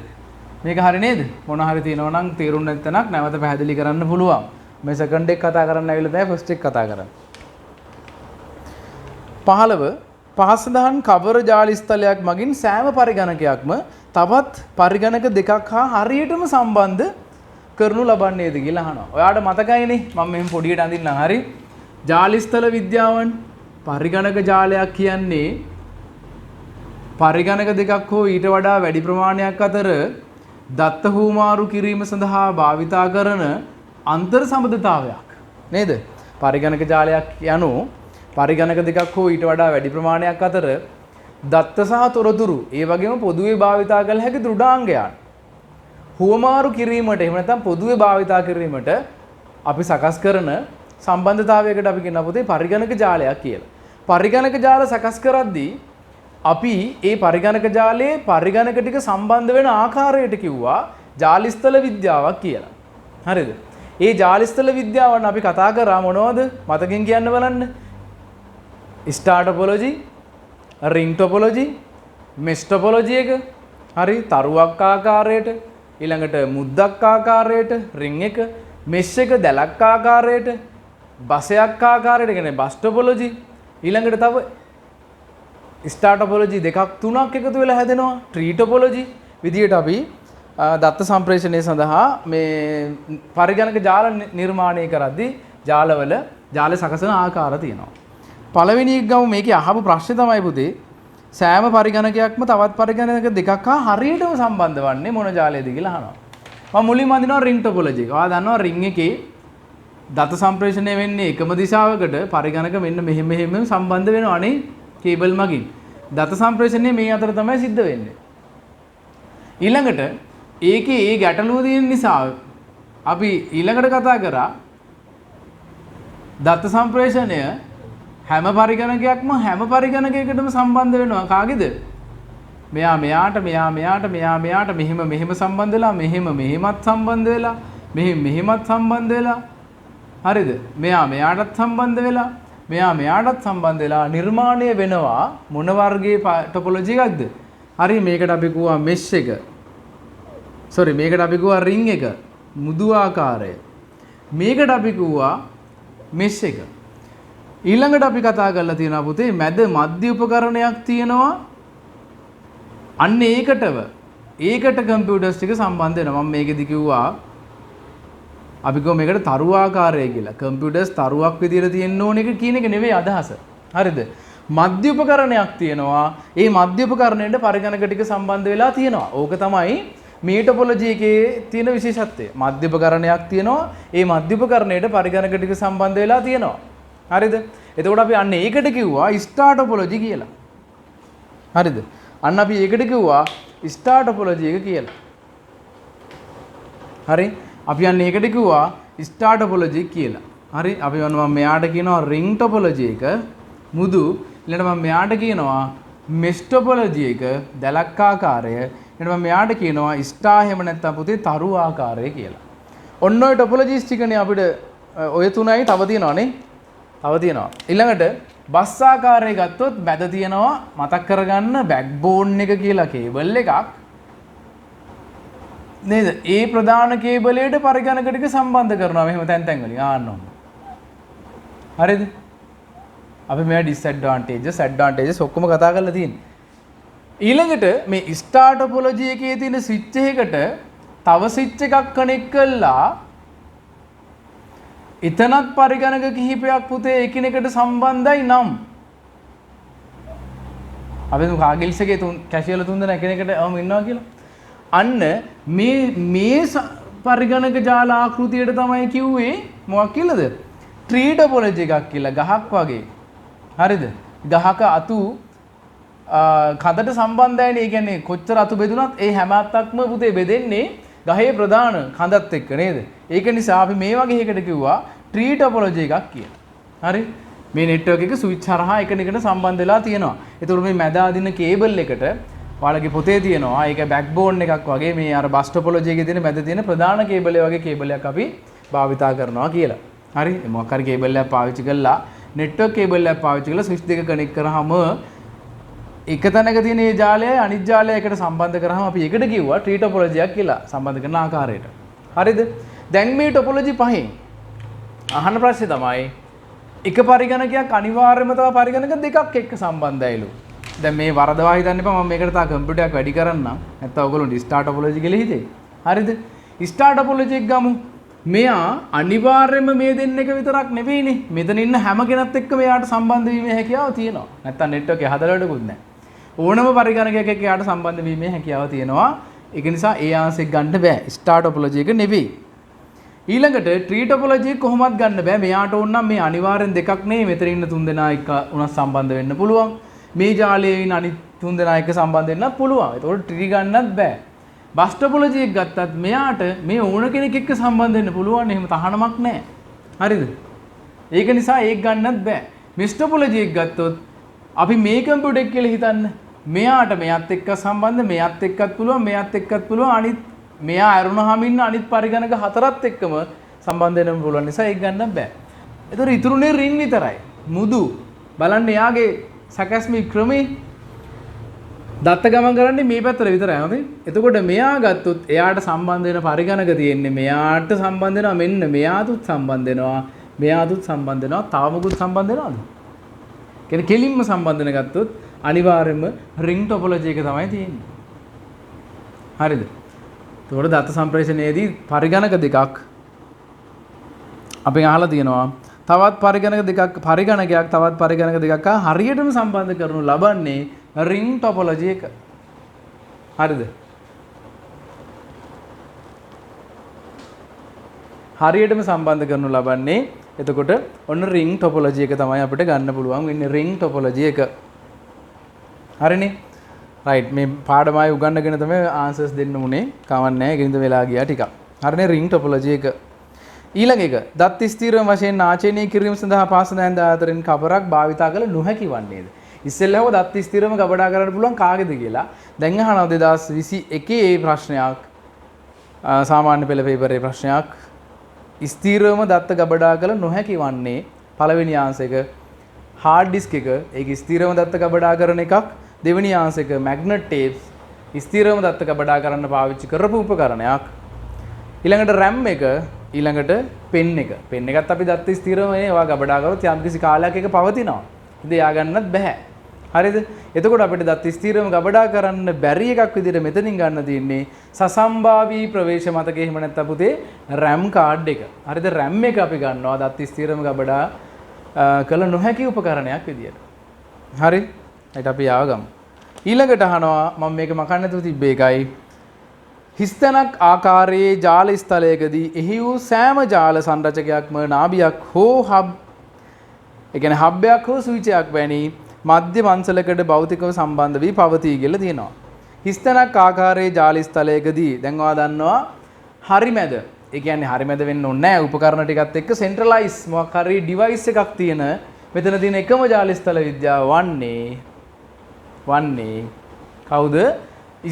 මේක හරි නේද? මොන හරි තියෙනවා නම් තේරුම් නැත්නම් නැවත පැහැදිලි කරන්න පුළුවන්. මේ සෙකන්ඩ් එක කතා කරන්න ඇවිල්ලා තමයි ෆස්ට් එක කතා කරන්නේ. 15 පහ සඳහන් කවර ජාලි ස්ථලයක් මගින් සෑම පරිගණකයක්ම තවත් පරිගණක දෙකක් හා හරියටම සම්බන්ධ කරනු ලබන්නේද කියලා අහනවා. ඔයාට මතකයිනේ මම මෙහෙම පොඩියට අඳින්නම්. හරි. ජාලි ස්ථල විද්‍යාවන් පරිගණක ජාලයක් කියන්නේ පරිගණක දෙකක් හෝ ඊට වඩා වැඩි ප්‍රමාණයක් අතර දත්ත හුමාරු කිරීම සඳහා භාවිතා කරන අන්තර් සම්බන්ධතාවයක් නේද? පරිගණක ජාලයක් යනු පරිගණක දෙකක් හෝ ඊට වඩා වැඩි ප්‍රමාණයක් අතර දත්ත සහ තොරතුරු ඒ වගේම පොදුවේ භාවිතා කළ හැකි දෘඩාංගයන් හුවමාරු කිරීමට එහෙම නැත්නම් පොදුවේ භාවිතා කිරීමට අපි සකස් කරන සම්බන්ධතාවයකට අපි කියනවා පුතේ පරිගණක ජාලයක් කියලා. පරිගණක ජාල සකස් කරද්දී අපි ඒ පරිගණක ජාලයේ පරිගණක ටික සම්බන්ධ වෙන ආකාරයට කිව්වා ජාලිස්ථල විද්‍යාවක් කියලා. හරිද? ඒ ජාලිස්ථල විද්‍යාවන් අපි කතා කරා මොනවද? මතකින් කියන්න බලන්න. ස්ටාර් ටොපොලොජි, රින්ග් ටොපොලොජි, මෙෂ් ටොපොලොජි එක. හරි තරුවක් ආකාරයට, ඊළඟට මුද්දක් ආකාරයට රින්ග් එක, මෙෂ් එක දැලක් ආකාරයට, බසයක් ආකාරයට කියන්නේ බස් ටොපොලොජි. ඊළඟට තව ස්ටාර් ටොපොලොජි දෙකක් තුනක් එකතු වෙලා හැදෙනවා ට්‍රී ටොපොලොජි විදියට අපි දත්ත සම්ප්‍රේෂණය සඳහා මේ පරිගණක ජාල නිර්මාණය කරද්දී ජාලවල ජාල සකසන ආකාර තියෙනවා. පළවෙනි එක ගමු. මේකේ අහපු ප්‍රශ්නේ තමයි පුතේ සෑම පරිගණකයක්ම තවත් පරිගණක දෙකක් හා හරියටම සම්බන්ධ වන්නේ මොන ජාලයේද කියලා අහනවා. මම මුලින්ම අඳිනවා රින්ග් ටොපොලොජි එක. ඔයා දන්නවා රින්ග් එකේ දත්ත සම්ප්‍රේෂණය වෙන්නේ එකම දිශාවකට පරිගණක මෙන්න මෙහෙම සම්බන්ධ වෙනවා නේ කේබල් මගින්. දත්ත සම්ප්‍රේෂණය මේ අතර තමයි සිද්ධ වෙන්නේ. ඊළඟට ඒකේ ඒ ගැටලුව තියෙන නිසා අපි ඊළඟට කතා කරා දත්ත සම්ප්‍රේෂණය හැම පරිගණකයක්ම හැම පරිගණකයකටම සම්බන්ධ වෙනවා කාගේද? මෙයා මෙයාට මෙයා මෙයාට මෙයා මෙයාට මෙහෙම සම්බන්ධ වෙලා මෙහෙමත් සම්බන්ධ වෙලා මෙහෙමත් සම්බන්ධ වෙලා හරිද? මෙයා මෙයාටත් සම්බන්ධ වෙලා මෙයා මෙයාටත් සම්බන්ධ වෙලා නිර්මාණය වෙනවා මොන වර්ගයේ ටොපොලොජි එකක්ද? හරි මේකට අපි කියුවා මෙෂ් එක. මේකට අපි කියුවා රින්ග් එක මුදු ආකාරය. මේකට අපි කියුවා මෙෂ් එක. ඊළඟට අපි කතා කරලා තියෙනවා පුතේ මැද මධ්‍ය උපකරණයක් තියෙනවා. අන්න ඒකට කම්පියුටර්ස් ටික සම්බන්ධ වෙනවා. මම මේකෙදි කිව්වා අපි කොහොම මේකට තරු ආකාරය කියලා. කම්පියුටර්ස් තරුවක් විදියට තියෙන්න ඕන එක කියන එක නෙවෙයි අදහස. හරිද? මධ්‍ය උපකරණයක් තියෙනවා. ඒ මධ්‍ය උපකරණයට පරිගණක ටික සම්බන්ධ වෙලා තියෙනවා. ඕක තමයි මේ ටොපොලොජි එකේ තියෙන විශේෂත්වය. මධ්‍ය උපකරණයක් තියෙනවා. ඒ මධ්‍ය උපකරණයට පරිගණක ටික සම්බන්ධ වෙලා තියෙනවා. හරිද? එතකොට අපි අන්න ඒකට කිව්වා ස්ටාර් ටොපොලොජි කියලා. හරිද? අන්න අපි ඒකට කිව්වා ස්ටාර් ටොපොලොජි එක කියලා. හරි? අපි අන්න ඒකට කිව්වා ස්ටාර් ටොපොලොජි කියලා. හරි? අපි මම මෙයාට කියනවා රින් ටොපොලොජි එක මුදු. ඊළඟට මම මෙයාට කියනවා මෙෂ් ටොපොලොජි එක දැලක්කාකාරය. ඊළඟට මම මෙයාට කියනවා ස්ටාර් එහෙම නැත්නම් පුතේ තරු ආකාරය කියලා. ඔන්න ඔය ටොපොලොජිස් ටිකනේ අපිට ඔය තුනයි තව තියෙනවානේ. තව තියෙනවා. ඊළඟට බස් ආකාරය ගත්තොත් මැද තියෙනවා මතක් කරගන්න බෑක්බෝන් එක කියලා කේබල් එකක්. නේද? ඒ ප්‍රධාන කේබලයට පරිගණක ටික සම්බන්ධ කරනවා මෙහෙම තැන් තැන් වලින් ආන්න ඕන. හරිද? අපි මේ ඩිස්ඇඩ්වාන්ටේජස් ඇඩ්වාන්ටේජස් ඔක්කොම කතා කරලා තියෙන්නේ. ඊළඟට මේ ස්ටාර් ටොපොලොජි එකේ තියෙන ස්විච් එකකට තව ස්විච් එකක් කනෙක්ට් කළා එතනත් පරිගණක කිහිපයක් පුතේ එකිනෙකට සම්බන්ධයි නම් අපි දුක කාගිල්ස් එකේ කැෂියල තුන් දෙනා එකිනෙකට ඉන්නවා කියලා. අන්න මේ පරිගණක ජාල ආකෘතියට තමයි කිව්වේ මොකක් කියලාද? ට්‍රී ටොපොලොජි එකක් කියලා ගහක් වගේ. හරිද? ගහක අතු කඳට සම්බන්ධයනේ. ඒ කියන්නේ කොච්චර අතු බෙදුනත් ඒ හැම අත්තක්ම පුතේ බෙදෙන්නේ ගහේ ප්‍රධාන කඳත් එක්ක නේද? ඒක නිසා අපි මේ වගේ එකකට කිව්වා ට්‍රී ටොපොලොජි එකක් කියලා. හරි? මේ නෙට්වර්ක් එක ස්විච් හරහා එකිනෙකට සම්බන්ධ වෙලා තියෙනවා. ඒතකොට මේ මැද අදින කේබල් එකට ඔයාලගේ පොතේ තියෙනවා. ඒක බෑක්බෝන් එකක් වගේ මේ අර බස් ටොපොලොජි එකේ තියෙන මැද තියෙන ප්‍රධාන කේබලය වගේ කේබලයක් අපි භාවිතා කරනවා කියලා. හරි? මොකක් හරි කේබල් එකක් පාවිච්චි කළා නෙට්වර්ක් කේබල් එකක් පාවිච්චි කළා ස්විච් දෙක කනෙක්ට් කරාම එක තැනක තියෙන මේ ජාලයයි අනිත් ජාලයයි එකට සම්බන්ධ කරාම අපි ඒකට කිව්වා ට්‍රී ටොපොලොජි එකක් කියලා සම්බන්ධ කරන ආකාරයට. හරිද? දැන් මේ ටොපොලොජි පහෙන් අහන ප්‍රශ්නේ තමයි එක පරිගණකයක් අනිවාර්යයෙන්ම තව පරිගණක දෙකක් එක්ක සම්බන්ධයිලු. දැන් මේ වරදවා හිතන්න එපා මම මේකට තා කම්පියුටර් එකක් වැඩි කරන්නම්. නැත්නම් ඔයගොල්ලෝ ස්ටාර් ටොපොලොජි කියලා හිතේ. හරිද? ස්ටාර් ටොපොලොජි එක ගමු. මෙයා අනිවාර්යයෙන්ම මේ දෙන්න එක විතරක් නෙවෙයිනේ. මෙතන ඉන්න හැම කෙනත් එක්ක මෙයාට සම්බන්ධ වීමේ හැකියාව තියෙනවා. නැත්නම් නෙට්වර්ක් එක හදලා වැඩකුත් නැහැ. ඕනම පරිගණකයක් එක්ක එයාට සම්බන්ධ වීමේ හැකියාව තියෙනවා. ඒක නිසා ඒ ආන්සර් එක ගන්න බෑ. ස්ටාර් ටොපොලොජි එක නෙවෙයි. ඊළඟට ට්‍රී ටොපොලොජි කොහොමවත් ගන්න බෑ. මෙයාට ඕන නම් මේ අනිවාර්යෙන් දෙකක් නෙවෙයි. මෙතන ඉන්න තුන් දෙනා එක්ක උනත් සම්බන්ධ වෙන්න පුළුවන්. මේ ජාලයේ ඉන්න අනිත් තුන් දෙනා එක්ක සම්බන්ධ වෙන්නත් පුළුවන්. ඒතකොට ට්‍රී ගන්නත් බෑ. බස් ටොපොලොජි එක ගත්තත් මෙයාට මේ ඕන කෙනෙක් එක්ක සම්බන්ධ වෙන්න පුළුවන්. එහෙම තහනමක් නැහැ. හරිද? ඒක නිසා ඒක ගන්නත් බෑ. මෙෂ් ටොපොලොජි එක ගත්තොත් අපි මේ කම්පියුටර් එක කියලා හිතන්න. මෙයාට මෙයත් එක්ක සම්බන්ධ මෙයත් එක්කත් පුළුවන් මෙයත් එක්කත් පුළුවන් අනිත් මෙයා ඇරුණාම ඉන්න අනිත් පරිගණක හතරත් එක්කම සම්බන්ධ වෙන්න පුළුවන් නිසා ඒක ගන්න බෑ. ඒතර ඉතුරුනේ රින් විතරයි. මුදු බලන්න එයාගේ සැකස්මී ක්‍රමේ දත්ත ගමන් කරන්නේ මේ පැත්තට විතරයි හොඳේ. එතකොට මෙයා ගත්තොත් එයාට සම්බන්ධ වෙන පරිගණක තියෙන්නේ මෙයාට සම්බන්ධ වෙනවා මෙන්න මෙයාටත් සම්බන්ධ වෙනවා මෙයාටත් සම්බන්ධ වෙනවා තව මොකුත් සම්බන්ධ වෙනවද? කියන්නේ කෙලින්ම සම්බන්ධන ගත්තොත් අනිවාර්යයෙන්ම රින් ටොපොලොජි එක තමයි තියෙන්නේ. හරිද? එතකොට දත්ත සම්ප්‍රේෂණයේදී පරිගණක දෙකක් අපි අහලා තියෙනවා. තවත් පරිගණක පරිගණකයක් තවත් පරිගණක දෙකක් හරියටම සම්බන්ධ කරනු ලබන්නේ රින් ටොපොලොජි එක. හරිද? හරියටම සම්බන්ධ කරනු ලබන්නේ එතකොට ඔන්න රින් ටොපොලොජි එක තමයි අපිට ගන්න පුළුවන් වෙන්නේ රින් ටොපොලොජි එක. හරිනේ? රයිට් මේ පාඩමයි උගන්නගෙන තමයි ආන්සර්ස් දෙන්න උනේ. කවන්නේ නැහැ. ගින්ද වෙලා ගියා ටිකක්. හරිනේ රින් ටොපොලොජි එක. ඊළඟ එක දත් ස්ථිරව වශයෙන් නාචනීය කිරීම සඳහා පාසනයන් දාතරින් කවරක් භාවිතා කළ නොහැකි වන්නේද? ඉස්සෙල්ලාම දත් ස්ථිරව ගබඩා කරන්න පුළුවන් කාගේද කියලා. දැන් අහනවා 2021 ඒ ප්‍රශ්නයක්. සාමාන්‍ය පෙළ පේපරේ ප්‍රශ්නයක්. ස්ථිරවම දත්ත ගබඩා කළ නොහැකි වන්නේ පළවෙනි ආන්සර් එක හાર્ඩ් ඩිස්ක් එක. ඒක ස්ථිරවම දත්ත ගබඩා කරන එකක්. දෙවෙනි ආන්සර් එක මැග්නට් ටේප්ස් ස්ථිරවම දත්ත ගබඩා කරන්න පාවිච්චි කරපු උපකරණයක්. ඊළඟට RAM එක ඊළඟට පෙන් එක. පෙන් එකත් අපි දත්ත ස්ථිරවම ඒවා ගබඩා කරොත් යම්කිසි කාලයක් එක පවතිනවා. ඉතින් එයා ගන්නත් බෑ. හරිද? එතකොට අපිට දත් ස්ථිරවම ගබඩා කරන්න බැරි එකක් විදිහට මෙතනින් ගන්න තියෙන්නේ සසම්භාවී ප්‍රවේශ මතක එහෙම නැත්නම් පුතේ RAM කාඩ් එක. හරිද? RAM එක අපි ගන්නවා දත් ස්ථිරවම ගබඩා කළ නොහැකි උපකරණයක් විදිහට. හරි? ඒකට අපි ආවගමු. ඊළඟට අහනවා මම මේක මකන්න නැතුව තිබ්බේ එකයි. හිස්තනක් ආකාරයේ ජාල ස්ථලයකදී එහි වූ සෑම ජාල සංරචකයක්ම නාභියක් හෝ හබ් ඒ කියන්නේ හබ්යක් හෝ ස්විචයක් වැනි මධ්‍ය මංසලකට භෞතිකව සම්බන්ධ වී පවතී කියලා තියෙනවා. හිස්තැනක් ආකාරයේ ජාලි ස්ථලයකදී දැන් ඔයා දන්නවා හරිමැද. ඒ කියන්නේ හරිමැද වෙන්න ඕනේ නැහැ. උපකරණ ටිකත් එක්ක සෙන්ට්‍රලයිස් මොකක් හරි ඩිවයිස් එකක් තියෙන මෙතන තියෙන එකම ජාලි ස්ථල විද්‍යාව වන්නේ කවුද?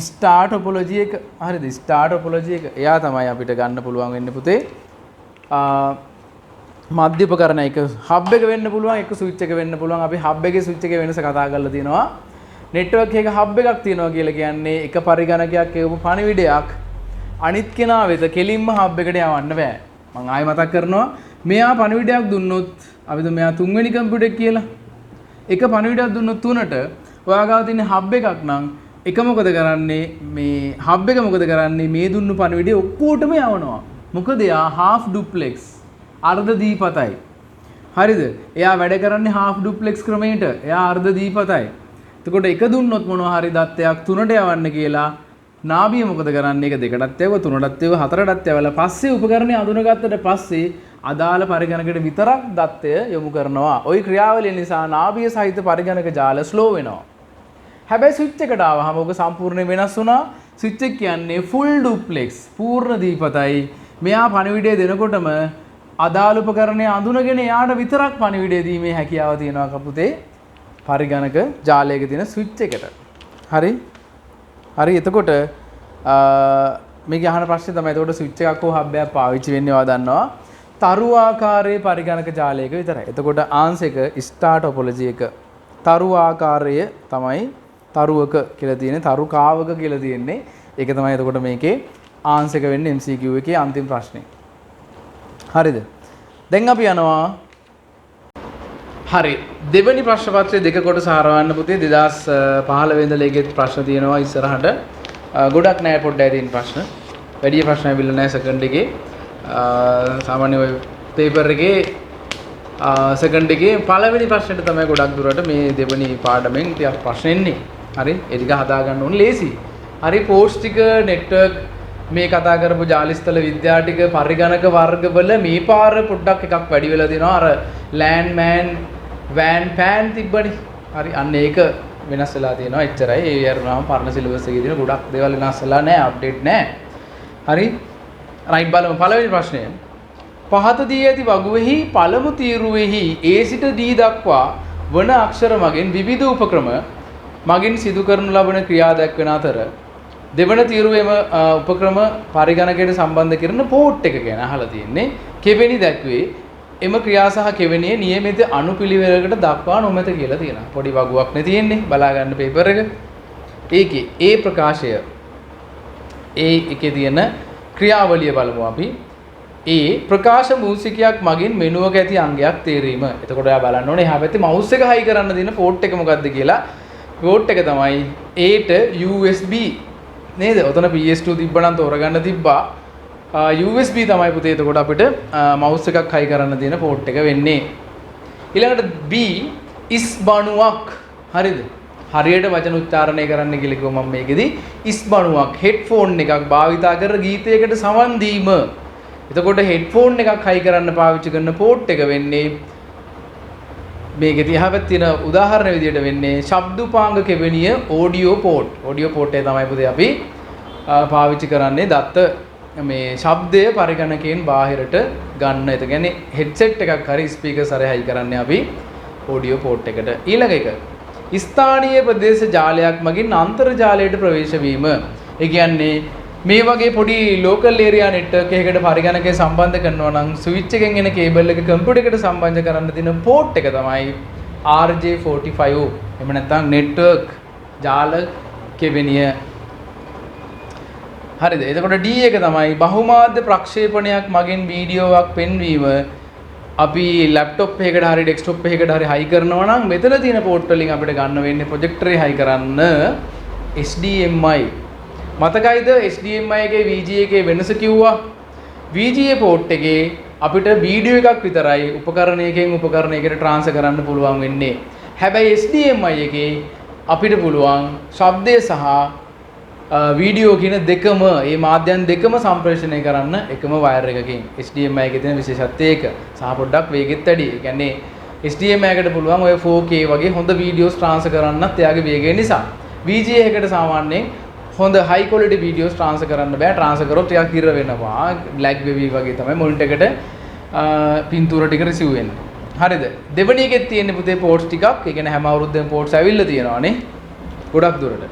ස්ටාර් ටොපොලොජි එක. හරිද? ස්ටාර් ටොපොලොජි එක. එයා තමයි අපිට ගන්න පුළුවන් වෙන්නේ පුතේ. මධ්‍ය උපකරණ එක හබ් එක වෙන්න පුළුවන්, එක ස්විච් එක වෙන්න පුළුවන්. අපි හබ් එකේ ස්විච් එකේ වෙනස කතා කරලා තියෙනවා. නෙට්වර්ක් එකක හබ් එකක් තියෙනවා කියලා කියන්නේ එක පරිගණකයක් එවපු පණිවිඩයක් අනිත් කෙනා වෙත කෙලින්ම හබ් එකට යවන්න බෑ. මම ආයෙ මතක් කරනවා මෙයා පණිවිඩයක් දුන්නොත් අපිට මෙයා තුන්වෙනි කම්පියුටර් කියලා. එක පණිවිඩයක් දුන්නොත් තුනට ඔයා ගාව තියෙන හබ් එකක් නම් එක මොකද කරන්නේ මේ හබ් එක මොකද කරන්නේ මේ දුන්නු පණිවිඩය ඔක්කොටම යවනවා. මොකද එයා half duplex අර්ධ දීපතයි. හරිද? එයා වැඩ කරන්නේ half duplex ක්‍රමයට. එයා අර්ධ දීපතයි. එතකොට එක දුන්නොත් මොනවා හරි දත්තයක් තුනට යවන්න කියලා නාභිය මොකද කරන්නේ? එක දෙකටත් යවුවා, තුනටත් යවුවා, හතරටත් යවලා පස්සේ උපකරණය අඳුනගත්තට පස්සේ අදාළ පරිගණකයට විතරක් දත්තය යොමු කරනවා. ওই ක්‍රියාවලිය නිසා නාභිය සහිත පරිගණක ජාල ස්ලෝ වෙනවා. හැබැයි ස්විච් එකට ආවහම ඔක සම්පූර්ණයෙන් වෙනස් වුණා. ස්විච් එක කියන්නේ ෆුල් ඩුප්ලෙක්ස් පූර්ණ දීපතයි. මෙයා පණිවිඩය දෙනකොටම අදාළ උපකරණය අඳුනගෙන එයාට විතරක් පණිවිඩය දීමේ හැකියාව තියෙනවා කපුතේ පරිගණක ජාලයක තියෙන ස්විච් එකට. හරි? හරි එතකොට මේක අහන ප්‍රශ්නේ තමයි එතකොට ස්විච් එකක් හෝ හබ් එකක් පාවිච්චි වෙන්නේ ඔයා දන්නවා. තරු ආකාරයේ පරිගණක ජාලයක විතරයි. එතකොට ආන්සර් එක ස්ටාර් ටොපොලොජි එක. තරු ආකාරය තමයි තරුවක කියලා තියෙන්නේ, තරු කාවක කියලා තියෙන්නේ. ඒක තමයි එතකොට මේකේ ආන්සර් එක වෙන්නේ MCQ එකේ අන්තිම ප්‍රශ්නේ. හරිද? දැන් අපි යනවා හරි දෙවෙනි ප්‍රශ්න පත්‍රයේ දෙක කොටස හරවන්න පුතේ 2015 ඉඳලා ඒකේ ප්‍රශ්න තියෙනවා ඉස්සරහට. ගොඩක් නෑ පොඩ්ඩයි තියෙන ප්‍රශ්න. වැඩි ප්‍රශ්න ඇවිල්ලා නෑ සෙකන්ඩ් එකේ. සාමාන්‍ය ඔය පේපර් එකේ සෙකන්ඩ් එකේ පළවෙනි ප්‍රශ්නෙට තමයි ගොඩක් දුරට මේ දෙවෙනි පාඩමෙන් ටිකක් ප්‍රශ්න එන්නේ. හරි? ඒ ටික හදා ගන්න ඕනේ ලේසි. හරි පෝස්ට් ටික නෙට්වර්ක් මේ කතා කරපු ජාලිස්තල විද්‍යා ටික පරිගණක වර්ගවල මේ පාර පොඩ්ඩක් එකක් වැඩි වෙලා තියෙනවා. අර ලෑන්ඩ් මෑන් වෑන් පෑන් තිබ්බනේ. හරි අන්න ඒක වෙනස් වෙලා තියෙනවා. එච්චරයි. ඒ වරුණාම පරණ සිලබස් එකේ තියෙන ගොඩක් දේවල් වෙනස් වෙලා නැහැ, අප්ඩේට් නැහැ. හරි? රයිට් බලමු පළවෙනි ප්‍රශ්නය. පහත දී ඇති වගුවෙහි පළමු තීරුවෙහි A සිට D දක්වා වන අක්ෂර මගින් විවිධ උපක්‍රම මගින් සිදු කරනු ලබන ක්‍රියා දැක්වෙන අතර දෙවන තීරුවේම උපක්‍රම පරිගණකයට සම්බන්ධ කරන පෝට් එක ගැන අහලා තියෙන්නේ. කෙවෙනි දැක්වේ එම ක්‍රියා සහ කෙවෙනිය නියමිත අනුපිළිවෙලකට දක්වා නොමැත කියලා තියෙනවා. පොඩි වගුවක් නේ තියෙන්නේ. බලා ගන්න පේපර් එක. ඒකේ ඒ ප්‍රකාශය ඒකේ තියෙන ක්‍රියාවලිය බලමු අපි. ඒ ප්‍රකාශ මූසිකයක් මගින් මෙනුවක ඇති අංගයක් තේරීම. එතකොට ඔයා බලන්න ඕනේ එහා පැත්තේ මවුස් එක හයි කරන්න දෙන පෝට් එක මොකක්ද කියලා. පෝට් එක තමයි Aට USB නේද? ඔතන PS2 තිබ්බනම් තෝරගන්න තිබ්බා. USB තමයි පුතේ එතකොට අපිට මවුස් එකක් හයි කරන්න තියෙන පෝට් එක වෙන්නේ. ඊළඟට B is බණුවක්. හරිද? හරියට වචන උච්චාරණය කරන්න කියලා කිව්ව මම මේකෙදි is බණුවක් හෙඩ්ෆෝන් එකක් භාවිතා කර ගීතයකට සවන් දීම. එතකොට හෙඩ්ෆෝන් එකක් හයි කරන්න පාවිච්චි කරන පෝට් එක වෙන්නේ මේකේ තියහපත් තියෙන උදාහරණ විදියට වෙන්නේ ශබ්දුපාංග කෙවෙනිය ඔඩියෝ පෝට්. ඔඩියෝ පෝට් එක තමයි පුතේ අපි පාවිච්චි කරන්නේ දත්ත මේ ශබ්දය පරිගණකයෙන් බාහිරට ගන්න. ඒ කියන්නේ හෙඩ්සෙට් එකක් හරි ස්පීකර්ස් හරි හයි කරන්නේ අපි ඔඩියෝ පෝට් එකට. ඊළඟ එක ස්ථානීය ප්‍රදේශ ජාලයක් මගින් අන්තර්ජාලයට ප්‍රවේශ වීම. ඒ කියන්නේ මේ වගේ පොඩි ලෝකල් ඒරියා නෙට්වර්ක් එකකට පරිගණකය සම්බන්ධ කරනවා නම් ස්විච් එකෙන් එන කේබල් එක කම්පියුටර් එකට සම්බන්ධ කරන්න තියෙන පෝට් එක තමයි RJ45. එහෙම නැත්නම් නෙට්වර්ක් ජාල කෙවෙනිය. හරිද? එතකොට D එක තමයි බහුමාධ්‍ය ප්‍රක්ෂේපණයක් මගින් වීඩියෝවක් පෙන්වීම. අපි ලැප්ටොප් එකකට හරි ඩෙස්ක්ටොප් එකකට හරි හයි කරනවා නම් මෙතන තියෙන පෝට් වලින් අපිට ගන්න වෙන්නේ ප්‍රොජෙක්ටරේ හයි කරන්න HDMI. මතකයිද HDMI එකේ VGA එකේ වෙනස කිව්වා? VGA පෝට් එකේ අපිට වීඩියෝ එකක් විතරයි උපකරණයකින් උපකරණයකට ට්‍රාන්ස්ෆර් කරන්න පුළුවන් වෙන්නේ. හැබැයි HDMI එකේ අපිට පුළුවන් ශබ්දය සහ වීඩියෝ කියන දෙකම මේ මාධ්‍යයන් දෙකම සම්ප්‍රේෂණය කරන්න එකම වයර් එකකින්. HDMI එකේ තියෙන විශේෂත්වය ඒක. සහ පොඩ්ඩක් වේගෙත් වැඩි. ඒ කියන්නේ HDMI එකකට පුළුවන් ඔය 4K වගේ හොඳ වීඩියෝස් ට්‍රාන්ස්ෆර් කරන්නත් එයාගේ වේගය නිසා. VGA එකකට සාමාන්‍යයෙන් හොඳ high quality videos transfer කරන්න බෑ. transfer කරොත් ටිකක් හිර වෙනවා. lag wave වගේ තමයි monitor එකට පින්තූර ටික receive වෙන්නේ. හරිද? දෙවෙනි එකෙත් තියෙන්නේ පුතේ ports ටිකක්. ඒ කියන්නේ හැම අවුරුද්දෙම ports ඇවිල්ලා තියෙනවානේ. ගොඩක් දුරට.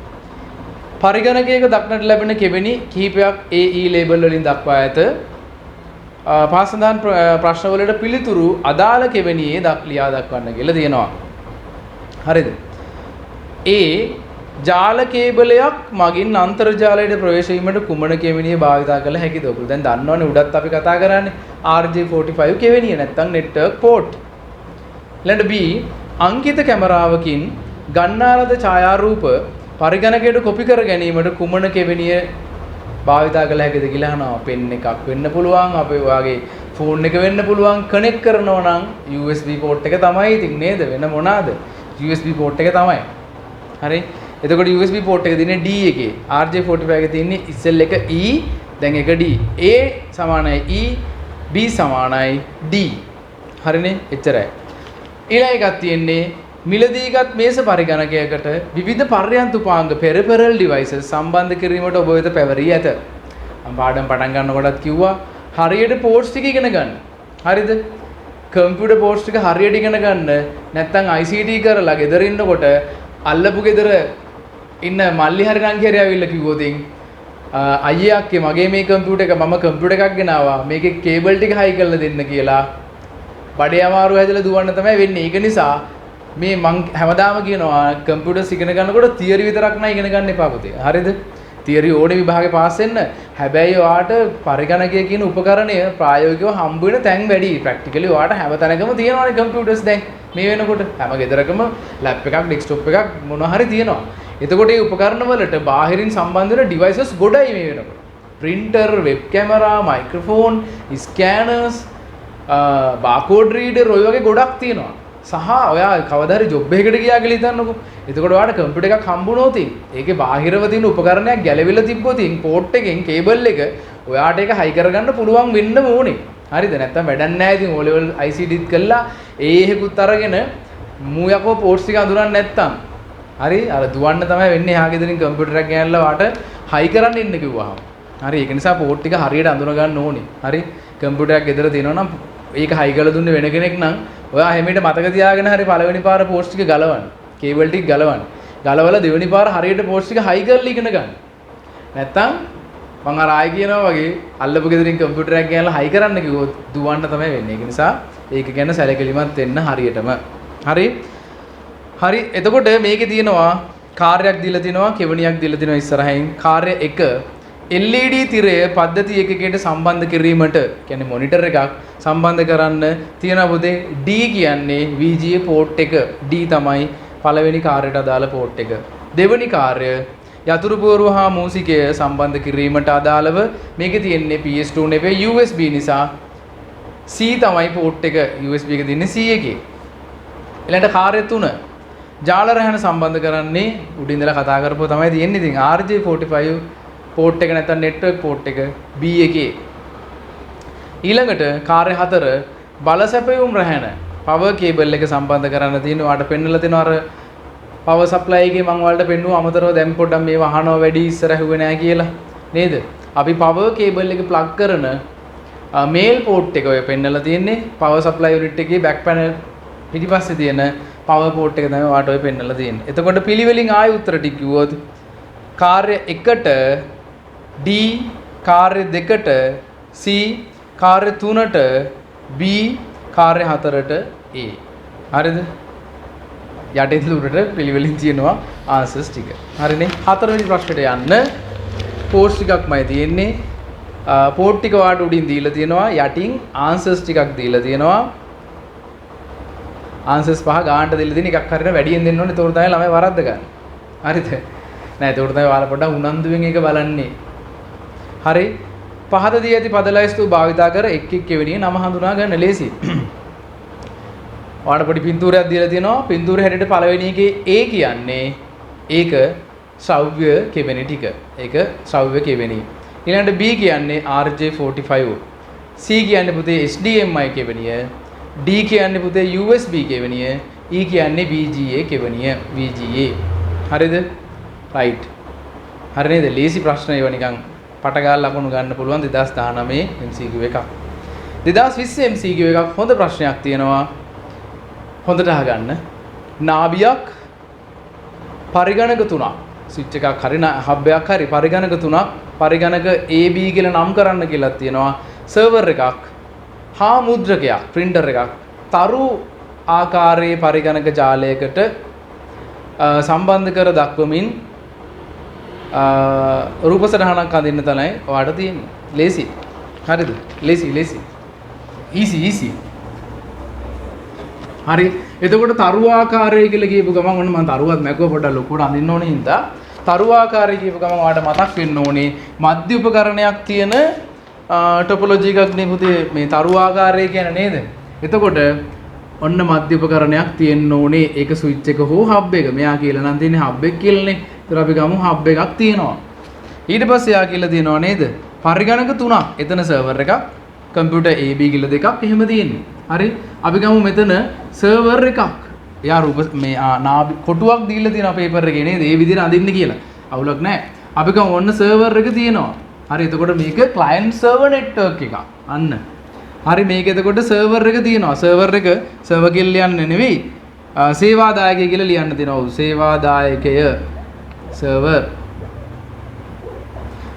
පරිගණකයක දක්නට ලැබෙන කෙවෙනි කිහිපයක් AE label වලින් දක්වා ඇත. පාසඳාන් ප්‍රශ්න වලට පිළිතුරු අදාළ කෙවෙනියේ ලියා දක්වන්න කියලා තියෙනවා. හරිද? ජාල කේබලයක් මගින් අන්තර්ජාලයට ප්‍රවේශ වීමට කුමන කෙවෙනිය භාවිතා කළ හැකිද? ඔයගොල්ලෝ දැන් දන්නවනේ උඩත් අපි කතා කරන්නේ RJ45 කෙවෙනිය නැත්නම් network port. ඊළඟට B අංකිත කැමරාවකින් ගන්නා ලද ඡායාරූප පරිගණකයට කොපි කර ගැනීමට කුමන කෙවෙනිය භාවිතා කළ හැකිද කියලා අහනවා. පෙන් එකක් වෙන්න පුළුවන්, අපේ වාගේ ෆෝන් එක වෙන්න පුළුවන්. කනෙක්ට් කරනවා නම් USB port එක තමයි ඉතින් නේද? වෙන මොනවාද? USB port එක තමයි. හරි. එතකොට USB port එක තියෙන්නේ D එකේ. RJ45 එකේ තියෙන්නේ ඉස්සෙල් එක E දැන් එක D. A සමානයි E, B සමානයි D. හරිනේ? එච්චරයි. ඊළඟ එකක් තියෙන්නේ මිලදීගත් මේස පරිගණකයකට විවිධ පර්යන්ත උපාංග peripheral devices සම්බන්ධ කිරීමට ඔබ වෙත පැවරී ඇත. මම පාඩම් පටන් ගන්නකොටත් කිව්වා හරියට ports ටික ඉගෙන ගන්න. හරිද? computer ports ටික හරියට ඉගෙන ගන්න. නැත්නම් ICT කරලා ගෙදර ඉන්නකොට අල්ලපු ගෙදර ඉන්න මල්ලි හරි රංගියරය ඇවිල්ලා කිව්වොත් අයියා අක්කේ මගේ මේ කම්පියුටර් එක මම කම්පියුටර් එකක් ගෙනාවා මේකේ කේබල් ටික හයි කරලා දෙන්න කියලා බඩේ අමාරු හැදලා දුවන්න තමයි වෙන්නේ. ඒක නිසා මේ මං හැමදාම කියනවා කම්පියුටර්ස් ඉගෙන ගන්නකොට තියරි විතරක් නෑ ඉගෙන ගන්න එපා පුතේ. හරිද? තියරි ඕනේ විභාගේ පාස් වෙන්න. හැබැයි ඔයාට පරිගණකය කියන උපකරණය ප්‍රායෝගිකව හම්බ වෙන තැන් වැඩි. ප්‍රැක්ටිකලි ඔයාට හැම තැනකම තියෙනවානේ කම්පියුටර්ස් දැන්. මේ වෙනකොට හැම ගෙදරකම ලැප් එකක් ඩෙස්ක්ටොප් එකක් මොනවා හරි තියෙනවා. එතකොට මේ උපකරණ වලට බාහිරින් සම්බන්ධ වෙන ඩිවයිසස් ගොඩයි මේ වෙනකොට. printer, web camera, microphone, scanners, barcode reader ඔය වගේ ගොඩක් තියෙනවා. සහ ඔයා කවදා හරි ජොබ් එකකට ගියා කියලා හිතන්නකෝ. එතකොට ඔයාට කම්පියුටර් එකක් හම්බුනොත් ඒකේ බාහිරව තියෙන උපකරණයක් ගැලවිලා තිබ්බොත් පෝට් එකෙන් කේබල් එක ඔයාට ඒක හයි කරගන්න පුළුවන් වෙන්න ඕනේ. හරිද? නැත්තම් වැඩක් නැහැ. ඉතින් O level ICTත් කළා ඒහෙකුත් අරගෙන මූ යකෝ පෝට්ස් ටික අඳුරන්නේ නැත්තම් හරි අර දුවන්න තමයි වෙන්නේ. එහා ගෙදරින් කම්පියුටර් එකක් ගෙනල්ලා වාට හයි කරන්න ඉන්න කිව්වහම. හරි ඒක නිසා පෝට් ටික හරියට අඳුර ගන්න ඕනේ. හරි කම්පියුටර් එකක් ගෙදර තියෙනවා නම් ඒක හයි කරලා දුන්නේ වෙන කෙනෙක් නම් ඔයා හැමෙට මතක තියාගෙන හරි පළවෙනි පාර පෝට්ස් ටික ගලවන්න. කේබල් ටික ගලවන්න. ගලවලා දෙවෙනි පාර හරියට පෝට්ස් ටික හයි කරලා ඉගෙන ගන්න. නැත්තම් මං අර ආයි කියනවා වගේ අල්ලපු ගෙදරින් කම්පියුටර් එකක් ගෙනල්ලා හයි කරන්න කිව්වොත් දුවන්න තමයි වෙන්නේ. ඒක නිසා ඒක ගැන සැලකිලිමත් වෙන්න හරියටම. හරි? හරි එතකොට මේකේ තියෙනවා කාර්යයක් දීලා තිනවා කෙවණියක් දීලා තිනවා ඉස්සරහින්. කාර්ය 1 LED තිරය පද්ධති එකකයට සම්බන්ධ කිරීමට කියන්නේ මොනිටර් එකක් සම්බන්ධ කරන්න තියෙන පුතේ D කියන්නේ VGA port එක. D තමයි පළවෙනි කාර්යයට අදාළ port එක. දෙවෙනි කාර්ය යතුරු පුවරුව හා මූසිකය සම්බන්ධ කිරීමට අදාළව මේකේ තියෙන්නේ PS2 නෙවෙයි USB නිසා C තමයි port එක. USB එක තියෙන්නේ C එකේ. ඊළඟට කාර්ය 3 ජාල රැහැන සම්බන්ධ කරන්නේ උඩින් ඉඳලා කතා කරපුවා තමයි තියෙන්නේ. ඉතින් RJ45 port එක නැත්නම් network port එක B එකේ. ඊළඟට කාර්ය 4 බල සැපයුම් රැහැන power cable එක සම්බන්ධ කරන්න තියෙනවා. ඔයාලට පෙන්නලා තියෙනවා අර power supply එකේ මම ඔයාලට පෙන්නුවා අමතරව දැන් පොඩ්ඩක් මේව අහනවා වැඩි ඉස්සර ඇහුවේ නැහැ කියලා නේද? අපි power cable එක plug කරන male port එක ඔය පෙන්නලා තියෙන්නේ power supply unit එකේ back panel පිටිපස්සේ තියෙන power port එක තමයි ඔයාලට ඔය පෙන්නලා තියෙන්නේ. එතකොට පිළිවෙලින් ආයෙ උත්තර ටික කිව්වොත් කාර්ය 1ට D, කාර්ය 2ට C, කාර්ය 3ට B, කාර්ය 4ට A. හරිද? යටින් උඩට පිළිවෙලින් තියෙනවා ආන්සර්ස් ටික. හරිනේ? හතරවෙනි ප්‍රශ්නෙට යන්න පෝස්ට් ටිකක්මයි තියෙන්නේ. පෝට් ටික වාට උඩින් දීලා තියෙනවා. යටින් ආන්සර්ස් ටිකක් දීලා තියෙනවා. ආන්සර්ස් පහ ගානට දීලා තියෙන එකක් හරියට වැඩියෙන් දෙන්න ඕනේ. ඒතකොට තමයි ළමයි වරද්ද ගන්න. හරිද? නෑ ඒතකොට තමයි ඔයාලා පොඩ්ඩක් උනන්දුවෙන් ඒක බලන්නේ. හරි පහත දී ඇති පද ලයිස්තු භාවිතා කර එක් එක් කෙවෙනිය නම හඳුනා ගන්න ලේසි. ඔයාලට පොඩි පින්තූරයක් දීලා තියෙනවා. පින්තූරේ හැටියට පළවෙනි එකේ A කියන්නේ ඒක ශ්‍රව්‍ය කෙවෙනි ටික. ඒක ශ්‍රව්‍ය කෙවෙනි. ඊළඟට B කියන්නේ RJ45. C කියන්නේ පුතේ HDMI කෙවෙනිය. D කියන්නේ පුතේ USB කෙවණිය, E කියන්නේ VGA කෙවණිය, VGA. හරිද? right. හරි නේද? ලේසි ප්‍රශ්න ඒවා නිකන් පට ගාලා ලකුණු ගන්න පුළුවන් 2019 MCQ එකක්. 2020 MCQ එකක් හොඳ ප්‍රශ්නයක් තියෙනවා. හොඳට අහගන්න. නාභියක් පරිගණක තුනක් ස්විච් එකක් හරි හබ් එකක් හරි පරිගණක තුනක් පරිගණක AB කියලා නම් කරන්න කියලා තියෙනවා. සර්වර් එකක් හා මුද්‍රකයක් printer එකක් තරු ආකාරයේ පරිගණක ජාලයකට සම්බන්ධ කර දක්වමින් රූප සටහනක් අඳින්න තමයි ඔයාලට තියෙන්නේ. ලේසි. හරිද? ලේසි. easy. හරි. එතකොට තරු ආකාරය කියලා කියපු ගමන් ඔන්න මම තරුවත් මැකුව පොඩ්ඩක් ලොකුට අඳින්න ඕනේ හින්දා තරු ආකාරය කියපු ගමන් ඔයාලට මතක් වෙන්න ඕනේ මධ්‍ය උපකරණයක් තියෙන ටොපොලොජි එකක් නේ පුතේ මේ තරු ආකාරය කියන්නේ නේද? එතකොට ඔන්න මධ්‍ය උපකරණයක් තියෙන්න ඕනේ. ඒක ස්විච් එක හෝ හබ් එක. මෙයා කියලා නම් තියෙන්නේ හබ් එක කියලානේ. ඒතර අපි ගමු හබ් එකක් තියෙනවා. ඊට පස්සේ යා කියලා තියෙනවා නේද? පරිගණක තුනක්. එතන සර්වර් එකක්, කම්පියුටර් AB කියලා දෙකක් එහෙම තියෙන්නේ. හරි. අපි ගමු මෙතන සර්වර් එකක්. එයා රූප මේ කොටුවක් දීලා තියෙනවා පේපර් එකේ නේද? ඒ විදිහට අඳින්න කියලා. අවුලක් නැහැ. අපි ගමු ඔන්න සර්වර් එක තියෙනවා. හරි. එතකොට මේක ක්ලයන්ට් සර්වර් නෙට්වර්ක් එකක්. අන්න. හරි මේක එතකොට සර්වර් එක තියෙනවා. සර්වර් එක සර්වර් කියලා ලියන්නේ නෙවෙයි. සේවාදායකය කියලා ලියන්න තියෙනවා. ඔව් සේවාදායකය. සර්වර්.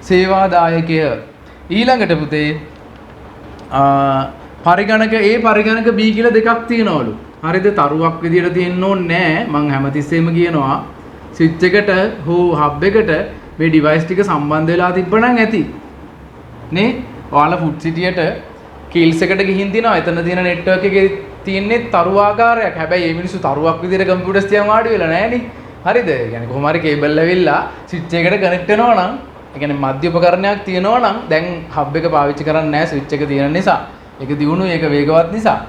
සේවාදායකය. ඊළඟට පුතේ පරිගණක A පරිගණක B කියලා දෙකක් තියෙනවලු. හරිද? තරුවක් විදියට තියෙන්න ඕනේ නැහැ. මම හැමතිස්සෙම කියනවා ස්විච් එකට හෝ හබ් එකට මේ ඩිවයිස් ටික සම්බන්ධ වෙලා තිබ්බනම් ඇති. නේ? ඔයාලා ෆුඩ් සිටියට කීල්ස් එකට ගිහින් දිනවා. එතන තියෙන නෙට්වර්ක් එකේ තියෙන්නේ තරු ආකාරයක්. හැබැයි මේ මිනිස්සු තරුවක් විදියට කම්පියුටර්ස් තියන් වාඩි වෙලා නැහනේ. හරිද? ඒ කියන්නේ කොහොම හරි කේබල් ඇවිල්ලා ස්විච් එකකට කනෙක්ට් වෙනවා නම්, ඒ කියන්නේ මධ්‍ය උපකරණයක් තියෙනවා නම් දැන් හබ් එක පාවිච්චි කරන්නේ නැහැ ස්විච් එක තියෙන නිසා. ඒක දියුණු ඒක වේගවත් නිසා.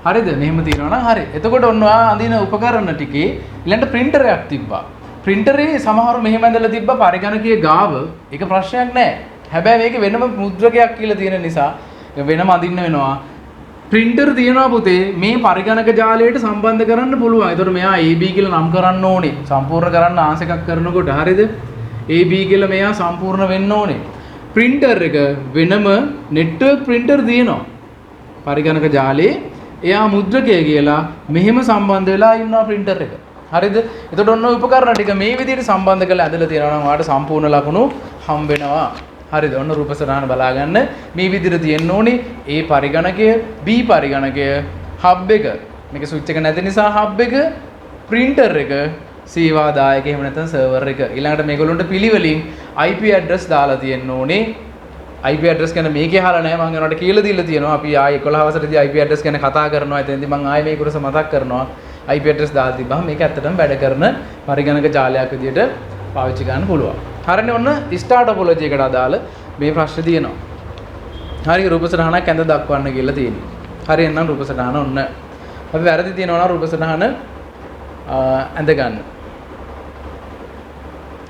හරිද? මෙහෙම තියෙනවා නම් හරි. එතකොට ඔන්න ඔයා අඳින උපකරණ ටිකේ ඊළඟට printer එකක් තිබ්බා. printerේ සමහරු මෙහෙම ඇඳලා තිබ්බා පරිගණකයේ ගාව. ඒක ප්‍රශ්නයක් නැහැ. හැබැයි මේක වෙනම මුද්‍රකයක් කියලා තියෙන නිසා වෙනම අඳින්න වෙනවා. printer තියෙනවා පුතේ මේ පරිගණක ජාලයට සම්බන්ධ කරන්න පුළුවන්. ඒතකොට මෙයා AB කියලා නම් කරන්න ඕනේ. සම්පූර්ණ කරන්න ආස එකක් කරනකොට හරියද? AB කියලා මෙයා සම්පූර්ණ වෙන්න ඕනේ. printer එක වෙනම network printer තියෙනවා. පරිගණක ජාලේ එයා මුද්‍රකය කියලා මෙහෙම සම්බන්ධ වෙලා ඉන්නවා printer එක. හරිද? එතකොට ඔන්න උපකරණ ටික මේ විදිහට සම්බන්ධ කරලා ඇදලා තියෙනවා නම් ඔයාලට සම්පූර්ණ ලකුණු හම්බ වෙනවා. හරිද? ඔන්න රූප සටහන බලා ගන්න. මේ විදිහට තියෙන්න ඕනේ A පරිගණකය, B පරිගණකය, හබ් එක. මේක ස්විච් එක නැති නිසා හබ් එක, printer එක, සේවාදායක එහෙම නැත්නම් සර්වර් එක. ඊළඟට මේගොල්ලන්ට පිළිවෙලින් IP address දාලා තියෙන්න ඕනේ. IP address ගැන මේකේ අහලා නැහැ මම ඒකට කියලා දීලා තියෙනවා. අපි ආයේ 11 වසරේදී IP address ගැන කතා කරනවා. එතනදී මම ආයේ මේ කුරස මතක් කරනවා. IP address දාලා තිබ්බම මේක ඇත්තටම වැඩ කරන පරිගණක ජාලයක් විදියට පාවිච්චි ගන්න පුළුවන්. හරිනේ ඔන්න ස්ටාර් ටොපොලොජි එකට අදාළ මේ ප්‍රශ්නේ තියෙනවා. හරි රූප සටහනක් ඇඳ දක්වන්න කියලා තියෙනවා. හරි එහෙනම් රූප සටහන ඔන්න. අපි වැරදි තියෙනවා නම් රූප සටහන ඇඳ ගන්න.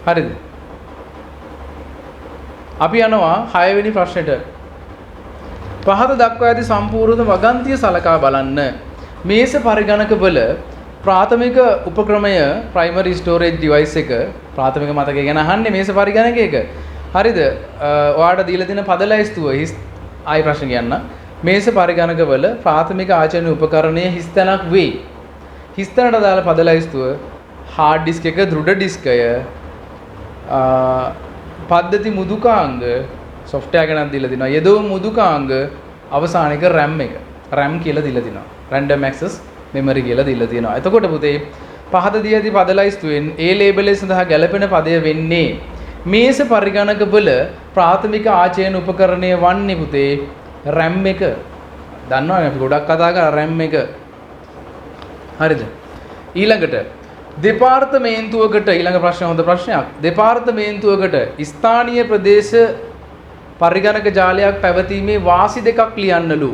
හරිද? අපි යනවා 6 වෙනි ප්‍රශ්නෙට. පහත දක්වා ඇති සම්පූර්ණ වගන්තිය සලකා බලන්න. මේස පරිගණකවල ප්‍රාථමික උපක්‍රමය primary storage device එක ප්‍රාථමික මතකය ගැන අහන්නේ මේස පරිගණකයක. හරිද? ඔයාලට දීලා තියෙන පද ලැයිස්තුව ආයි ප්‍රශ්න කියන්න. මේස පරිගණකවල ප්‍රාථමික ආචරණ උපකරණය හිස්තැනක් වේ. හිස්තැනට දාලා පද ලැයිස්තුව hard disk එක දෘඩ ඩිස්කය පද්ධති මුදුකාංග software ගැනත් දීලා තිනවා. යෙදෝ මුදුකාංග අවසාන එක RAM එක. RAM කියලා දීලා තිනවා. random access memory කියලා දීලා තියෙනවා. එතකොට පුතේ පහත දී ඇති පද ලයිස්තුවෙන් A label එක සඳහා ගැලපෙන පදය වෙන්නේ මේස පරිගණක වල ප්‍රාථමික ආචරණ උපකරණය වන්නේ පුතේ RAM එක. දන්නවනේ අපි ගොඩක් කතා කරා RAM එක. හරිද? ඊළඟට දෙපාර්තමේන්තුවකට ඊළඟ ප්‍රශ්න හොඳ ප්‍රශ්නයක්. දෙපාර්තමේන්තුවකට ස්ථානීය ප්‍රදේශ පරිගණක ජාලයක් පැවතීමේ වාසි දෙකක් ලියන්නලු.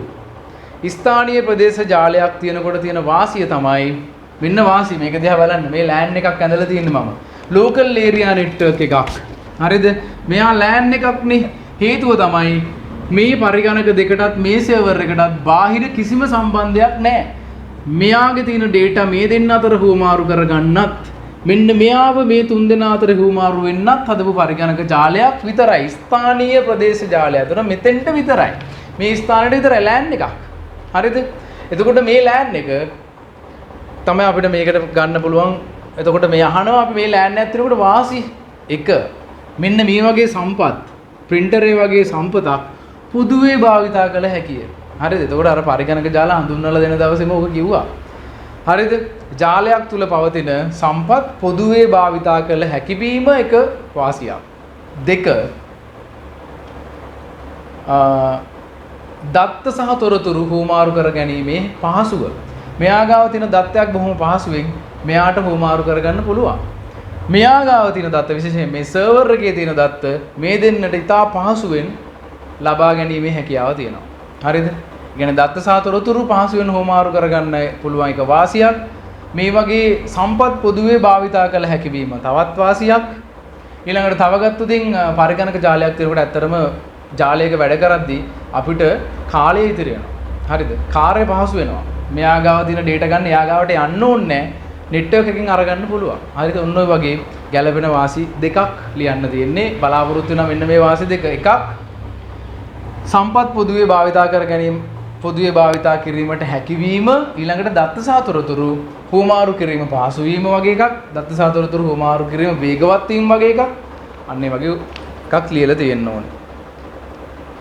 ස්ථානීය ප්‍රදේශ ජාලයක් තියෙනකොට තියෙන වාසිය තමයි මෙන්න වාසිය. මේක දිහා බලන්න. මේ LAN එකක් ඇඳලා තියෙන්නේ මම. local area network එකක්. හරිද? මෙයා LAN එකක් නේ. හේතුව තමයි මේ පරිගණක දෙකටත් මේ සර්වර් එකටත් බාහිර කිසිම සම්බන්ධයක් නැහැ. මෙයාගේ තියෙන data මේ දෙන්න අතර හුවමාරු කරගන්නත් මෙන්න මෙයාව මේ තුන් දෙනා අතර හුවමාරු වෙන්නත් හදපු පරිගණක ජාලයක් විතරයි. ස්ථානීය ප්‍රදේශ ජාලය. අතන මෙතෙන්ට විතරයි. මේ ස්ථානෙට විතරයි LAN එකක්. හරිද? එතකොට මේ LAN එක තමයි අපිට මේකට ගන්න පුළුවන්. එතකොට මේ අහනවා අපි මේ LAN එකත් තියෙනකොට වාසි එක මෙන්න මේ වගේ සම්පත් printer වගේ සම්පතක් පොදුවේ භාවිතා කළ හැකිය. හරිද? එතකොට අර පරිගණක ජාල හඳුන්වලා දෙන දවසේම ඔක කිව්වා. හරිද? ජාලයක් තුල පවතින සම්පත් පොදුවේ භාවිතා කළ හැකි වීම එක වාසියක්. දෙක දත්ත සහ තොරතුරු හුවමාරු කර ගැනීමේ පහසුව. මෙයා ගාව තියෙන දත්තයක් බොහොම පහසුවෙන් මෙයාට හුවමාරු කරගන්න පුළුවන්. මෙයා ගාව තියෙන දත්ත විශේෂයෙන් මේ සර්වර් එකේ තියෙන දත්ත මේ දෙන්නට ඉතා පහසුවෙන් ලබා ගැනීමේ හැකියාව තියෙනවා. හරිද? කියන්නේ දත්ත සහ තොරතුරු පහසුවෙන් හුවමාරු කරගන්න පුළුවන් එක වාසියක්. මේ වගේ සම්පත් පොදුවේ භාවිතා කළ හැකි වීම තවත් වාසියක්. ඊළඟට තව ගත්තොතින් පරිගණක ජාලයක් තියෙනකොට ඇත්තටම ජාලයක වැඩ කරද්දී අපිට කාලය ඉතිරි වෙනවා. හරිද? කාර්ය පහසු වෙනවා. මෙයා ගාව තියෙන data ගන්න එයා ගාවට යන්න ඕනේ නැහැ. network එකකින් අරගන්න පුළුවන්. හරිද? ඔන්න ඔය වගේ ගැළපෙන වාසි දෙකක් ලියන්න තියෙන්නේ. බලාපොරොත්තු වෙනවා මෙන්න මේ වාසි දෙක. එකක් සම්පත් පොදුවේ භාවිතා කර ගැනීම පොදුවේ භාවිතා කිරීමට හැකියවීම. ඊළඟට දත්ත සහ තොරතුරු හුවමාරු කිරීම පහසු වීම වගේ එකක්. දත්ත සහ තොරතුරු හුවමාරු කිරීම වේගවත් වීම වගේ එකක්. අන්න ඒ වගේ එකක් ලියලා තියෙන්න ඕනේ.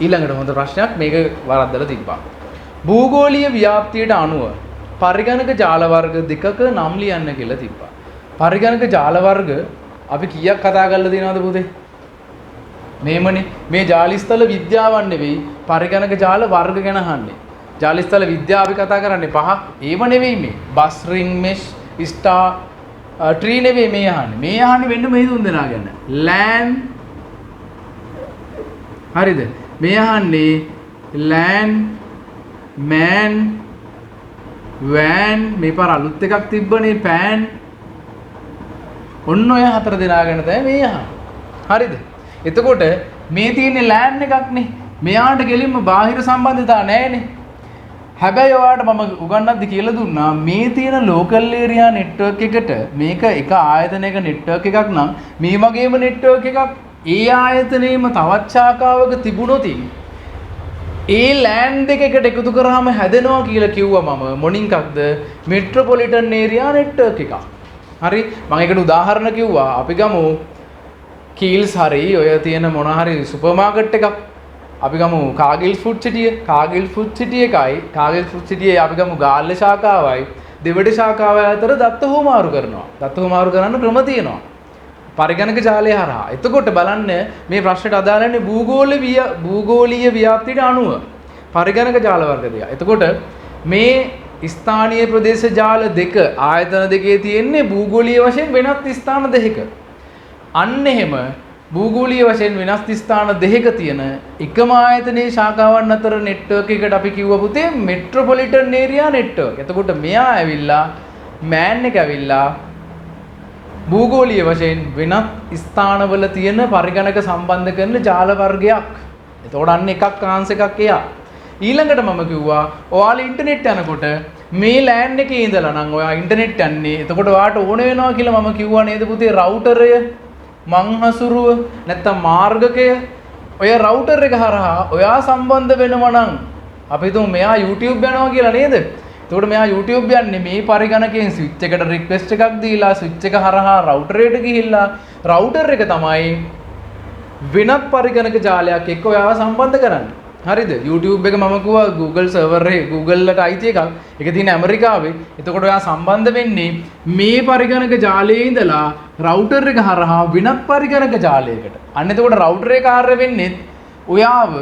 ඊළඟට හොඳ ප්‍රශ්නයක් මේක වරද්දලා තිබ්බා. භූගෝලීය ව්‍යාප්තියට අනුව පරිගණක ජාල වර්ග දෙකක නම් ලියන්න කියලා තිබ්බා. පරිගණක ජාල වර්ග අපි කීයක් කතා කරලා තියෙනවද පුතේ? මේමනේ මේ ජාලිස්තල විද්‍යාවන් නෙවෙයි පරිගණක ජාල වර්ග ගැන අහන්නේ. ජාලිස්තල විද්‍යාව අපි කතා කරන්නේ 5ක්. ඒව නෙවෙයි මේ. බස් රින් මෙෂ් ස්ටාර් ට්‍රී නෙවෙයි මේ අහන්නේ. මේ අහන්නේ වෙන්න මේ තුන් දෙනා ගැන. LAN හරිද? මේ අහන්නේ LAN MAN WAN මේ පාර අලුත් එකක් තිබ්බනේ PAN. ඔන්න ඔය හතර දෙනා ගැන තමයි මේ අහන්නේ. හරිද? එතකොට මේ තියෙන්නේ LAN එකක්නේ. මෙයාට ගෙලින්ම බාහිර සම්බන්ධතා නැහැනේ. හැබැයි ඔයාලට මම උගන්වද්දි කියලා දුන්නා මේ තියෙන local area network එකට මේක එක ආයතනයක network එකක් නම් මේ වගේම network එකක් ඒ ආයතනයේම තවත් ශාඛාවක තිබුණොත් ඒ LAN දෙක එකට එකතු කරාම හැදෙනවා කියලා කිව්වා මම. මොනින්කක්ද? metropolitan area network එකක්. හරි? මම ඒකට උදාහරණ කිව්වා. අපි ගමු කීල්ස් හරි ඔය තියෙන මොන හරි සුපර් මාකට් එකක්. අපි ගමු කාගිල් ෆුඩ් සිටිය. කාගිල් ෆුඩ් සිටිය එකයි කාගිල් ෆුඩ් සිටියේ අපි ගමු ගාල්ල ශාඛාවයි දෙවඩ ශාඛාවයි අතර දත්ත හුවමාරු කරනවා. දත්ත හුවමාරු කරන්න ක්‍රම තියෙනවා. පරිගණක ජාලය හරහා. එතකොට බලන්න මේ ප්‍රශ්නට අදාළන්නේ භූගෝලීය ව්‍යාප්තියට අනුව පරිගණක ජාල වර්ග දෙක. එතකොට මේ ස්ථානීය ප්‍රදේශ ජාල දෙක ආයතන දෙකේ තියෙන්නේ භූගෝලීය වශයෙන් වෙනත් ස්ථාන දෙකක. අන්න එහෙම භූගෝලීය වශයෙන් වෙනස් ස්ථාන දෙකක තියෙන එකම ආයතනයේ ශාඛාවන් අතර network එකකට අපි කිව්ව පුතේ metropolitan area network. එතකොට මෙයා ඇවිල්ලා MAN එක ඇවිල්ලා භූගෝලීය වශයෙන් වෙනත් ස්ථානවල තියෙන පරිගණක සම්බන්ධ කරන ජාල වර්ගයක්. එතකොට අන්න එකක් ආන්ස් එකක් එයා. ඊළඟට මම කිව්වා ඔයාලා ඉන්ටර්නෙට් යනකොට මේ LAN එකේ ඉඳලා නම් ඔයා ඉන්ටර්නෙට් යන්නේ. එතකොට ඔයාට ඕන වෙනවා කියලා මම කිව්වා නේද පුතේ රවුටරය මංහසුරුව නැත්තම් මාර්ගකය ඔය රවුටර් එක හරහා ඔයා සම්බන්ධ වෙනවා නම් අපි හිතමු මෙයා YouTube යනවා කියලා නේද? එතකොට මෙයා YouTube යන්නේ මේ පරිගණකයෙන් ස්විච් එකට රික්වෙස්ට් එකක් දීලා ස්විච් එක හරහා රවුටර් එකට ගිහිල්ලා රවුටර් එක තමයි වෙනත් පරිගණක ජාලයක් එක්ක ඔයාව සම්බන්ධ කරන්නේ. හරිද? YouTube එක මම කිව්වා Google server එකේ Google ට අයිති එකක්. ඒක තියෙන ඇමරිකාවේ. එතකොට ඔයා සම්බන්ධ වෙන්නේ මේ පරිගණක ජාලයේ ඉඳලා රවුටර් එක හරහා වෙනත් පරිගණක ජාලයකට. අන්න එතකොට රවුටර් එක කාර්ය වෙන්නේ ඔයාව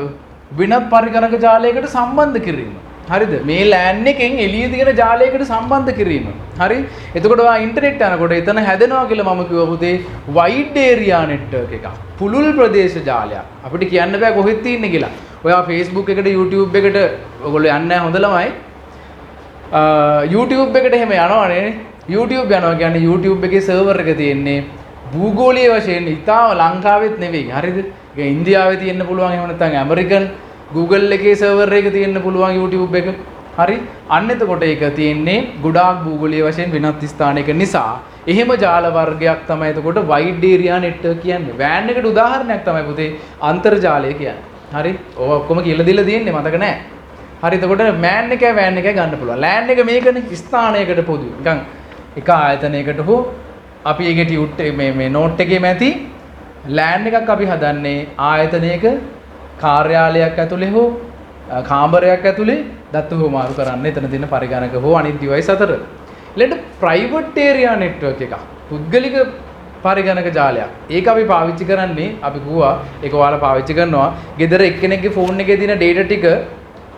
වෙනත් පරිගණක ජාලයකට සම්බන්ධ කිරීම. හරිද? මේ LAN එකෙන් එළිය තියෙන ජාලයකට සම්බන්ධ කිරීම. හරි? එතකොට ඔයා ඉන්ටර්නෙට් යනකොට එතන හැදෙනවා කියලා මම කිව්වා පුතේ wide area network එකක්. පුළුල් ප්‍රදේශ ජාලයක්. අපිට කියන්න බෑ කොහෙද තියෙන්නේ කියලා. ඔයා Facebook එකට YouTube එකට ඔයගොල්ලෝ යන්නේ නැහැ හොඳ ළමයි. YouTube එකට එහෙම යනවනේ. YouTube යනවා කියන්නේ YouTube එකේ සර්වර් එක තියෙන්නේ භූගෝලීය වශයෙන් ඉතාම ලංකාවෙත් නෙවෙයි. හරිද? ඒක ඉන්දියාවේ තියෙන්න පුළුවන් එහෙම නැත්නම් ඇමරිකන් Google එකේ server එක තියෙන්න පුළුවන් YouTube එක. හරි. අන්න එතකොට ඒක තියෙන්නේ ගොඩාක් භූගෝලීය වශයෙන් වෙනත් ස්ථානයක නිසා. එහෙම ජාල වර්ගයක් තමයි එතකොට wide area network කියන්නේ. WAN එකට උදාහරණයක් තමයි පුතේ අන්තර්ජාලය කියන්නේ. හරි. ඔය ඔක්කොම කියලා දීලා තියෙන්නේ මතක නැහැ. හරි එතකොට MAN එකයි WAN එකයි ගන්න පුළුවන්. LAN එක මේකනේ ස්ථානයකට පොදුයි. නිකන් එක ආයතනයකට හෝ අපි ඒකේ ටියුට් මේ නෝට් එකේම ඇති LAN එකක් අපි හදන්නේ ආයතනයක කාර්යාලයක් ඇතුලේ හෝ කාමරයක් ඇතුලේ දත්ත හොමාරු කරන්න එතන තියෙන පරිගණක හෝ අනිත් device අතර. ඊළඟට private area network එකක්. පුද්ගලික පරිගණක ජාලයක්. ඒක අපි පාවිච්චි කරන්නේ අපි කිව්වා ඒක ඔයාලා පාවිච්චි කරනවා. ගෙදර එක්කෙනෙක්ගේ ෆෝන් එකේ තියෙන data ටික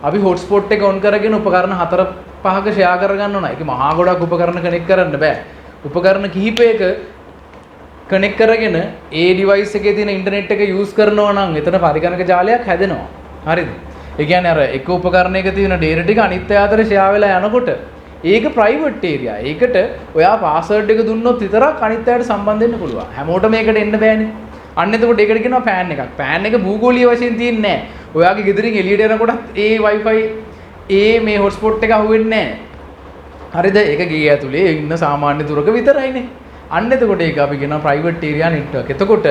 අපි hotspot එක on කරගෙන උපකරණ 4-5ක share කරගන්න ඕන. ඒක මහා ගොඩක් උපකරණ connect කරන්න බෑ. උපකරණ කිහිපයක connect කරගෙන ඒ device එකේ තියෙන internet එක use කරනවා නම් එතන පරිගණක ජාලයක් හැදෙනවා. හරිද? ඒ කියන්නේ අර එක උපකරණයක තියෙන data ටික අනිත් අය අතර share වෙලා යනකොට ඒක private area. ඒකට ඔයා password එක දුන්නොත් විතරක් අනිත් අයට සම්බන්ධ වෙන්න පුළුවන්. හැමෝටම මේකට එන්න බෑනේ. අන්න එතකොට ඒකට කියනවා PAN එකක්. PAN එක භූගෝලීය වශයෙන් තියෙන්නේ නැහැ. ඔයාගේ ගෙදරින් එළියට එනකොට ඒ Wi-Fi මේ hotspot එක අහුවෙන්නේ නැහැ. හරිද? ඒක ගේ ඇතුලේ ඉන්න සාමාන්‍ය දුරක විතරයිනේ. අන්න එතකොට ඒක අපි කියනවා private area network. එතකොට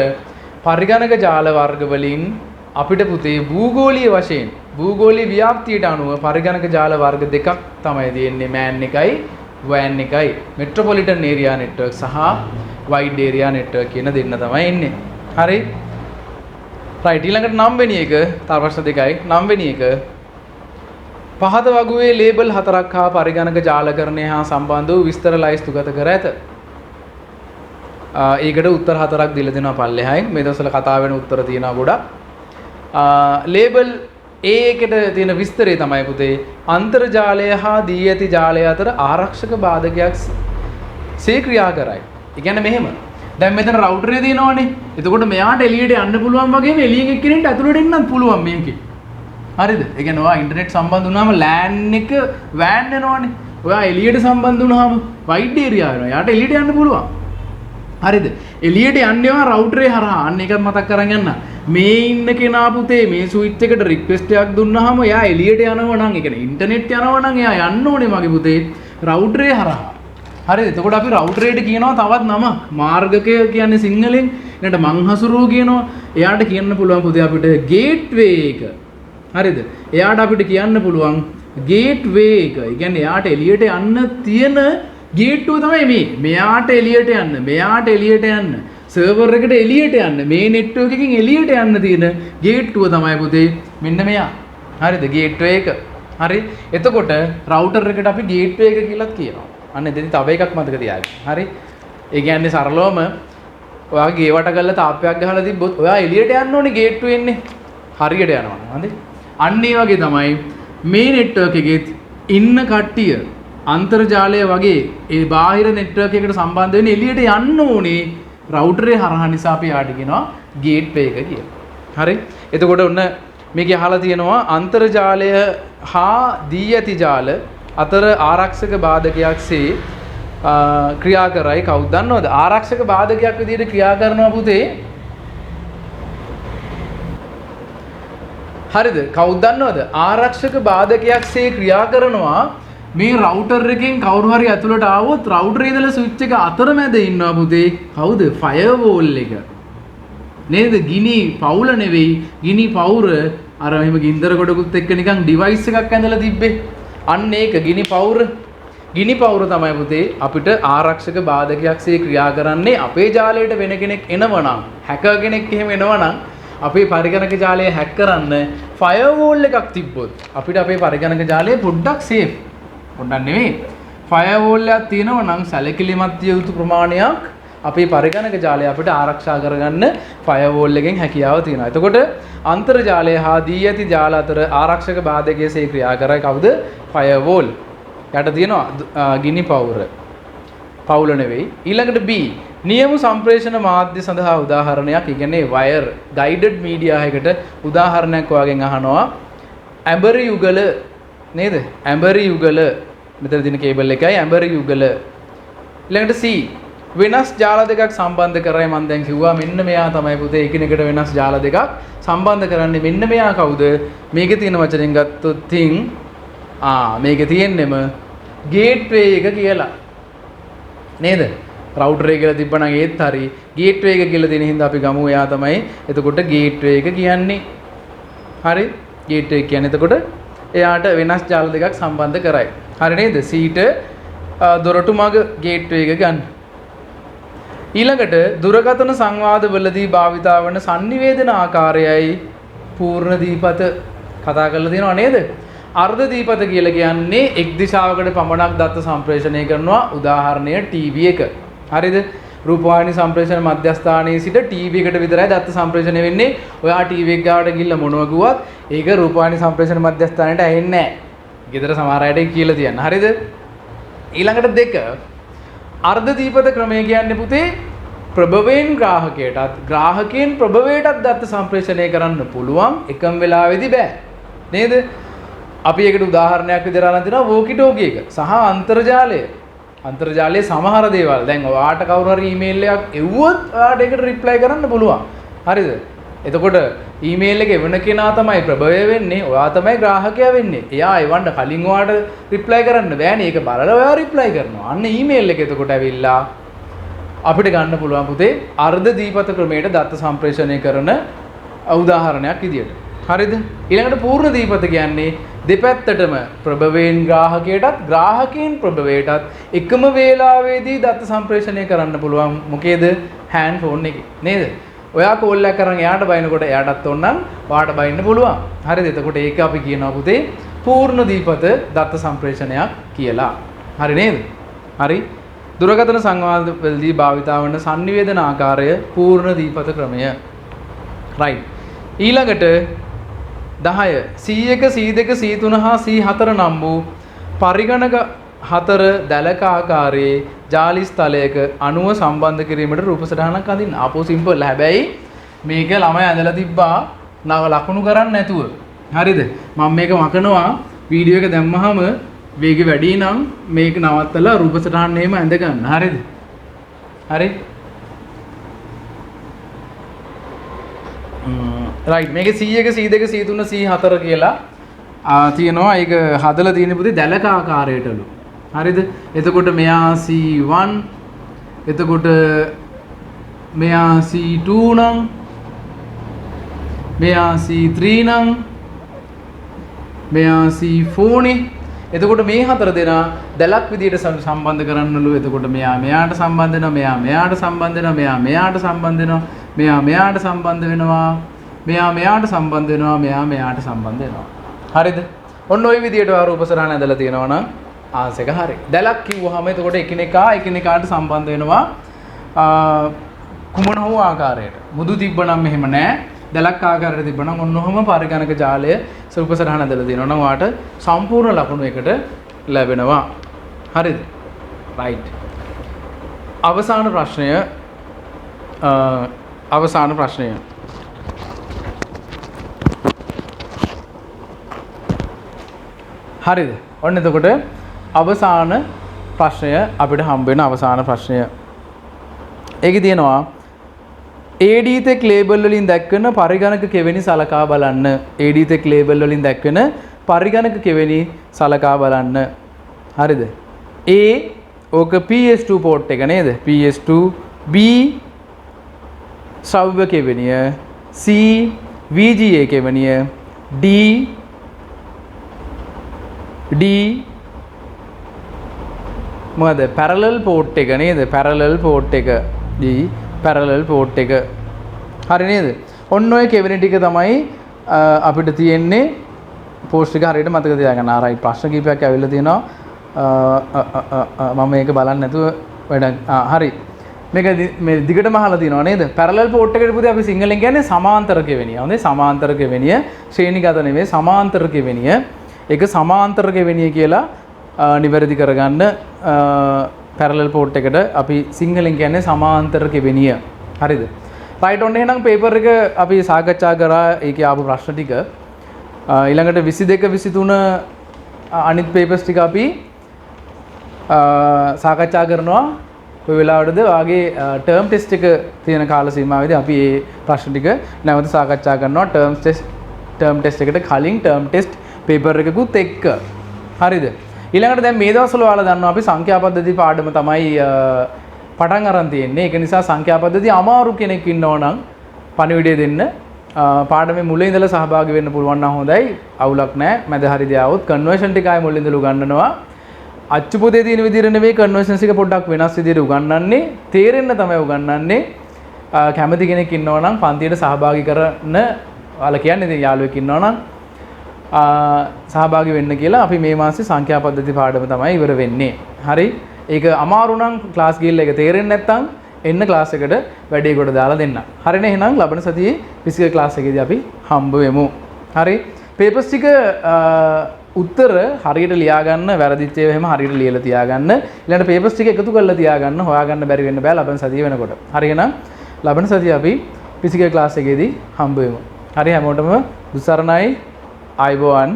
පරිගණක ජාල වර්ග වලින් අපිට පුතේ භූගෝලීය වශයෙන් භූගෝලීය ව්‍යාප්තියට අනුව පරිගණක ජාල වර්ග දෙකක් තමයි තියෙන්නේ MAN එකයි WAN එකයි metropolitan area network සහ wide area network කියන දෙන්න තමයි ඉන්නේ. හරි. right ඊළඟට 9 වෙනි එක තව ප්‍රශ්න දෙකයි. 9 වෙනි එක පහත වගුවේ ලේබල් 4ක් හා පරිගණක ජාලකරණය හා සම්බන්ධ වූ විස්තර ලයිස්තුගත කර ඇත. ඒකට උත්තර 4ක් දීලා දෙනවා පල්ලෙහායින්. මේ දවස්වල කතා වෙන උත්තර තියෙනවා ගොඩක්. ලේබල් A එකට තියෙන විස්තරය තමයි පුතේ අන්තර්ජාලය හා දී ඇති ජාලය අතර ආරක්ෂක බාධකයක් සේ ක්‍රියා කරයි. ඒ කියන්නේ මෙහෙම. දැන් මෙතන රවුටර් එක තියෙනවනේ. එතකොට මෙයාට එළියට යන්න පුළුවන් වගේම එළියෙන් එක්කෙනෙක්ට ඇතුළට එන්නත් පුළුවන් මේකේ. හරිද? ඒ කියන්නේ ඔයා ඉන්ටර්නෙට් සම්බන්ධ වුණාම LAN එක WAN වෙනවනේ. ඔයා එළියට සම්බන්ධ වුණාම wide area වෙනවා. යාට එළියට යන්න පුළුවන්. හරිද? එළියට යන්නේවා රවුටර් එක හරහා. අන්න ඒකත් මතක් කරන් යන්න. මේ ඉන්න කෙනා පුතේ මේ ස්විච් එකට රික්වෙස්ට් එකක් දුන්නාම එයා එළියට යනවා නම් ඒ කියන්නේ ඉන්ටර්නෙට් යනවා නම් එයා යන්න ඕනේ මගේ පුතේ රවුටර් එක හරහා. හරිද? එතකොට අපි රවුටර් එකට කියනවා තවත් නම මාර්ගකය කියන්නේ සිංහලෙන්. ඊට මංහසුරුව කියනවා. එයාට කියන්න පුළුවන් පුතේ අපිට ගේට්වේ එක. හරිද? එයාට අපිට කියන්න පුළුවන් ගේට්වේ එක. ඒ කියන්නේ එයාට එළියට යන්න තියෙන ගේට්ටුව තමයි මේ. මෙයාට එළියට යන්න, මෙයාට එළියට යන්න, සර්වර් එකට එළියට යන්න, මේ නෙට්වර්ක් එකකින් එළියට යන්න තියෙන ගේට්ටුව තමයි පුතේ මෙන්න මෙයා. හරිද? ගේට්වේ එක. හරි? එතකොට රවුටර් එකට අපි ගේට්වේ එක කියලාත් කියනවා. අන්න එතෙන් තව එකක් මතක තියාගන්න. හරි? ඒ කියන්නේ සරලවම ඔයාගේ ගේවට ගල්ලා තාප්පයක් ගහලා තිබ්බොත් ඔයා එළියට යන්න ඕනේ ගේට්ටුවේ එන්නේ. හරියට යනවා. හරිද? අන්න ඒ වගේ තමයි මේ නෙට්වර්ක් එකෙත් ඉන්න කට්ටිය අන්තර්ජාලය වගේ ඒ බාහිර නෙට්වර්ක් එකට සම්බන්ධ වෙන්න එළියට යන්න ඕනේ රවුටර් එක හරහා නිසා අපි යාට කියනවා ගේට්වේ එක කියලා. හරි? එතකොට ඔන්න මේකේ අහලා තියෙනවා අන්තර්ජාලය හා දී ඇති ජාල අතර ආරක්ෂක බාධකයක්සේ ක්‍රියා කරයි කවුද දන්නවද? ආරක්ෂක බාධකයක් විදිහට ක්‍රියා කරනවා පුතේ. හරිද? කවුද දන්නවද? ආරක්ෂක බාධකයක්සේ ක්‍රියා කරනවා මේ රවුටර් එකෙන් කවුරු හරි ඇතුළට ආවොත් රවුටර් ඉදලා ස්විච් එක අතරමැද ඉන්නවා පුතේ. කවුද? ෆයර්වෝල් එක. නේද? ගිනි පවුල නෙවෙයි. ගිනි පවුර අර මෙහෙම ගින්දර කොටකුත් එක්ක නිකන් ඩිවයිස් එකක් ඇඳලා තිබ්බේ. අන්න ඒක ගිනි පවුර. ගිනි පවුර තමයි පුතේ අපිට ආරක්ෂක බාධකයක්සේ ක්‍රියා කරන්නේ අපේ ජාලයට වෙන කෙනෙක් එනවනම්, හැකර් කෙනෙක් එහෙම එනවනම් අපේ පරිගණක ජාලය හැක් කරන්න ෆයර්වෝල් එකක් තිබ්බොත් අපිට අපේ පරිගණක ජාලය පොඩ්ඩක් සේෆ්. පොඩ්ඩක් නෙවෙයි. ෆයර්වෝල් එකක් තියෙනවා නම් සැලකිලිමත් යුතු ප්‍රමාණයක් අපේ පරිගණක ජාලය අපිට ආරක්ෂා කරගන්න ෆයර්වෝල් එකෙන් හැකියාව තියෙනවා. එතකොට අන්තර්ජාලය හා දී ඇති ජාල අතර ආරක්ෂක බාධකයේසේ ක්‍රියා කරයි කවුද? ෆයර්වෝල්. යට තියෙනවා ගිනි පවුර. පවුල නෙවෙයි. ඊළඟට B නියම සම්ප්‍රේෂණ මාධ්‍ය සඳහා උදාහරණයක්. ඒ කියන්නේ වයර් ගයිඩඩ් මීඩියා එකකට උදාහරණයක් ඔයාගෙන් අහනවා. ඇඹරි යුගල නේද? ඇඹරි යුගල මෙතන තියෙන කේබල් එකයි ඇඹරි යුගල. ඊළඟට C වෙනස් ජාල දෙකක් සම්බන්ධ කරයි මම දැන් කිව්වා මෙන්න මෙයා තමයි පුතේ එකිනෙකට වෙනස් ජාල දෙකක් සම්බන්ධ කරන්නේ මෙන්න මෙයා කවුද මේකේ තියෙන වචනෙන් ගත්තොත් තින් මේකේ තියෙන්නෙම ගේට්වේ එක කියලා නේද රවුටර් එක කියලා තිබ්බනම් ඒත් හරි ගේට්වේ එක කියලා තියෙන හින්දා අපි ගමු එයා තමයි එතකොට ගේට්වේ එක කියන්නේ හරි ගේට්වේ එක කියන්නේ එතකොට එයාට වෙනස් ජාල දෙකක් සම්බන්ධ කරයි හරි නේද සීට දොරටු මග ගේට්වේ එක ගන්න ඊළඟට දුරකථන සංවාදවලදී භාවිතා වන sannivedana ආකාරයයි පූර්ණ දීපත කතා කරලා තියෙනවා නේද? අර්ධ දීපත කියලා කියන්නේ එක් දිශාවකට පමණක් දත්ත සම්ප්‍රේෂණය කරනවා උදාහරණය ටීවී එක. හරිද? රූපවාහිනී සම්ප්‍රේෂණ මධ්‍යස්ථානයේ සිට ටීවී එකට විතරයි දත්ත සම්ප්‍රේෂණය වෙන්නේ. ඔයා ටීවී එක ගාවට ගිහිල්ලා මොනවා කිව්වත් ඒක රූපවාහිනී සම්ප්‍රේෂණ මධ්‍යස්ථානයට ඇහෙන්නේ නැහැ. ගෙදර සමහර අයට කියලා තියන්න. හරිද? ඊළඟට දෙක අර්ධ දීපත ක්‍රමය කියන්නේ පුතේ ප්‍රභවයෙන් ග්‍රාහකයන් ප්‍රභවයටත් දත්ත සම්ප්‍රේෂණය කරන්න පුළුවන් එකම වෙලාවෙදි බෑ නේද? අපි ඒකට උදාහරණයක් විදිහට අරන් තිනවා වෝකි ටෝකි එක සහ අන්තර්ජාලයේ සමහර දේවල් දැන් ඔයාට කවුරු හරි ඊමේල් එකක් එව්වොත් ඔයාට ඒකට රිප්ලයි කරන්න පුළුවන්. හරිද? එතකොට ඊමේල් එක එවන කෙනා තමයි ප්‍රභවය වෙන්නේ. ඔයා තමයි ග්‍රාහකයා වෙන්නේ. එයා එවන්න කලින් ඔයාට රිප්ලයි කරන්න බෑනේ. ඒක බලලා ඔයා රිප්ලයි කරනවා. අන්න ඊමේල් එක එතකොට ඇවිල්ලා අපිට ගන්න පුළුවන් පුතේ අර්ධ දීපත ක්‍රමයට දත්ත සම්ප්‍රේෂණය කරන උදාහරණයක් විදියට. හරිද? ඊළඟට පූර්ණ දීපත කියන්නේ දෙපැත්තටම ප්‍රභවයෙන් ග්‍රාහකයටත් ග්‍රාහකයන් ප්‍රභවයටත් එකම වේලාවේදී දත්ත සම්ප්‍රේෂණය කරන්න පුළුවන්. මොකේද? හෑන්ඩ් ෆෝන් එකේ. නේද? ඔයා කෝල් එකක් කරන් එයාට බයිනකොට එයාටත් ඕනනම් ඔයාට බයින්න පුළුවන්. හරිද? එතකොට ඒක අපි කියනවා පුතේ පූර්ණ දීපත දත්ත සම්ප්‍රේෂණයක් කියලා. හරි නේද? හරි. දුරකථන සංවාදවලදී භාවිතා වන sannivedana ආකාරය පූර්ණ දීපත ක්‍රමය. right. ඊළඟට 10 C1 C2 C3 හා C4 නම් වූ පරිගණක 4 දැලක ආකාරයේ ජාලි ස්ථලයක අණුව සම්බන්ධ කිරීමට රූප සටහනක් අඳින්න. ආපෝ සිම්පල්. හැබැයි මේක ළමයි ඇඳලා තිබ්බා නව ලකුණු කරන්නේ නැතුව. හරිද? මම මේක මකනවා වීඩියෝ එක දැම්මහම වේගය වැඩි නම් මේක නවත්තලා රූප සටහන් එහෙම ඇඳ ගන්න. හරිද? හරි? රයිට්. මේකේ C1 C2 C3 C4 කියලා තියෙනවා. ඒක හදලා තියෙන පුතේ දැලක ආකාරයටලු. හරිද? එතකොට මෙයා C1 එතකොට මෙයා C2 නම් මෙයා C3 නම් මෙයා C4 නේ. එතකොට මේ හතර දෙනා දැලක් විදියට සම්බන්ධ කරන්නලු. එතකොට මෙයා මෙයාට සම්බන්ධ වෙනවා, මෙයා මෙයාට සම්බන්ධ වෙනවා, මෙයා මෙයාට සම්බන්ධ වෙනවා, මෙයා මෙයාට සම්බන්ධ වෙනවා, මෙයා මෙයාට සම්බන්ධ වෙනවා, මෙයා මෙයාට සම්බන්ධ වෙනවා. හරිද? ඔන්න ඔය විදියට රූප සටහන ඇදලා තියෙනවා නම් ආන්සර් එක හරි. දැලක් කිව්වහම එතකොට එකිනෙකාට සම්බන්ධ වෙනවා කුමන හෝ ආකාරයකට. මුදු තිබ්බනම් මෙහෙම නෑ. දැලක් ආකාරයට තිබ්බනම් ඔන්න ඔහම පරිගණක ජාලය රූප සටහන ඇදලා තියෙනවා නම් ඔයාට සම්පූර්ණ ලකුණු එකට ලැබෙනවා. හරිද? රයිට්. අවසාන ප්‍රශ්නය හරිද? ඔන්න එතකොට අවසාන ප්‍රශ්නය අපිට හම්බ වෙන අවසාන ප්‍රශ්නය. ඒකේ තියෙනවා AD-තෙක් ලේබල් වලින් දැක්වෙන පරිගණක කෙවෙනි සලකා බලන්න. AD-තෙක් ලේබල් වලින් දැක්වෙන පරිගණක කෙවෙනි සලකා බලන්න. හරිද? A ඕක PS2 පෝට් එක නේද? PS2 B ශ්‍රව්‍ය කෙවෙනිය C VGA කෙවෙනිය D මොකද පැරලල් පෝට් එක නේද? පැරලල් පෝට් එක D පැරලල් පෝට් එක. හරි නේද? ඔන්න ඔය කෙවෙනි ටික තමයි අපිට තියෙන්නේ. පෝස්ට් ටික හරියට මතක තියාගන්න. ආරයි ප්‍රශ්න කීපයක් ඇවිල්ලා තියෙනවා. මම මේක බලන්න නැතුව වැඩ හරි. මේක මේ දිගටම අහලා තියෙනවා නේද? පැරලල් පෝට් එකට පුතේ අපි සිංහලෙන් කියන්නේ සමාන්තර කෙවෙනිය. හොඳේ සමාන්තර කෙවෙනිය ශ්‍රේණිගත නෙවෙයි සමාන්තර කෙවෙනිය. ඒක සමාන්තර කෙවෙනිය කියලා නිවැරදි කරගන්න පැරලල් පෝට් එකට අපි සිංහලෙන් කියන්නේ සමාන්තර කෙවෙනිය. හරිද? රයිට් ඔන්න එහෙනම් පේපර් එක අපි සාකච්ඡා කරා ඒකේ ආපු ප්‍රශ්න ටික. ඊළඟට 22 23 අනිත් පේපර්ස් ටික අපි සාකච්ඡා කරනවා ඔය වෙලාවටද වාගේ ටර්ම් ටෙස්ට් එක තියෙන කාල සීමාවෙදී අපි මේ ප්‍රශ්න ටික නැවත සාකච්ඡා කරනවා ටර්ම් ටෙස්ට් එකට කලින් ටර්ම් ටෙස්ට් පේපර් එකකුත් එක්ක. හරිද? ඊළඟට දැන් මේ දවස්වල ඔයාලා දන්නවා අපි සංඛ්‍යා පද්ධති පාඩම තමයි පටන් අරන් තියෙන්නේ. ඒක නිසා සංඛ්‍යා පද්ධති අමාරු කෙනෙක් ඉන්නව නම් පණිවිඩය දෙන්න. පාඩමේ මුලින් ඉඳලා සහභාගී වෙන්න පුළුවන් නම් හොඳයි. අවුලක් නැහැ. මැද හරියදී આવොත් කන්වර්ෂන් ටික ආයේ මුලින් ඉඳලා උගන්වනවා. අච්චු පොතේ තියෙන විදිහට නෙවෙයි කන්වර්ෂන්ස් එක පොඩ්ඩක් වෙනස් විදිහට උගන්වන්නේ. තේරෙන්න තමයි උගන්වන්නේ. කැමති කෙනෙක් ඉන්නව නම් පන්තියට සහභාගී කරන්න ඔයාලා කියන්නේ ඉතින් යාළුවෙක් ඉන්නව නම් සහභාගී වෙන්න කියලා අපි මේ මාසේ සංඛ්‍යා පද්ධති පාඩම තමයි ඉවර වෙන්නේ. හරි? ඒක අමාරු නම් ක්ලාස් ගිහිල්ලා ඒක තේරෙන්නේ නැත්නම් එන්න ක්ලාස් එකට වැඩේ කොට දාලා දෙන්න. හරිනේ? එහෙනම් ලබන සතියේ ෆිසිකල් ක්ලාස් එකේදී අපි හම්බ වෙමු. හරි? පේපර්ස් ටික උත්තර හරියට ලියා ගන්න, වැරදිච්ච ඒවා එහෙම හරියට ලියලා තියාගන්න. ඊළඟට පේපර්ස් ටික එකතු කරලා තියාගන්න. හොයාගන්න බැරි වෙන්න බෑ ලබන සතිය වෙනකොට. හරි එහෙනම් ලබන සතිය අපි ෆිසිකල් ක්ලාස් එකේදී හම්බ වෙමු. හරි හැමෝටම දුසරණයි ආයුබෝවන්.